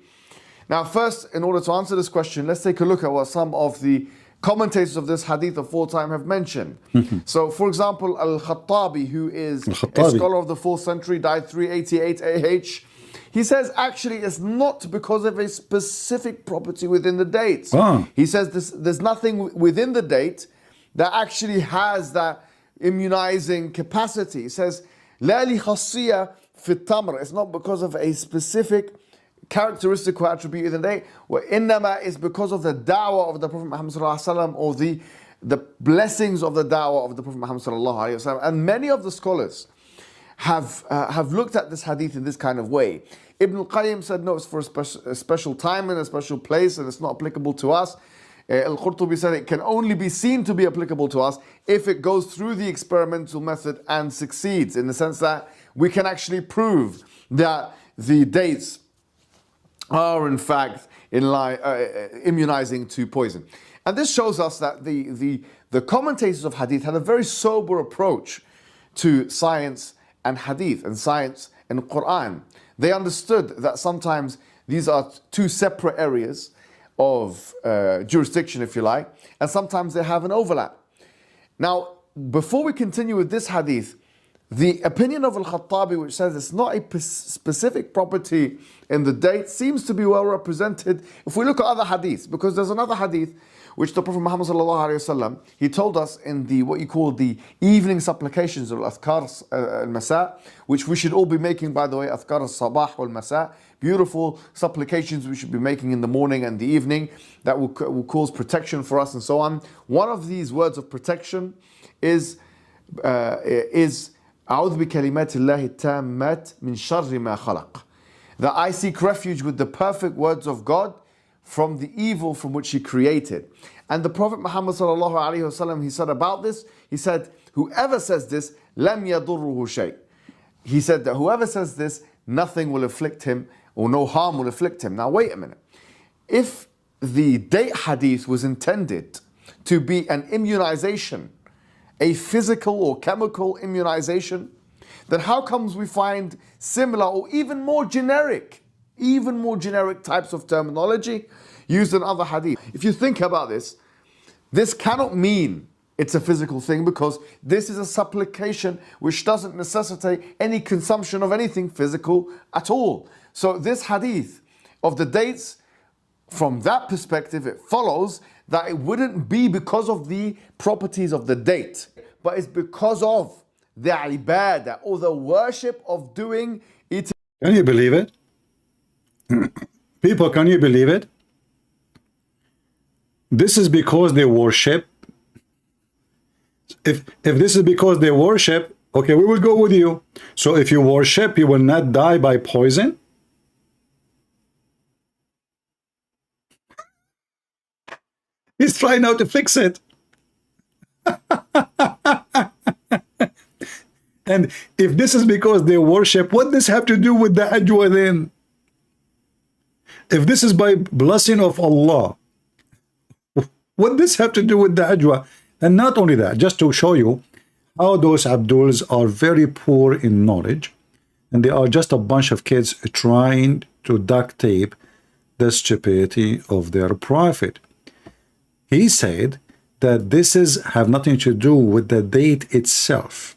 Now first, in order to answer this question, let's take a look at what some of the commentators of this hadith of all time have mentioned. So for example, Al-Khattabi, who is a scholar of the 4th century, died 388 AH, he says actually it's not because of a specific property within the date. He says there's nothing within the date that actually has that immunizing capacity. He says, "La li khasiyya fi tamr." It's not because of a specific characteristic or attribute in the date. وَإِنَّمَا is because of the da'wah of the Prophet Muhammad sallallahu alaihi wasallam, or the blessings of the da'wah of the Prophet Muhammad sallallahu alaihi wasallam. And many of the scholars have looked at this hadith in this kind of way. Ibn al-Qayyim said no, it's for a special time and a special place, and it's not applicable to us. Al-Qurtubi said it can only be seen to be applicable to us if it goes through the experimental method and succeeds, in the sense that we can actually prove that the dates are in fact immunizing to poison. And this shows us that the commentators of hadith had a very sober approach to science and hadith, and science and Quran. They understood that sometimes these are two separate areas of jurisdiction, if you like, and sometimes they have an overlap. Now, before we continue with this hadith, the opinion of Al-Khattabi, which says it's not a specific property in the date, seems to be well represented if we look at other hadiths, because there's another hadith which the Prophet Muhammad sallallahu alaihi wasallam, he told us in the what you call the evening supplications of Azkar al-Masa, which we should all be making, by the way, Azkar al-Sabah wal-Masa, beautiful supplications we should be making in the morning and the evening that will cause protection for us and so on. One of these words of protection is أعوذ بكلمات الله التامات من شر ما خلق. That I seek refuge with the perfect words of God from the evil from which He created. And the Prophet Muhammad sallallahu alaihi wasallam, he said about this, he said, whoever says this, لم يضره شيء. He said that whoever says this, nothing will afflict him or no harm will afflict him. Now wait a minute. If the date hadith was intended to be an immunization, a physical or chemical immunization, then how comes we find similar or even more generic types of terminology used in other hadith? If you think about this, this cannot mean it's a physical thing, because this is a supplication which doesn't necessitate any consumption of anything physical at all. So this hadith of the dates, from that perspective, it follows that it wouldn't be because of the properties of the date, but it's because of the ibadah or the worship of doing it. Can you believe it? People, can you believe it? This is because they worship. If this is because they worship, okay, we will go with you. So if you worship, you will not die by poison. He's trying now to fix it. And if this is because they worship, what does this have to do with the ajwa then? If this is by blessing of Allah, what does this have to do with the ajwa? And not only that, just to show you how those Abduls are very poor in knowledge, and they are just a bunch of kids trying to duct tape the stupidity of their prophet. He said that this have nothing to do with the date itself.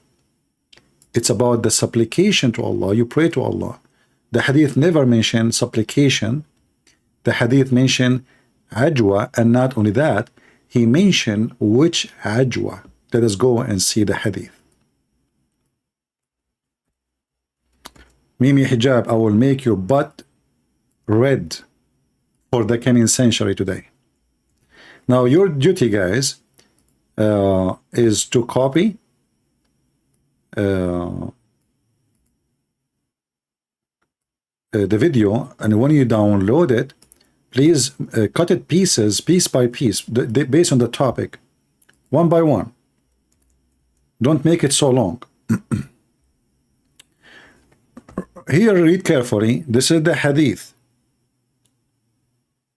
It's about the supplication to Allah. You pray to Allah. The hadith never mentioned supplication. The hadith mentioned ajwa, and not only that, he mentioned which ajwa. Let us go and see the hadith. Mimi Hijab, I will make your butt red for the coming century today. Now your duty, guys, is to copy the video, and when you download it, please cut it pieces, piece by piece, based on the topic, one by one. Don't make it so long. Here, read carefully. This is the hadith.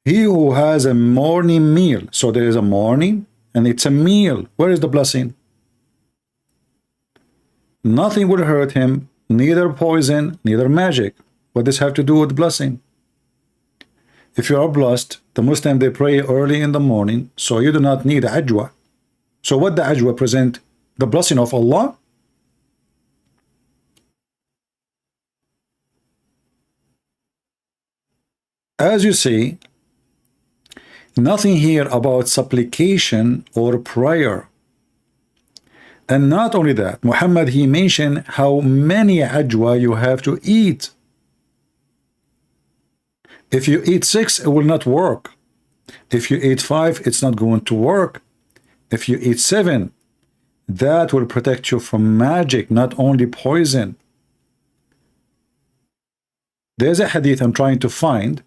He who has a morning meal, so there is a morning and it's a meal. Where is the blessing? Nothing will hurt him, neither poison, neither magic. What does this have to do with blessing? If you are blessed, the Muslim, they pray early in the morning, so you do not need ajwa. So what the ajwa present? The blessing of Allah? As you see, nothing here about supplication or prayer. And not only that, Muhammad, he mentioned how many ajwa you have to eat. If you eat 6, it will not work. If you eat 5, it's not going to work. If you eat 7, that will protect you from magic, not only poison. There's a hadith I'm trying to find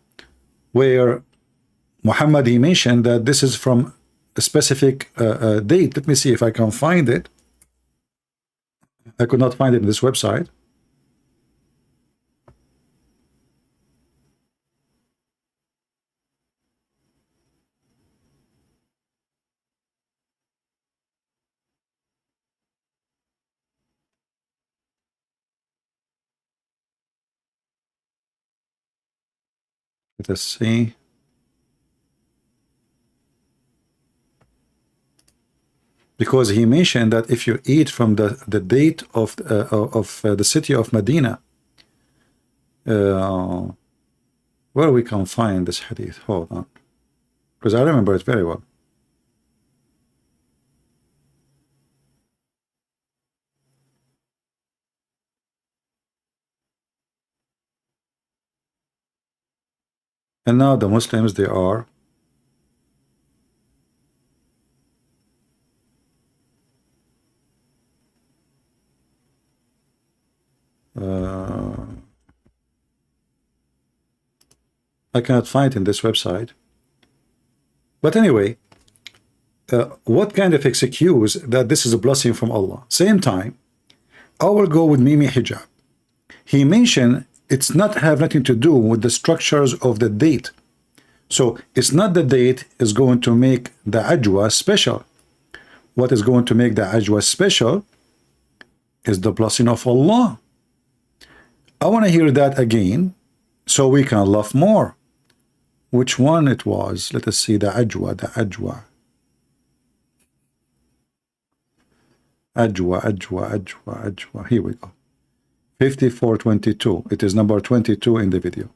where Muhammad, he mentioned that this is from a specific date. Let me see if I can find it. I could not find it in this website. Let us see. because he mentioned that if you eat from the date of the city of Medina, where we can find this hadith? Hold on, because I remember it very well. And now the Muslims, they are I cannot find it in this website. But anyway, what kind of excuse that this is a blessing from Allah? Same time, I will go with Mimi Hijab. He mentioned it's not have nothing to do with the structures of the date. So it's not the date is going to make the ajwa special. What is going to make the ajwa special is the blessing of Allah. I want to hear that again so we can love more. Which one it was? Let us see the ajwa, the ajwa. Ajwa. Here we go. 5422. It is number 22 in the video.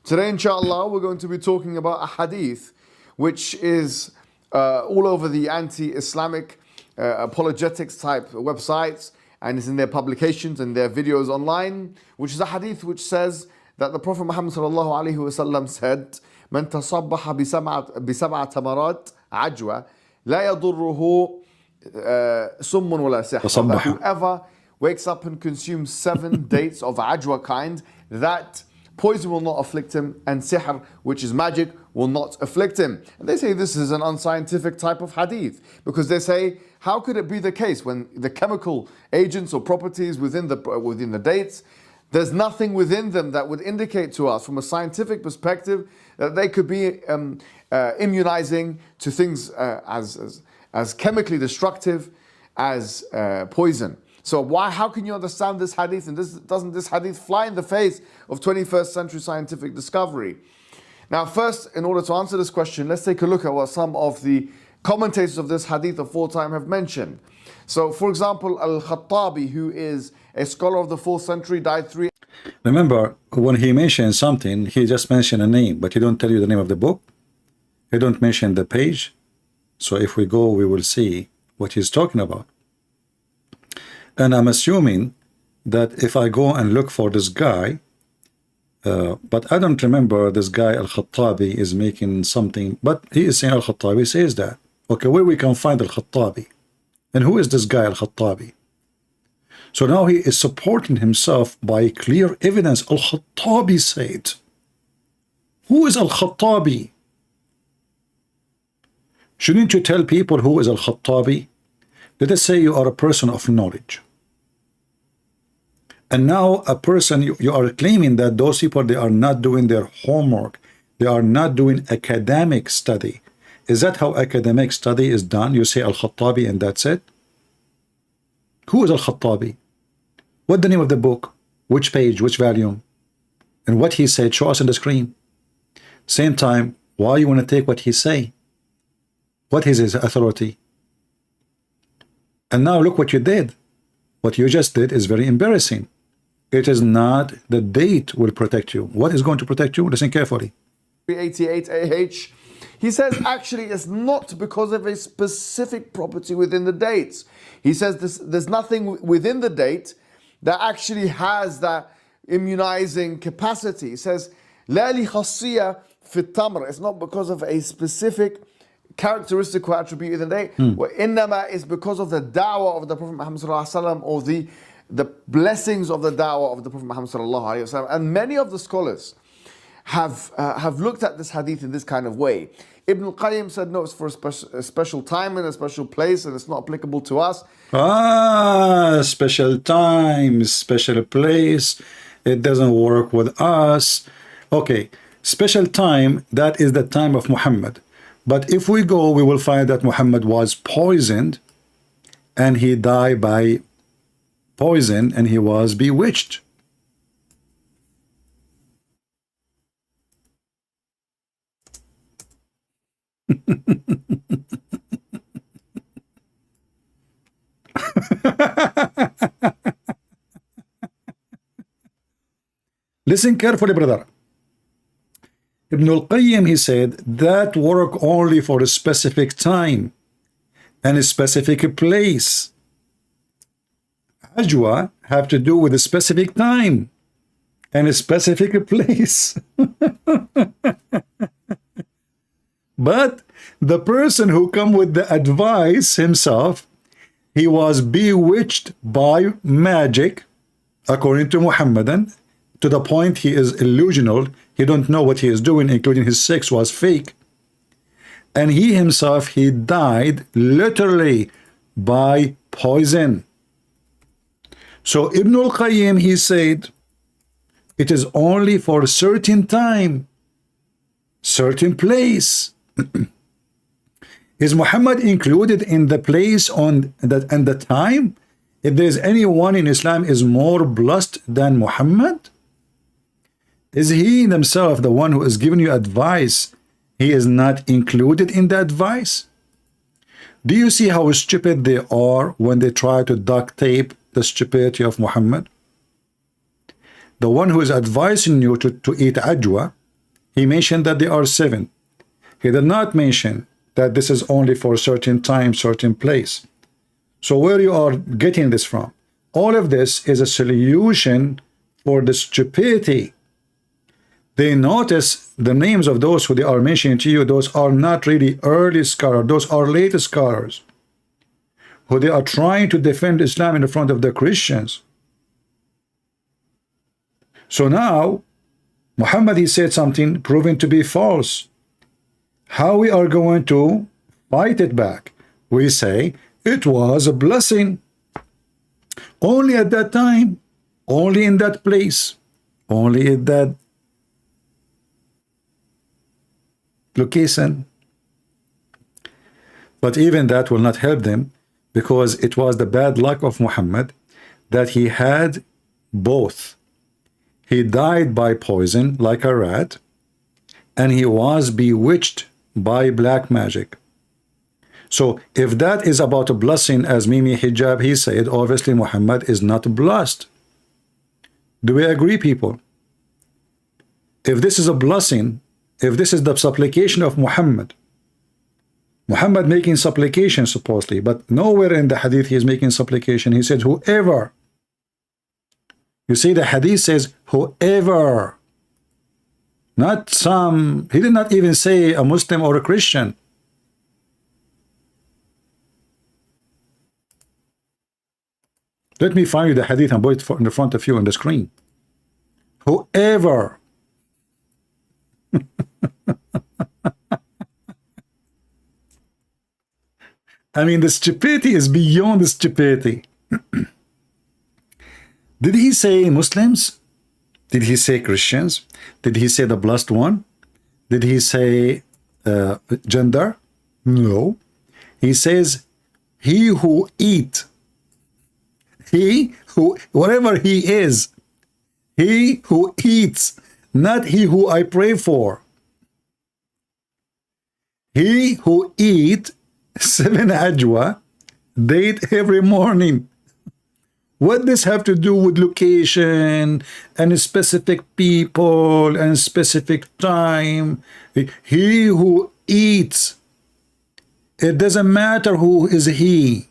Today, inshallah, we're going to be talking about a hadith which is all over the anti-Islamic apologetics type websites, and is in their publications and their videos online, which is a hadith which says that the Prophet Muhammad sallallahu alaihi wasallam said, "Man tasabbaha bisab'a tamarat ajwa, la yadurruhu summun wala sihr." Whoever wakes up and consumes 7 dates of ajwa kind, that poison will not afflict him, and sihr, which is magic, will not afflict him. And they say this is an unscientific type of hadith, because they say, how could it be the case when the chemical agents or properties within the dates, there's nothing within them that would indicate to us from a scientific perspective that they could be immunizing to things as chemically destructive as poison. So how can you understand this hadith? And doesn't this hadith fly in the face of 21st century scientific discovery? Now, first, in order to answer this question, let's take a look at what some of the commentators of this hadith of all time have mentioned. So, for example, Al-Khattabi, who is a scholar of the 4th century, died 3. Remember, when he mentions something, he just mentioned a name, but he don't tell you the name of the book. He don't mention the page. So if we go, we will see what he's talking about. And I'm assuming that if I go and look for this guy, but I don't remember this guy Al-Khattabi is making something, but he is saying Al-Khattabi says that. Okay, where we can find Al-Khattabi? And who is this guy Al-Khattabi? So now he is supporting himself by clear evidence. Al-Khattabi said. Who is Al-Khattabi? Shouldn't you tell people who is Al-Khattabi? Let us say you are a person of knowledge. And now a person, you are claiming that those people, they are not doing their homework. They are not doing academic study. Is that how academic study is done? You say Al-Khattabi and that's it? Who is Al-Khattabi? What's the name of the book? Which page? Which volume? And what he said, show us on the screen. Same time, why you want to take what he say? What is his authority? And now look what you did. What you just did is very embarrassing. It is not the date will protect you. What is going to protect you? Listen carefully. 388 AH. He says actually it's not because of a specific property within the dates. He says there's nothing within the date that actually has that immunizing capacity. He says لا لخاصية في التمر. It's not because of a specific characteristic or attribute within the date. وإنما is because of the da'wah of the Prophet Muhammad sallallahu alaihi wasallam, or the blessings of the da'wah of the Prophet Muhammad sallallahu alaihi wasallam. And many of the scholars have looked at this hadith in this kind of way. Ibn al-Qayyim said no, it's for a special time and a special place, and it's not applicable to us. Special time, special place, it doesn't work with us. Okay, special time, that is the time of Muhammad. But if we go, we will find that Muhammad was poisoned, and he died by poison, and he was bewitched. Listen carefully, brother. Ibn al-Qayyim, he said, that work only for a specific time and a specific place. Ajwa have to do with a specific time and a specific place. But the person who come with the advice himself, he was bewitched by magic, according to Muhammadan, to the point he is illusional. He don't know what he is doing, including his sex was fake. And he himself, he died literally by poison. So Ibn al-Qayyim, he said, it is only for a certain time, certain place. Is Muhammad included in the place on that and the time? If there is anyone in Islam is more blessed than Muhammad, is he himself the one who is giving you advice? He is not included in the advice. Do you see how stupid they are when they try to duct tape the stupidity of Muhammad? The one who is advising you to eat ajwa, he mentioned that there are 7. He did not mention that this is only for a certain time, certain place. So where you are getting this from? All of this is a solution for the stupidity. They notice the names of those who they are mentioning to you, those are not really early scholars, those are later scholars, who they are trying to defend Islam in the front of the Christians. So now, Muhammad, he said something proven to be false. How we are going to fight it back? We say it was a blessing. Only at that time, only in that place, only at that location. But even that will not help them, because it was the bad luck of Muhammad that he had both. He died by poison like a rat, and he was bewitched by black magic. So if that is about a blessing, as Mimi Hijab, he said, obviously Muhammad is not blessed. Do we agree, people? If this is a blessing, if this is the supplication of Muhammad making supplication supposedly, but nowhere in the hadith he is making supplication. He said whoever. You see, the hadith says whoever, not some. He did not even say a Muslim or a Christian. Let me find you the hadith and put it in the front of you on the screen. Whoever. I mean, the stupidity is beyond the stupidity. Did he say Muslims? Did he say Christians? Did he say the blessed one? Did he say gender? No. He says, he who eat. He who, whatever he is. He who eats. Not he who I pray for. He who eat 7 ajwa date every morning. What does have to do with location and specific people and specific time? He who eats. It doesn't matter who is he.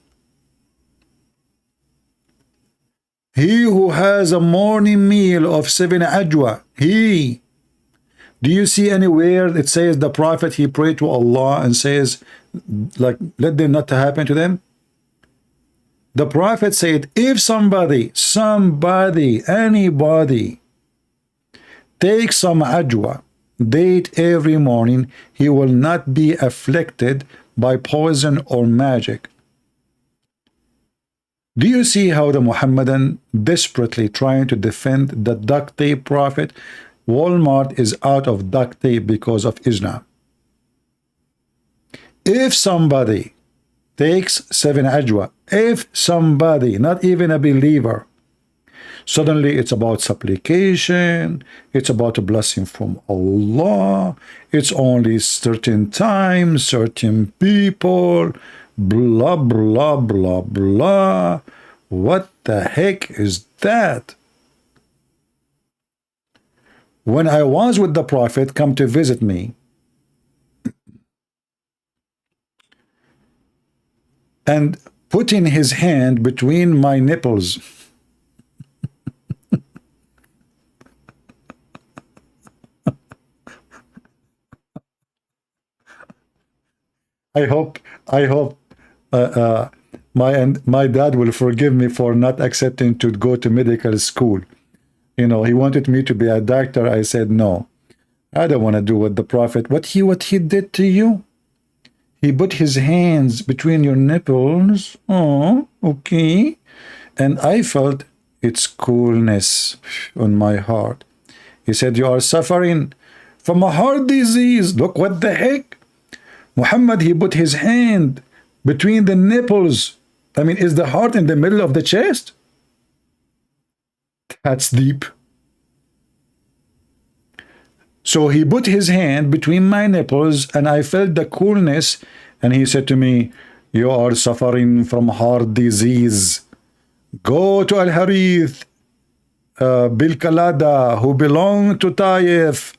He who has a morning meal of 7 ajwa. He. Do you see anywhere it says the Prophet, he prayed to Allah and says, like, let them not to happen to them? The Prophet said, if somebody, anybody takes some ajwa, date every morning, he will not be afflicted by poison or magic. Do you see how the Muhammadan desperately trying to defend the duct tape prophet? Walmart is out of duct tape because of Islam. If somebody takes 7 ajwa, if somebody, not even a believer, suddenly it's about supplication, it's about a blessing from Allah, it's only certain time, certain people, blah, blah, blah, blah. What the heck is that? When I was with the Prophet come to visit me, and putting his hand between my nipples, I hope my dad will forgive me for not accepting to go to medical school. You know, he wanted me to be a doctor. I said no. I don't want to do what the Prophet. What he did to you? He put his hands between your nipples. Oh, okay. And I felt its coolness on my heart. He said, you are suffering from a heart disease. Look what the heck. Muhammad, he put his hand between the nipples. I mean, is the heart in the middle of the chest? That's deep. So he put his hand between my nipples and I felt the coolness, and he said to me, you are suffering from heart disease. Go to Al-Harith Bil-Kalada, who belonged to Taif.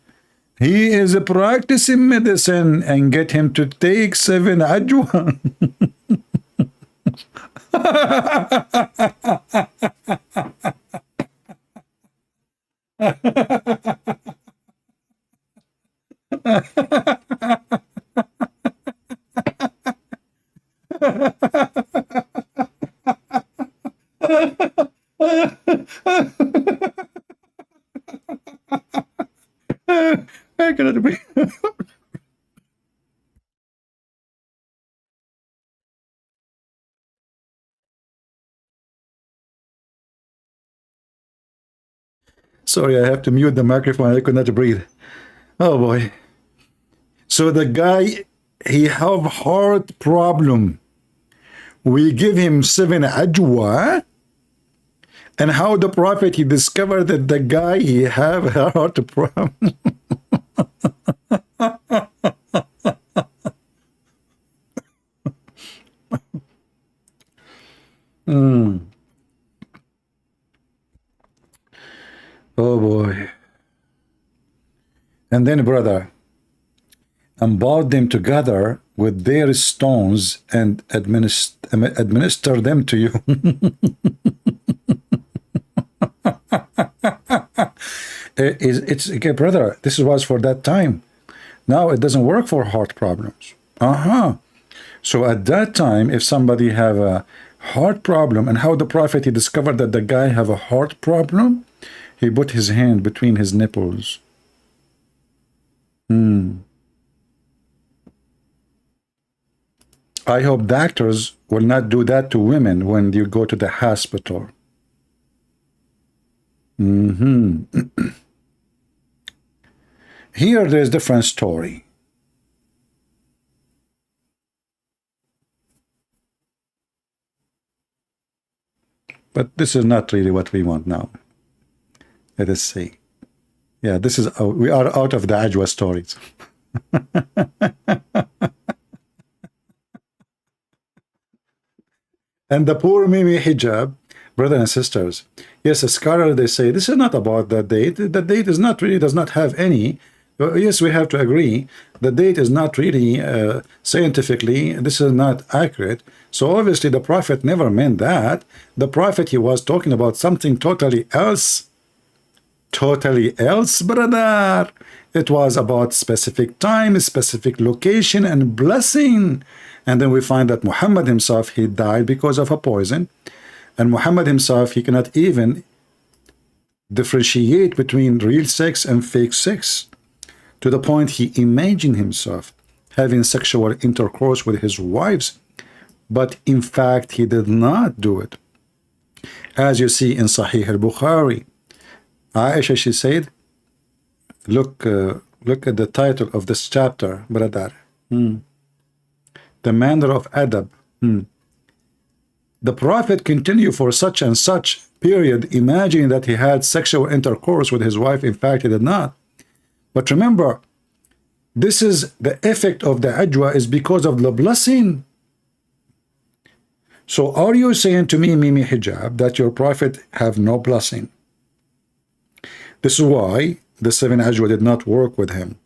He is practicing medicine, and get him to take 7 ajwa. I cannot be. Sorry, I have to mute the microphone. I could not breathe. Oh boy. So the guy, he have heart problem. We give him 7 ajwa. And how the Prophet, he discovered that the guy, he have a heart problem. Oh boy. And then, brother, and bound them together with their stones and administer them to you. It's okay, brother. This was for that time. Now it doesn't work for heart problems. So at that time, if somebody have a heart problem, and how the Prophet, he discovered that the guy have a heart problem, he put his hand between his nipples. I hope doctors will not do that to women when you go to the hospital. Here there's different story. But this is not really what we want now. Let us see. Yeah, this is, we are out of the Ajwa stories. And the poor Mimi hijab, brothers and sisters. Yes, a scholar, they say, this is not about the date. The date is not really, does not have any. Yes, we have to agree. The date is not really scientifically, this is not accurate. So obviously the Prophet never meant that. The Prophet, he was talking about something totally else. Totally else, brother. It was about specific time, specific location, and blessing. And then we find that Muhammad himself, he died because of a poison. And Muhammad himself, he cannot even differentiate between real sex and fake sex. To the point he imagined himself having sexual intercourse with his wives. But in fact, he did not do it. As you see in Sahih al-Bukhari, Aisha, she said, look at the title of this chapter, brother. The manner of adab. The Prophet continued for such and such period, imagining that he had sexual intercourse with his wife. In fact, he did not. But remember, this is the effect of the ajwa is because of the blessing. So are you saying to me, Mimi Hijab, that your prophet have no blessing? This is why the 7 Ajwa did not work with him.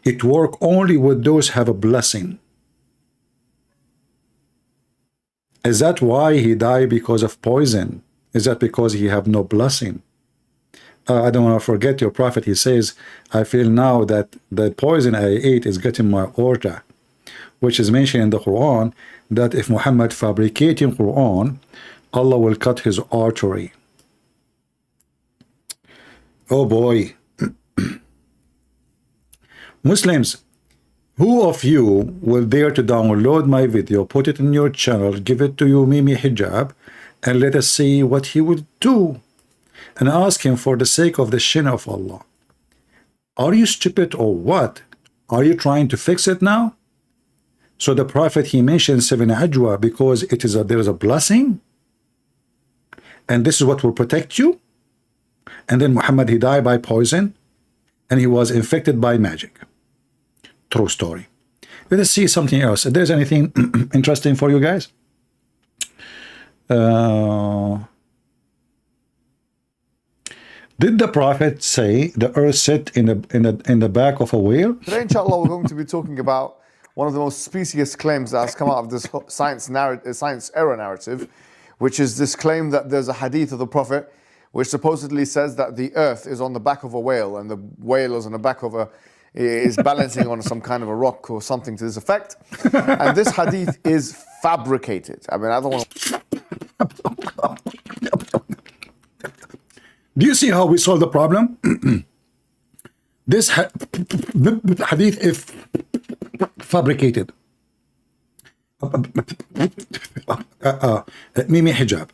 It worked only with those have a blessing. Is that why he died because of poison? Is that because he have no blessing? I don't want to forget your prophet. He says, I feel now that the poison I ate is getting my aorta, which is mentioned in the Quran, that if Muhammad fabricating Quran, Allah will cut his artery. Oh boy. Muslims, who of you will dare to download my video, put it in your channel, give it to you, Mimi Hijab, and let us see what he will do, and ask him for the sake of the shin of Allah. Are you stupid or what? Are you trying to fix it now? So the prophet, he mentioned 7 Ajwa because it is there is a blessing, and this is what will protect you. And then Muhammad, he died by poison, and he was infected by magic. True story. Let us see something else. If there's anything interesting for you guys. Did the prophet say the earth sit in the back of a whale? Today, inshallah, we're going to be talking about one of the most specious claims that has come out of this science era narrative, which is this claim that there's a hadith of the prophet which supposedly says that the earth is on the back of a whale, and the whale is on the back of is balancing on some kind of a rock or something to this effect. And this hadith is fabricated. I mean, I don't want to... Do you see how we solve the problem? This hadith is fabricated. Mimi Hijab.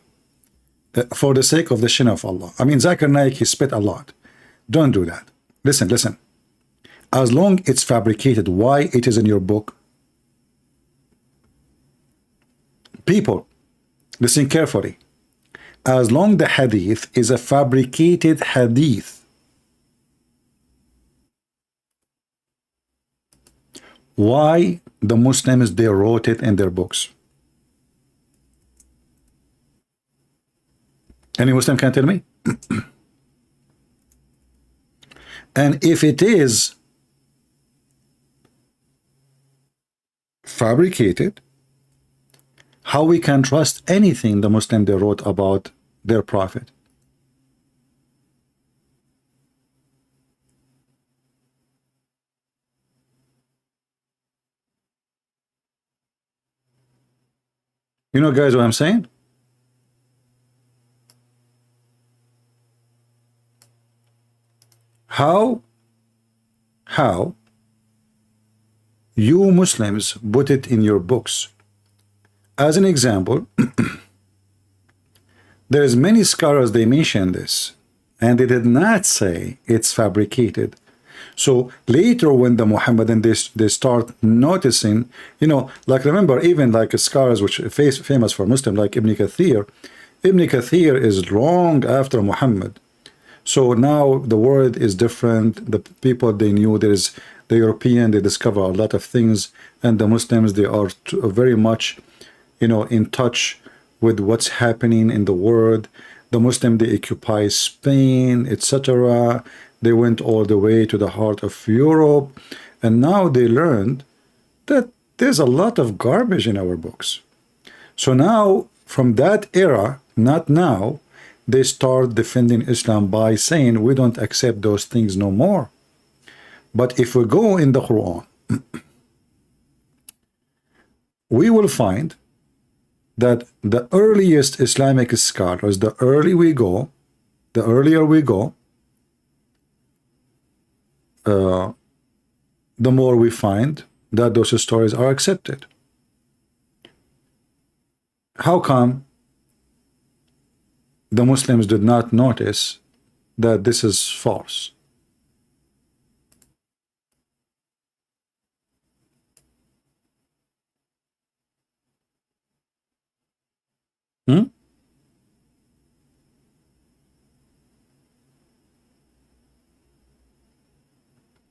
For the sake of the shin of Allah. I mean, Zakir Naik, he spit a lot. Don't do that. Listen, listen. As long it's fabricated, why it is in your book? People, listen carefully. As long the hadith is a fabricated hadith, why the Muslims, they wrote it in their books? Any Muslim can tell me? And if it is fabricated, how we can trust anything the Muslim they wrote about their prophet? You know, guys, what I'm saying? How you Muslims put it in your books? As an example, there's many scholars, they mention this, and they did not say it's fabricated. So later when the Muhammadan, they start noticing, you know, like remember, even like scholars which are famous for Muslim, like Ibn Kathir. Ibn Kathir is long after Muhammad. So now the world is different. The people, they knew there is the European, they discover a lot of things, and the Muslims, they are very much, you know, in touch with what's happening in the world. The Muslim, they occupy Spain, etc. They went all the way to the heart of Europe, and now they learned that there's a lot of garbage in our books. So now, from that era, not now, they start defending Islam by saying we don't accept those things no more. But if we go in the Quran, we will find that the earliest Islamic scholars, the earlier we go, the more we find that those stories are accepted. How come the Muslims did not notice that this is false?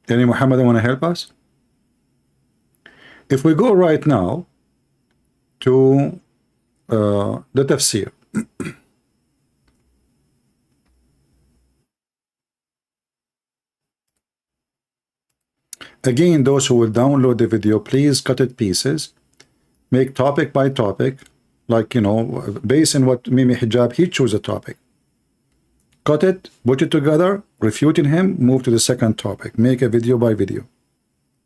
Any Muhammadan want to help us? If we go right now to the tafsir. Again, those who will download the video, please cut it pieces, make topic by topic, like, you know, based on what Mimi Hijab, he choose a topic. Cut it, put it together, refuting him, move to the second topic, make a video by video.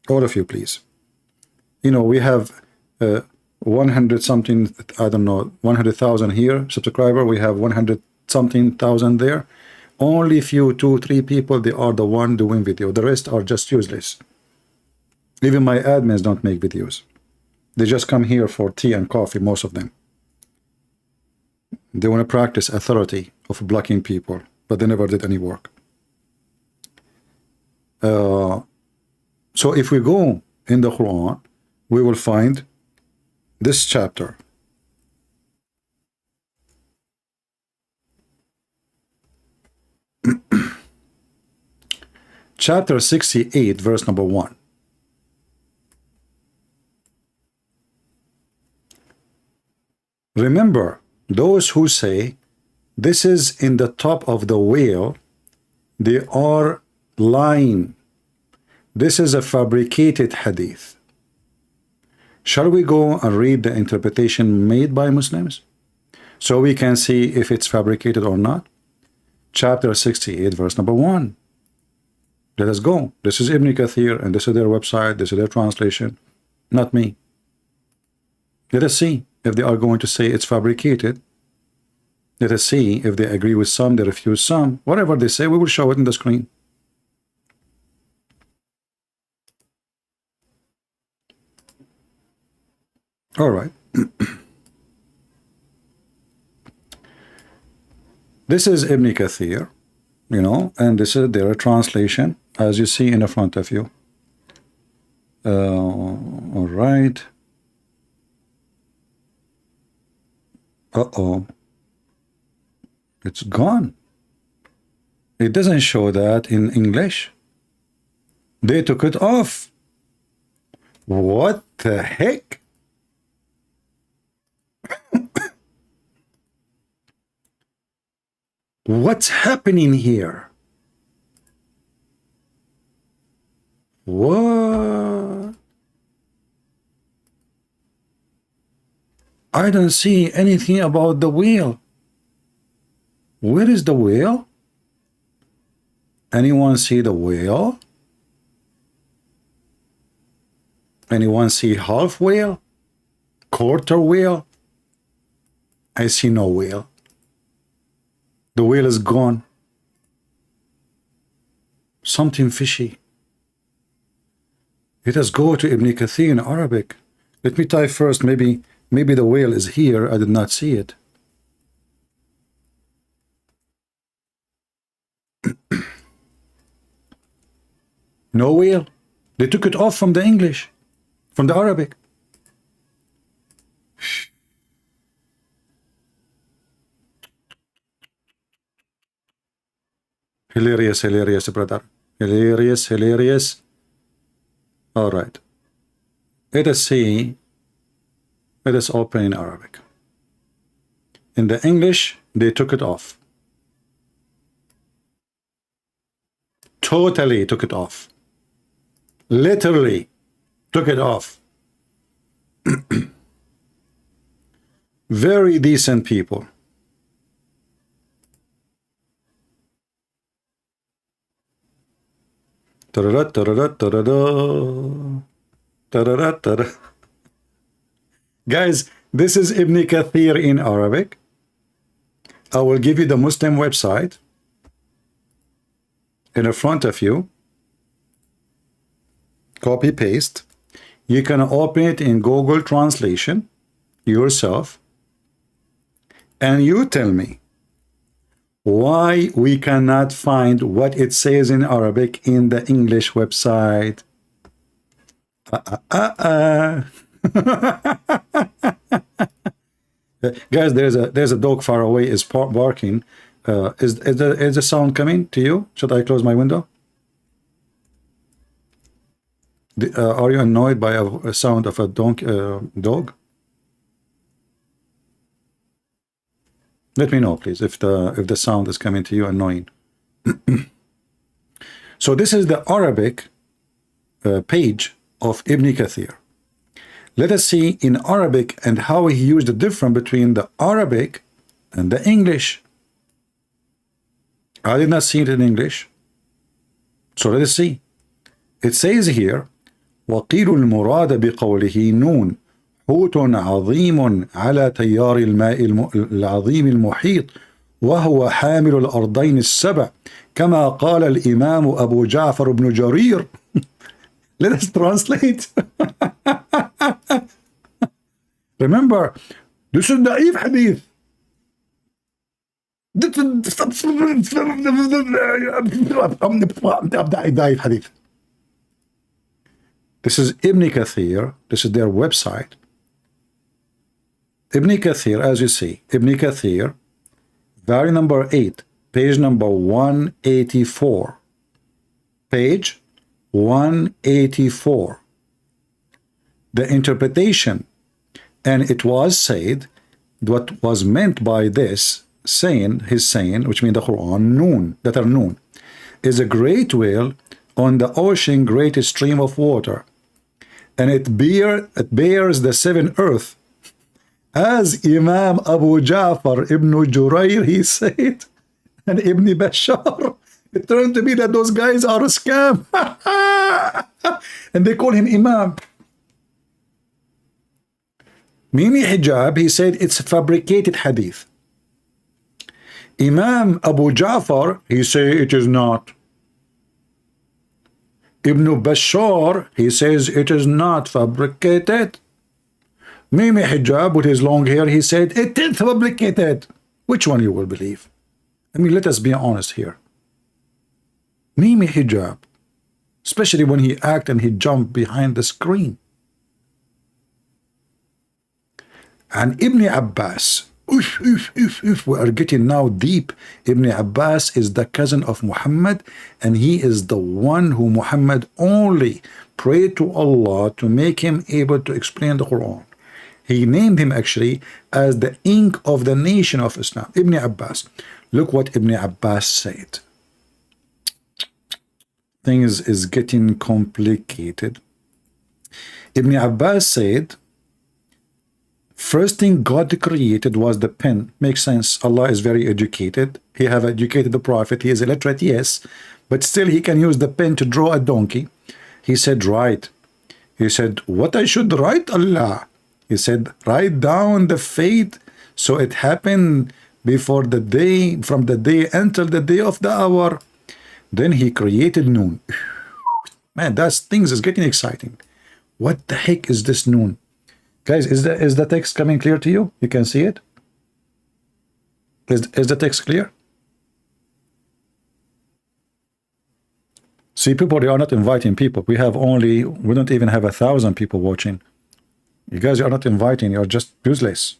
All of you, please. You know, we have 100 something, I don't know, 100,000 here, subscriber, we have 100 something thousand there. Only few, 2-3 people, they are the one doing video. The rest are just useless. Even my admins don't make videos. They just come here for tea and coffee, most of them. They want to practice authority of blocking people, but they never did any work. So if we go in the Quran, we will find this chapter. Chapter 68, verse number 1. Remember, those who say this is in the top of the whale, they are lying. This is a fabricated hadith. Shall we go and read the interpretation made by Muslims so we can see if it's fabricated or not? Chapter 68, verse number 1. Let us go. This is Ibn Kathir, and this is their website, this is their translation, not me. Let us see if they are going to say it's fabricated. Let us see if they agree with some, they refuse some. Whatever they say, we will show it in the screen. All right. This is Ibn Kathir, you know, and this is their translation, as you see in the front of you. All right. Uh-oh. It's gone. It doesn't show that in English. They took it off. What the heck? What's happening here? What? I don't see anything about the whale. Where is the whale? Anyone see the whale? Anyone see half whale? Quarter whale? I see no whale. The whale is gone. Something fishy. Let us go to Ibn Kathir in Arabic. Let me type first, maybe the whale is here. I did not see it. No whale. They took it off from the English, from the Arabic. Hilarious, hilarious, brother. Hilarious, hilarious. All right. Let us see. Let us open in Arabic. In the English, they took it off. Totally took it off. Literally took it off. Very decent people. Guys, this is Ibn Kathir in Arabic. I will give you the Muslim website in front of you. Copy paste. You can open it in Google Translation yourself, and you tell me why we cannot find what it says in Arabic in the English website. Guys, there's a dog far away is barking. Is the sound coming to you? Should I close my window? Are you annoyed by a sound of a dog? Let me know, please, if the sound is coming to you annoying. So this is the Arabic page of Ibn Kathir. Let us see in Arabic and how he used the difference between the Arabic and the English. I did not see it in English. So let us see. It says here, وقيل المراد بقوله نون حوت عظيم على تيار الماء العظيم المحيط وهو حامل الأرضين السبع كما قال الإمام أبو جعفر بن جرير. Let us translate. Remember, this is naive hadith. This is Ibn Kathir. This is their website. Ibn Kathir, as you see, Ibn Kathir, volume number 8, page number 184. Page 184. The interpretation, and it was said, what was meant by this saying, his saying, which means the Quran, noon, that are noon, is a great whale on the ocean, great stream of water, and it bears the seven earth, as Imam Abu Ja'far ibn Jurayr, he said, and Ibn Bashar. It turned to be that those guys are a scam. And they call him Imam. Mimi Hijab, he said it's a fabricated hadith. Imam Abu Ja'far, he said it is not. Ibn Bashar, he says it is not fabricated. Mimi Hijab, with his long hair, he said it is fabricated. Which one you will believe? I mean, let us be honest here. Mimi Hijab, especially when he acted and he jumped behind the screen. And Ibn Abbas, we are getting now deep. Ibn Abbas is the cousin of Muhammad, and he is the one who Muhammad only prayed to Allah to make him able to explain the Quran. He named him actually as the ink of the nation of Islam, Ibn Abbas. Look what Ibn Abbas said. Things is getting complicated. Ibn Abbas said, first thing God created was the pen. Makes sense. Allah is very educated. He have educated the Prophet. He is illiterate, yes, but still he can use the pen to draw a donkey. He said, write. He said, what I should write, Allah? He said, write down the fate so it happened before the day, from the day until the day of the hour. Then he created noon. Man, that's things is getting exciting. What the heck is this noon? Guys, is the text coming clear to you? You can see it? Is the text clear? See, people, they are not inviting people. We don't even have 1,000 people watching. You guys are not inviting. You're just useless.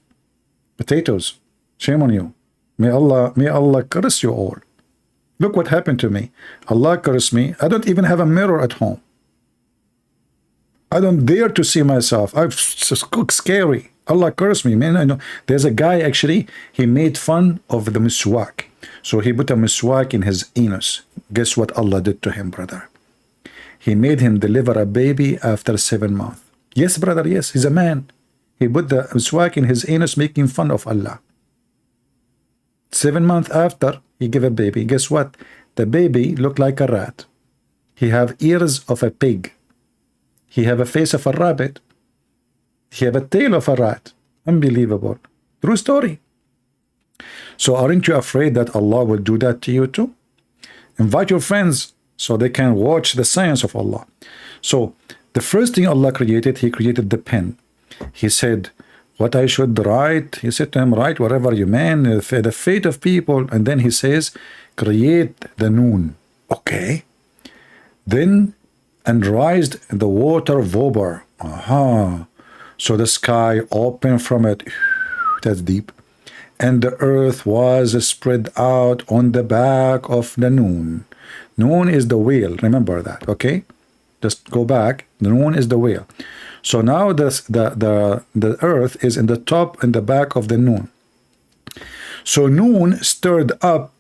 Potatoes. Shame on you. May Allah curse you all. Look what happened to me. Allah cursed me. I don't even have a mirror at home. I don't dare to see myself. I'm scary. Allah cursed me, man. I know. There's a guy actually, he made fun of the miswak. So he put a miswak in his anus. Guess what Allah did to him, brother? He made him deliver a baby after 7 months. Yes, brother, yes. He's a man. He put the miswak in his anus, making fun of Allah. 7 months after, he gave a baby. Guess what? The baby looked like a rat. He have ears of a pig. He have a face of a rabbit. He have a tail of a rat. Unbelievable. True story. So aren't you afraid that Allah will do that to you too? Invite your friends so they can watch the science of Allah. So the first thing Allah created, he created the pen. He said, what I should write? He said to him, write whatever you mean, the fate of people. And then he says, create the noon. Okay. Then, and raised the water vapor. Aha. So the sky opened from it. That's deep. And the earth was spread out on the back of the noon. Noon is the whale. Remember that, okay? Just go back. The noon is the whale. So now the earth is in the top and the back of the noon. So noon stirred up,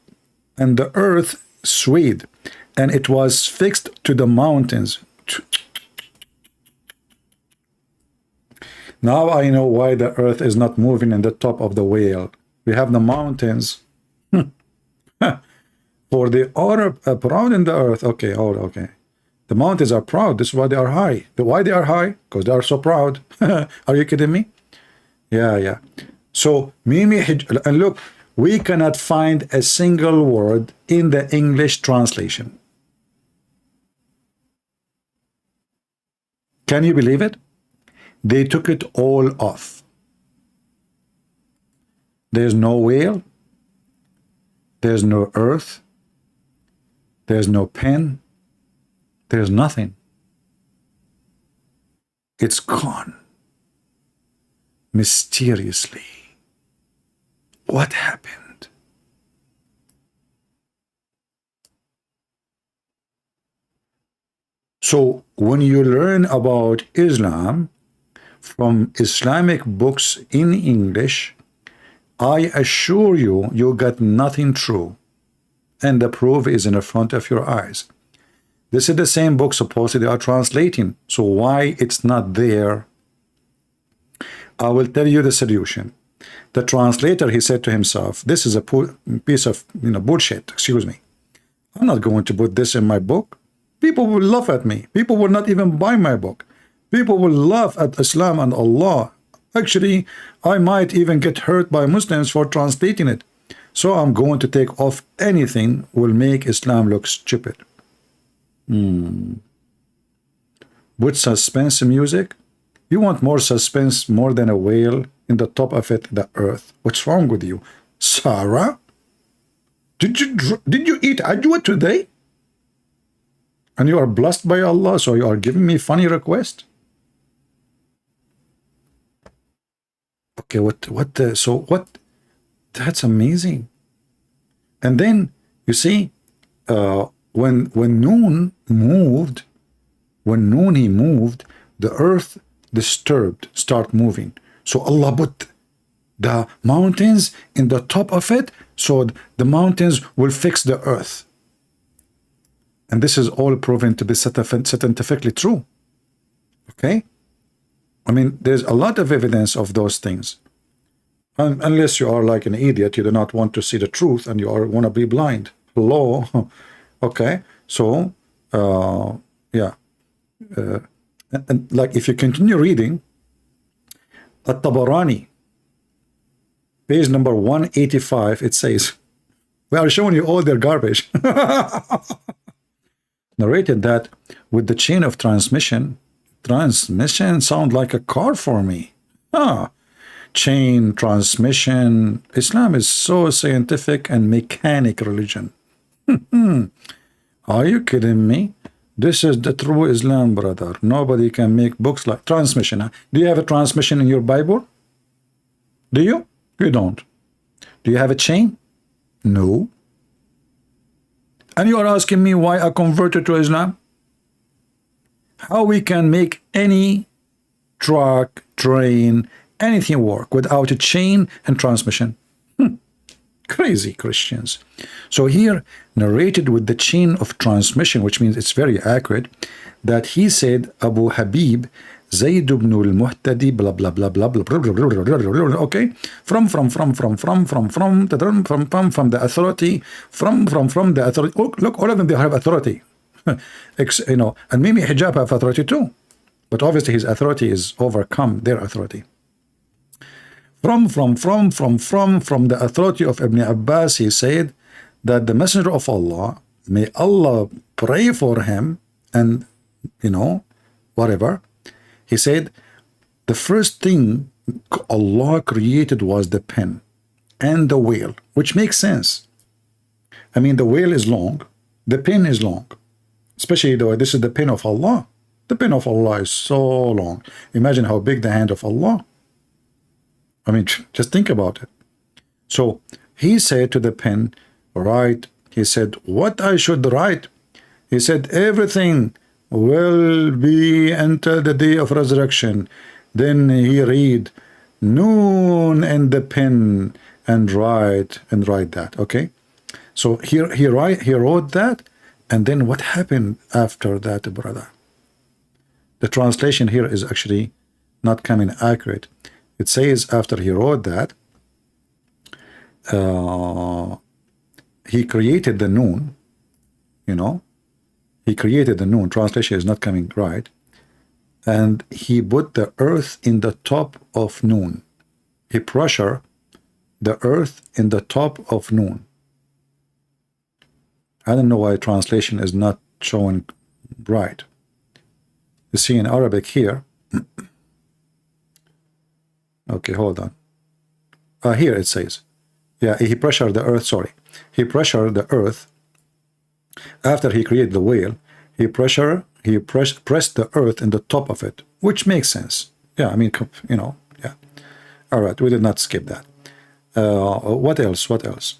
and the earth swayed, and it was fixed to the mountains. Now I know why the earth is not moving in the top of the whale. We have the mountains. For they are proud in the earth. Okay, oh, okay. The mountains are proud. This is why they are high. Why they are high? Because they are so proud. Are you kidding me? Yeah. So, Mimi, and look, we cannot find a single word in the English translation. Can you believe it? They took it all off. There's no whale. There's no earth. There's no pen. There's nothing. It's gone. Mysteriously. What happened? So when you learn about Islam from Islamic books in English, I assure you, you got nothing true. And the proof is in the front of your eyes. This is the same book supposedly they are translating. So why it's not there? I will tell you the solution. The translator, he said to himself, this is a piece of bullshit, excuse me. I'm not going to put this in my book. People will laugh at me. People will not even buy my book. People will laugh at Islam and Allah. Actually, I might even get hurt by Muslims for translating it. So I'm going to take off anything will make Islam look stupid. With suspense music? You want more suspense more than a whale in the top of it, the earth. What's wrong with you? Sarah? Did you eat ajwa today? And you are blessed by Allah, so you are giving me funny request? Okay, what? That's amazing. And then, you see, when noon moved, the earth disturbed, start moving. So Allah put the mountains in the top of it, so the mountains will fix the earth. And this is all proven to be scientifically true. Okay? I mean, there's a lot of evidence of those things. Unless you are like an idiot, you do not want to see the truth and you want to be blind. Hello? Okay? So, yeah. And like if you continue reading, At-Tabarani, page number 185, it says, we are showing you all their garbage. Narrated that with the chain of transmission sound like a car for me. Chain, transmission. Islam is so scientific and mechanic religion. Are you kidding me? This is the true Islam, brother. Nobody can make books like transmission. Do you have a transmission in your Bible? Do you? You don't. Do you have a chain? No. And you are asking me why I converted to Islam? How we can make any truck, train, anything work without a chain and transmission? Crazy Christians. So here, narrated with the chain of transmission, which means it's very accurate, that he said, Abu Habib, Zayd ibn al-Muhtadi, blah, blah, blah, blah, blah, blah, blah, blah, blah, blah, blah, okay? From the authority, from the authority. Oh, look, all of them, they have authority. And maybe Hijab have authority too. But obviously his authority is overcome their authority. From the authority of Ibn Abbas, he said that the Messenger of Allah, may Allah pray for him, and whatever, he said the first thing Allah created was the pen and the whale, which makes sense. I mean, the whale is long, the pen is long, especially though this is the pen of Allah. The pen of Allah is so long. Imagine how big the hand of Allah. I mean, just think about it. So he said to the pen, write. He said, what I should write? He said, everything will be until the day of resurrection. Then he read, noon and the pen, and write that. Okay, so here he wrote that, and then what happened after that, brother? The translation here is actually not coming accurate. It says after he wrote that, he created the noon, you know, he created the noon. Translation is not coming right. And he put the earth in the top of noon. He pressure the earth in the top of noon. I don't know why translation is not showing right. You see in Arabic here. Okay, hold on. Here it says, yeah, he pressured the earth, sorry. He pressured the earth. After he created the whale, he pressed the earth in the top of it, which makes sense. Yeah, I mean, you know, yeah. All right, we did not skip that. What else? What else?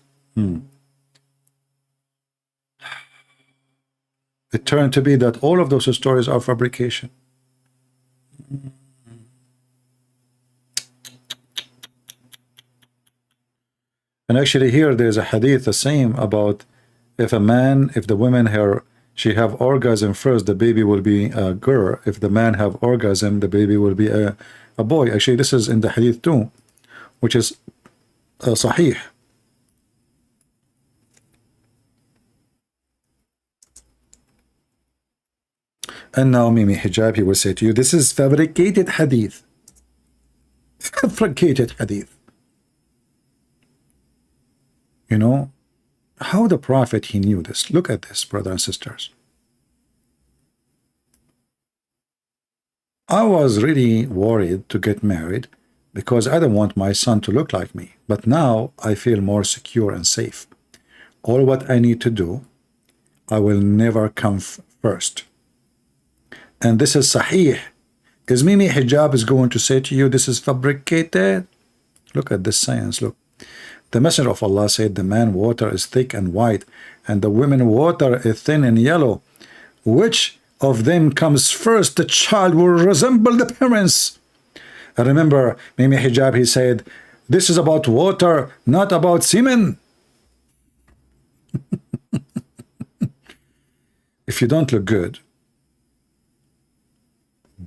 It turned to be that all of those stories are fabrication. And actually here there's a hadith the same about if the woman she have orgasm first, the baby will be a girl. If the man have orgasm, the baby will be a boy. Actually, this is in the hadith too, which is sahih. And now Mimi Hijab, he will say to you, this is fabricated hadith. Fabricated hadith. You know, how the Prophet, he knew this. Look at this, brothers and sisters. I was really worried to get married because I don't want my son to look like me. But now I feel more secure and safe. All what I need to do, I will never come first. And this is sahih. Is Mimi Hijab is going to say to you, this is fabricated? Look at this science, look. The Messenger of Allah said, the man water is thick and white, and the women water is thin and yellow. Which of them comes first? The child will resemble the parents. I remember Mimi Hijab, he said, this is about water, not about semen. If you don't look good,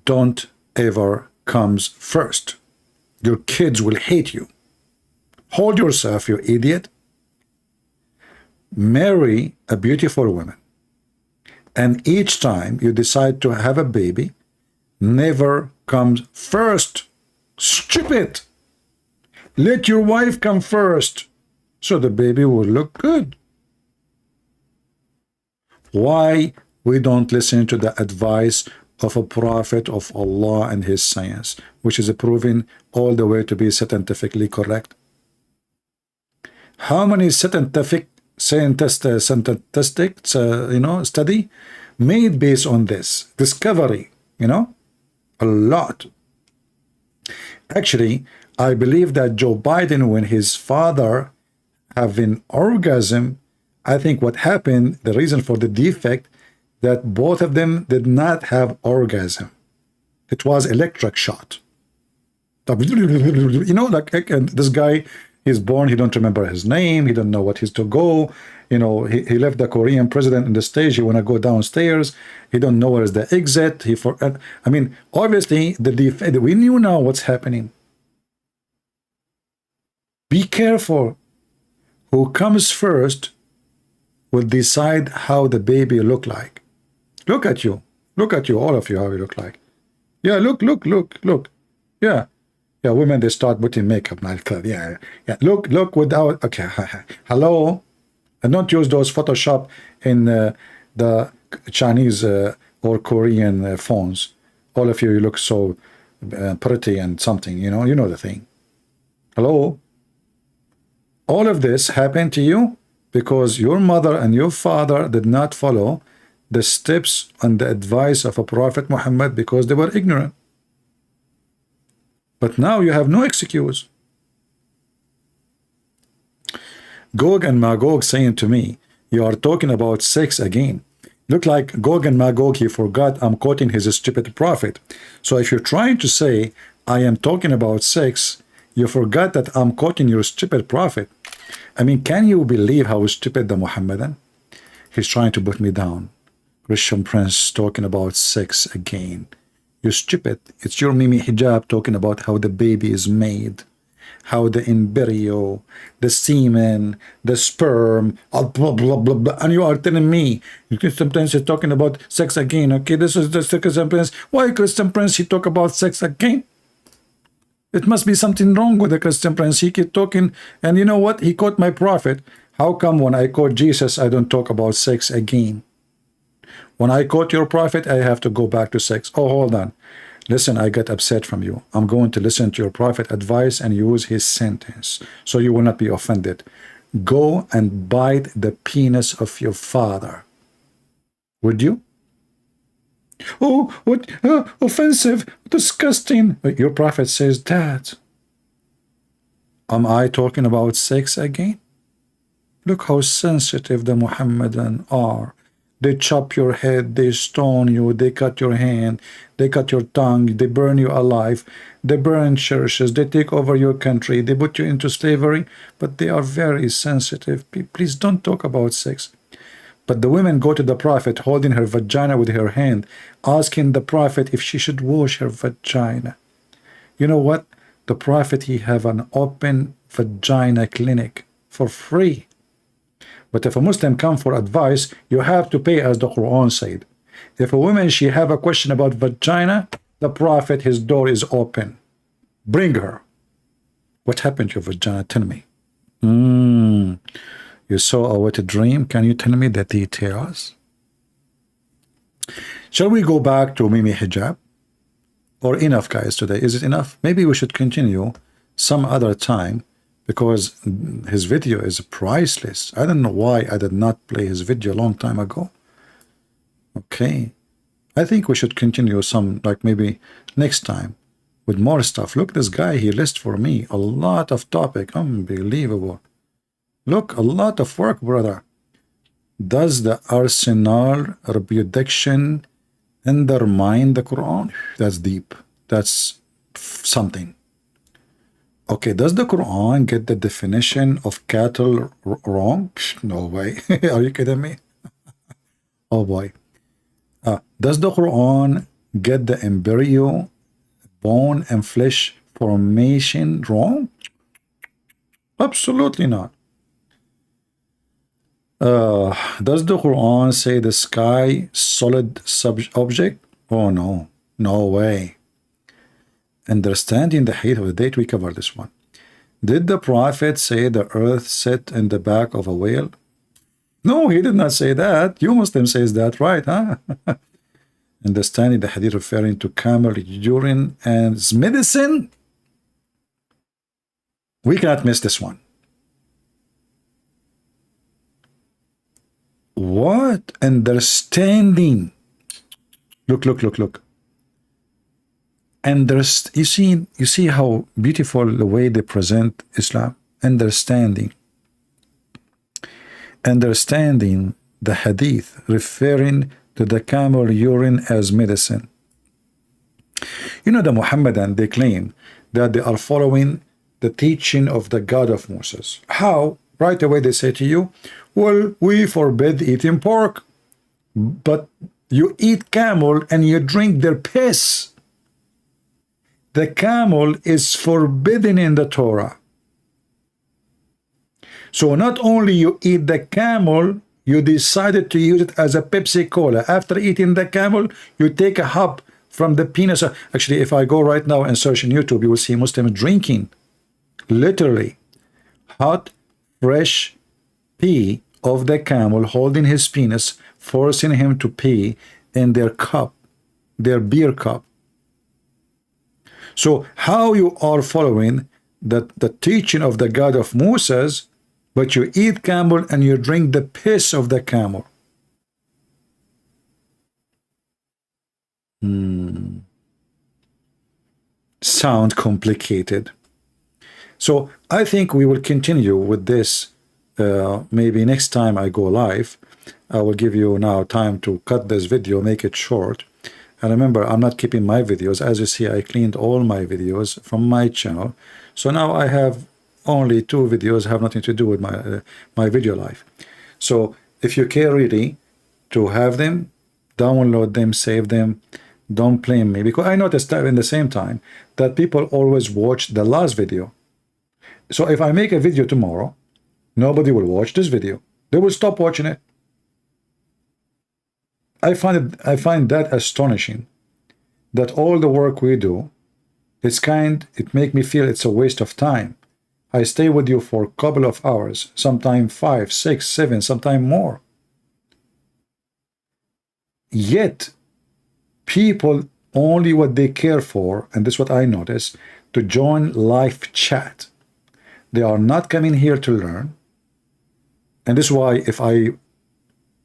don't ever comes first. Your kids will hate you. Hold yourself, you idiot. Marry a beautiful woman. And each time you decide to have a baby, never comes first. Stupid. Let your wife come first, so the baby will look good. Why we don't listen to the advice of a prophet of Allah and his science, which is proven all the way to be scientifically correct? How many scientific study made based on this discovery? A lot. Actually, I believe that Joe Biden, when his father having orgasm, I think what happened, the reason for the defect, that both of them did not have orgasm. It was electric shot. Like and this guy, he's born, he don't remember his name, he don't know what he's to go. He left the Korean president on the stage, he want to go downstairs, he don't know where is the exit, he forgot. I mean, obviously, we knew now what's happening. Be careful. Who comes first will decide how the baby look like. Look at you, all of you, how you look like. Yeah, look. Yeah, women, they start putting makeup. Yeah. Look without, okay, hello. And don't use those Photoshop in the Chinese or Korean phones. All of you look so pretty and something, you know the thing. Hello. All of this happened to you because your mother and your father did not follow the steps and the advice of a Prophet Muhammad because they were ignorant. But now you have no excuse. Gog and Magog saying to me, you are talking about sex again. Look like Gog and Magog, he forgot I'm quoting his stupid prophet. So if you're trying to say I am talking about sex, You forgot that I'm quoting your stupid prophet. I mean, can you believe how stupid the Muhammadan? He's trying to put me down. Christian Prince talking about sex again. You're stupid. It's your Mimi Hijab talking about how the baby is made, how the embryo, the semen, the sperm, blah, blah, blah, blah. And you are telling me, Christian Prince is talking about sex again. Okay, this is the Christian Prince. Why Christian Prince, he talk about sex again? It must be something wrong with the Christian Prince. He keep talking, and you know what? He quote my prophet. How come when I quote Jesus, I don't talk about sex again? When I quote your prophet, I have to go back to sex. Oh, hold on. Listen, I got upset from you. I'm going to listen to your prophet advice and use his sentence, so you will not be offended. Go and bite the penis of your father. Would you? Oh, what offensive, disgusting. Your prophet says that. Am I talking about sex again? Look how sensitive the Muhammadan are. They chop your head, they stone you, they cut your hand, they cut your tongue, they burn you alive, they burn churches, they take over your country, they put you into slavery, but they are very sensitive. Please don't talk about sex. But the women go to the prophet holding her vagina with her hand, asking the prophet if she should wash her vagina. You know what? The prophet, he have an open vagina clinic for free. But if a Muslim come for advice, you have to pay, as the Quran said. If a woman, she have a question about vagina, the prophet, his door is open. Bring her. What happened to your vagina? Tell me. You saw a wet dream. Can you tell me the details? Shall we go back to Mimi Hijab? Or enough, guys, today? Is it enough? Maybe we should continue some other time, because his video is priceless. I don't know why I did not play his video a long time ago. Okay. I think we should continue some, like maybe next time, with more stuff. Look, this guy, he lists for me a lot of topic. Unbelievable. Look, a lot of work, brother. Does the arsenal reproduction undermine the Quran? That's deep. That's something. Okay, does the Quran get the definition of cattle wrong? No way. Are you kidding me? Oh boy. Does the Quran get the embryo, bone and flesh formation wrong? Absolutely not. Does the Quran say the sky solid object? Oh no, no way. Understanding the height of the date, we covered this one. Did the prophet say the earth sit in the back of a whale? No, he did not say that. You Muslim says that, right? Huh? Understanding the hadith referring to camel urine as medicine? We cannot miss this one. What? Understanding. Look. And you see how beautiful the way they present Islam. Understanding the hadith referring to the camel urine as medicine. You know, the Muhammadan, they claim that they are following the teaching of the God of Moses. How? Right away they say to you, well, we forbid eating pork, but you eat camel and you drink their piss. The camel is forbidden in the Torah. So not only you eat the camel, you decided to use it as a Pepsi Cola. After eating the camel, you take a hop from the penis. Actually, if I go right now and search on YouTube, you will see Muslims drinking literally hot, fresh pee of the camel, holding his penis, forcing him to pee in their cup, their beer cup. So how you are following the teaching of the God of Moses, but you eat camel and you drink the piss of the camel? Sound complicated. So I think we will continue with this. Maybe next time I go live, I will give you now time to cut this video, make it short. And remember, I'm not keeping my videos. As you see, I cleaned all my videos from my channel. So now I have only 2 videos, have nothing to do with my video life. So if you care really to have them, download them, save them, don't blame me, because I noticed that in the same time that people always watch the last video. So if I make a video tomorrow, nobody will watch this video. They will stop watching it. I find that astonishing, that all the work we do, it make me feel it's a waste of time. I stay with you for a couple of hours, sometimes 5, 6, 7, sometimes more. Yet, people only what they care for, and this is what I notice, to join live chat. They are not coming here to learn. And this is why if I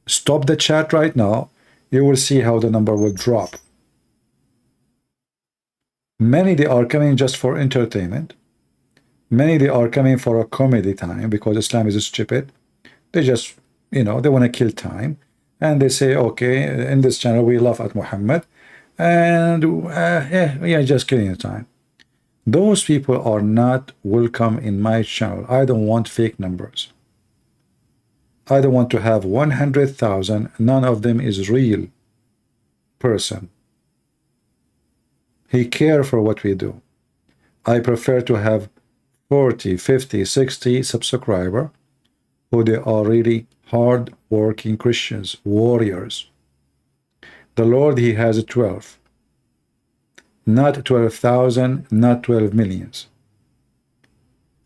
stop the chat right now, you will see how the number will drop. Many, they are coming just for entertainment. Many, they are coming for a comedy time because Islam is stupid. They just, they want to kill time. And they say, okay, in this channel, we laugh at Muhammad. And, just killing the time. Those people are not welcome in my channel. I don't want fake numbers. I don't want to have 100,000. None of them is real person. He care for what we do. I prefer to have 40, 50, 60 subscriber who they are really hard-working Christians, warriors. The Lord, he has 12. Not 12,000, not 12 millions.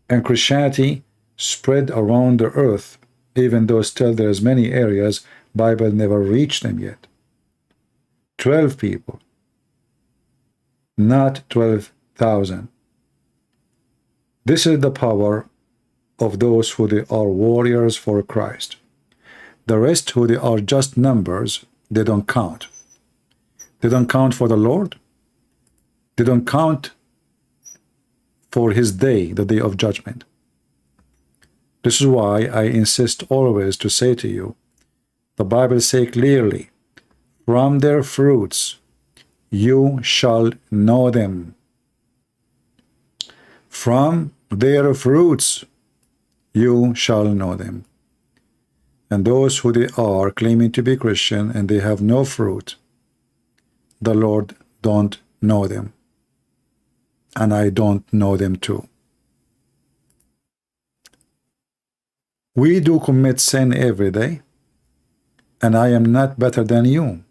And Christianity spread around the earth, even though still there's many areas Bible never reached them yet. 12 people, not 12,000. This is the power of those who they are warriors for Christ. The rest who they are just numbers, they don't count. They don't count for the Lord. They don't count for his day, the day of judgment. This is why I insist always to say to you, the Bible says clearly, from their fruits you shall know them. From their fruits you shall know them. And those who they are claiming to be Christian and they have no fruit, the Lord don't know them. And I don't know them too. We do commit sin every day, and I am not better than you.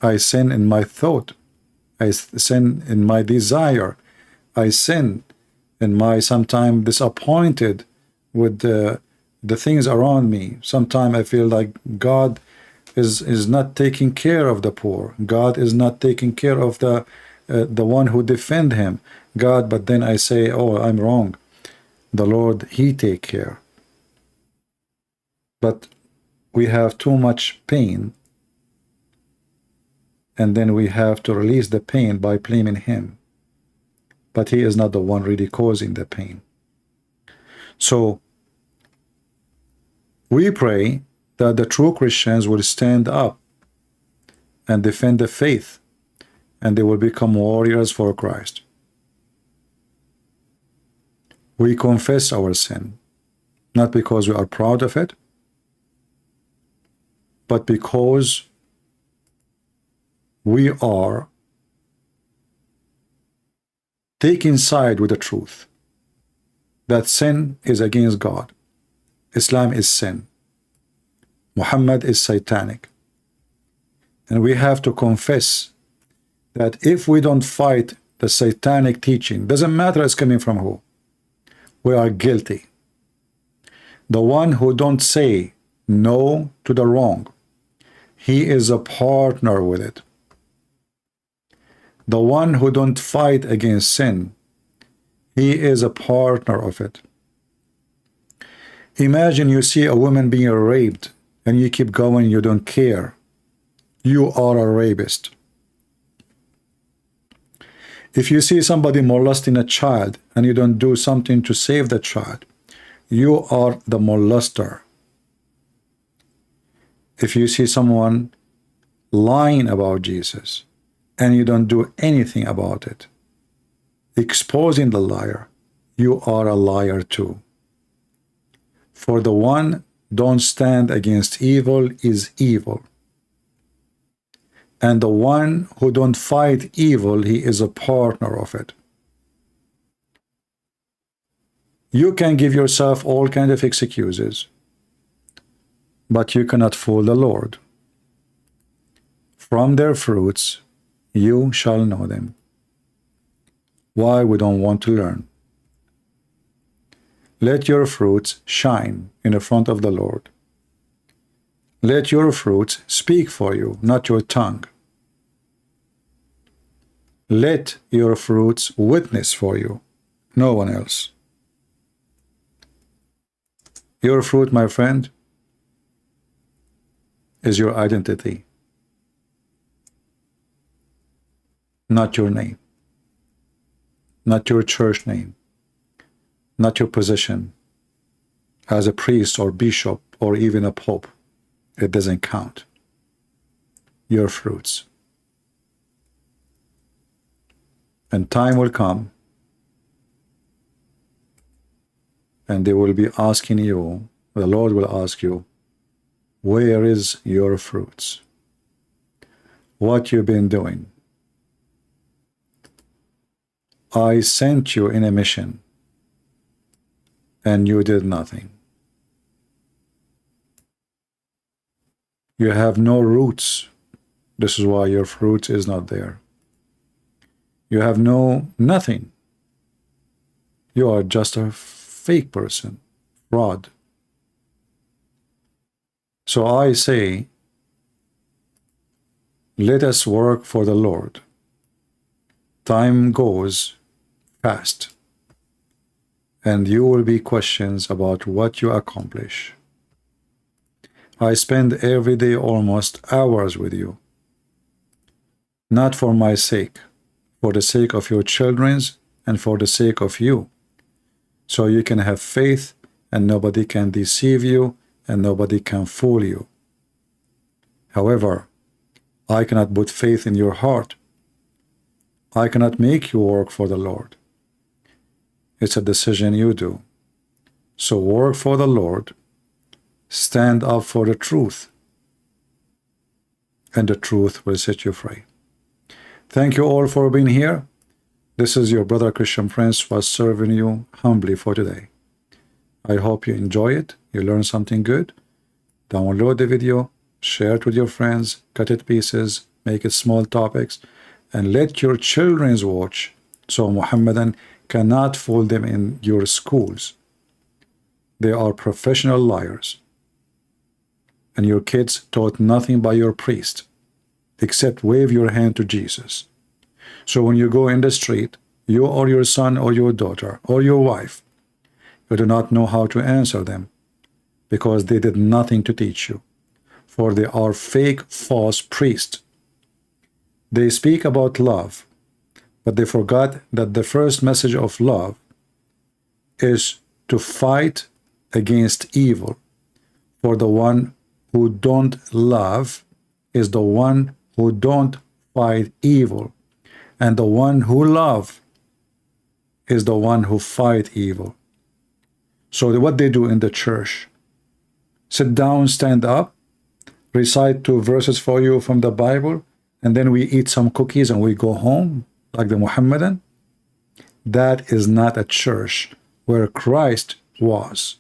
I sin in my thought. I sin in my desire. I sin in my sometimes disappointed with the things around me. Sometimes I feel like God is not taking care of the poor. God is not taking care of the one who defend him. God, but then I say, oh, I'm wrong. The Lord, he take care. But we have too much pain, and then we have to release the pain by blaming him. But he is not the one really causing the pain. So we pray that the true Christians will stand up and defend the faith, and they will become warriors for Christ. We confess our sin, not because we are proud of it, but because we are taking side with the truth, that sin is against God. Islam is sin. Muhammad is satanic. And we have to confess that if we don't fight the satanic teaching, doesn't matter it's coming from who, we are guilty. The one who don't say no to the wrong, he is a partner with it. The one who don't fight against sin, he is a partner of it. Imagine you see a woman being raped and you keep going, you don't care. You are a rapist. If you see somebody molesting a child and you don't do something to save the child, you are the molester. If you see someone lying about Jesus and you don't do anything about it, exposing the liar, you are a liar too. For the one don't stand against evil is evil. And the one who don't fight evil, he is a partner of it. You can give yourself all kinds of excuses, but you cannot fool the Lord. From their fruits you shall know them. Why we don't want to learn? Let your fruits shine in the front of the Lord. Let your fruits speak for you, not your tongue. Let your fruits witness for you, no one else. Your fruit, my friend, is your identity, not your name, not your church name, not your position as a priest or bishop or even a pope. It doesn't count. Your fruits. And time will come and they will be asking you, the Lord will ask you, where is your fruits? What you've been doing? I sent you in a mission and you did nothing. You have no roots. This is why your fruit is not there. You have nothing. You are just a fake person, fraud. So I say, let us work for the Lord. Time goes fast, and you will be questions about what you accomplish. I spend every day almost hours with you, not for my sake, for the sake of your children's and for the sake of you, so you can have faith and nobody can deceive you and nobody can fool you. However, I cannot put faith in your heart. I cannot make you work for the Lord. It's a decision you do. So work for the Lord. Stand up for the truth, and the truth will set you free. Thank you all for being here. This is your brother Christian Prince was serving you humbly for today. I hope you enjoy it. You learn something good. Download the video, share it with your friends, cut it pieces, make it small topics, and let your children watch so Muhammadan cannot fool them in your schools. They are professional liars. And your kids taught nothing by your priest, except wave your hand to Jesus. So when you go in the street, you or your son or your daughter or your wife, you do not know how to answer them, because they did nothing to teach you, for they are fake, false priests. They speak about love, but they forgot that the first message of love is to fight against evil, for the one who don't love is the one who don't fight evil, and the one who love is the one who fight evil. So what they do in the church, sit down, stand up, recite 2 verses for you from the Bible, and then we eat some cookies and we go home like the Muhammadan. That is not a church where Christ was.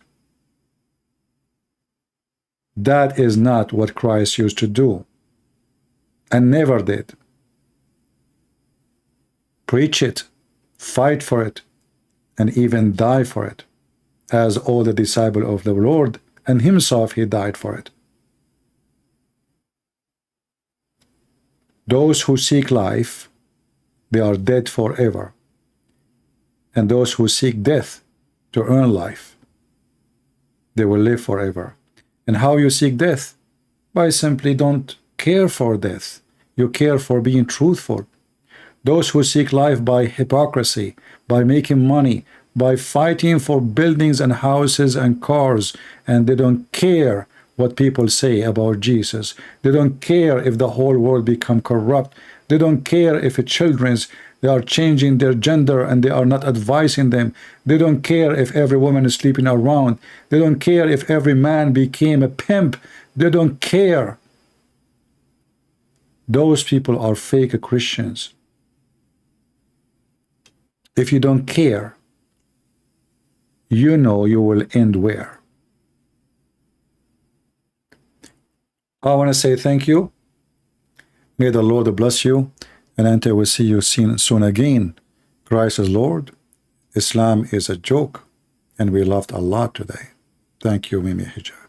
That is not what Christ used to do and never did. Preach it, fight for it, and even die for it, as all the disciples of the Lord, and himself he died for it. Those who seek life, they are dead forever. And those who seek death to earn life, they will live forever. And how you seek death? By simply don't care for death. You care for being truthful. Those who seek life by hypocrisy, by making money, by fighting for buildings and houses and cars, and they don't care what people say about Jesus. They don't care if the whole world become corrupt. They don't care if children They are changing their gender and they are not advising them. They don't care if every woman is sleeping around. They don't care if every man became a pimp. They don't care. Those people are fake Christians. If you don't care, you know you will end where? I want to say thank you. May the Lord bless you. And until we see you soon again, Christ is Lord. Islam is a joke. And we laughed a lot today. Thank you, Mimi Hijab.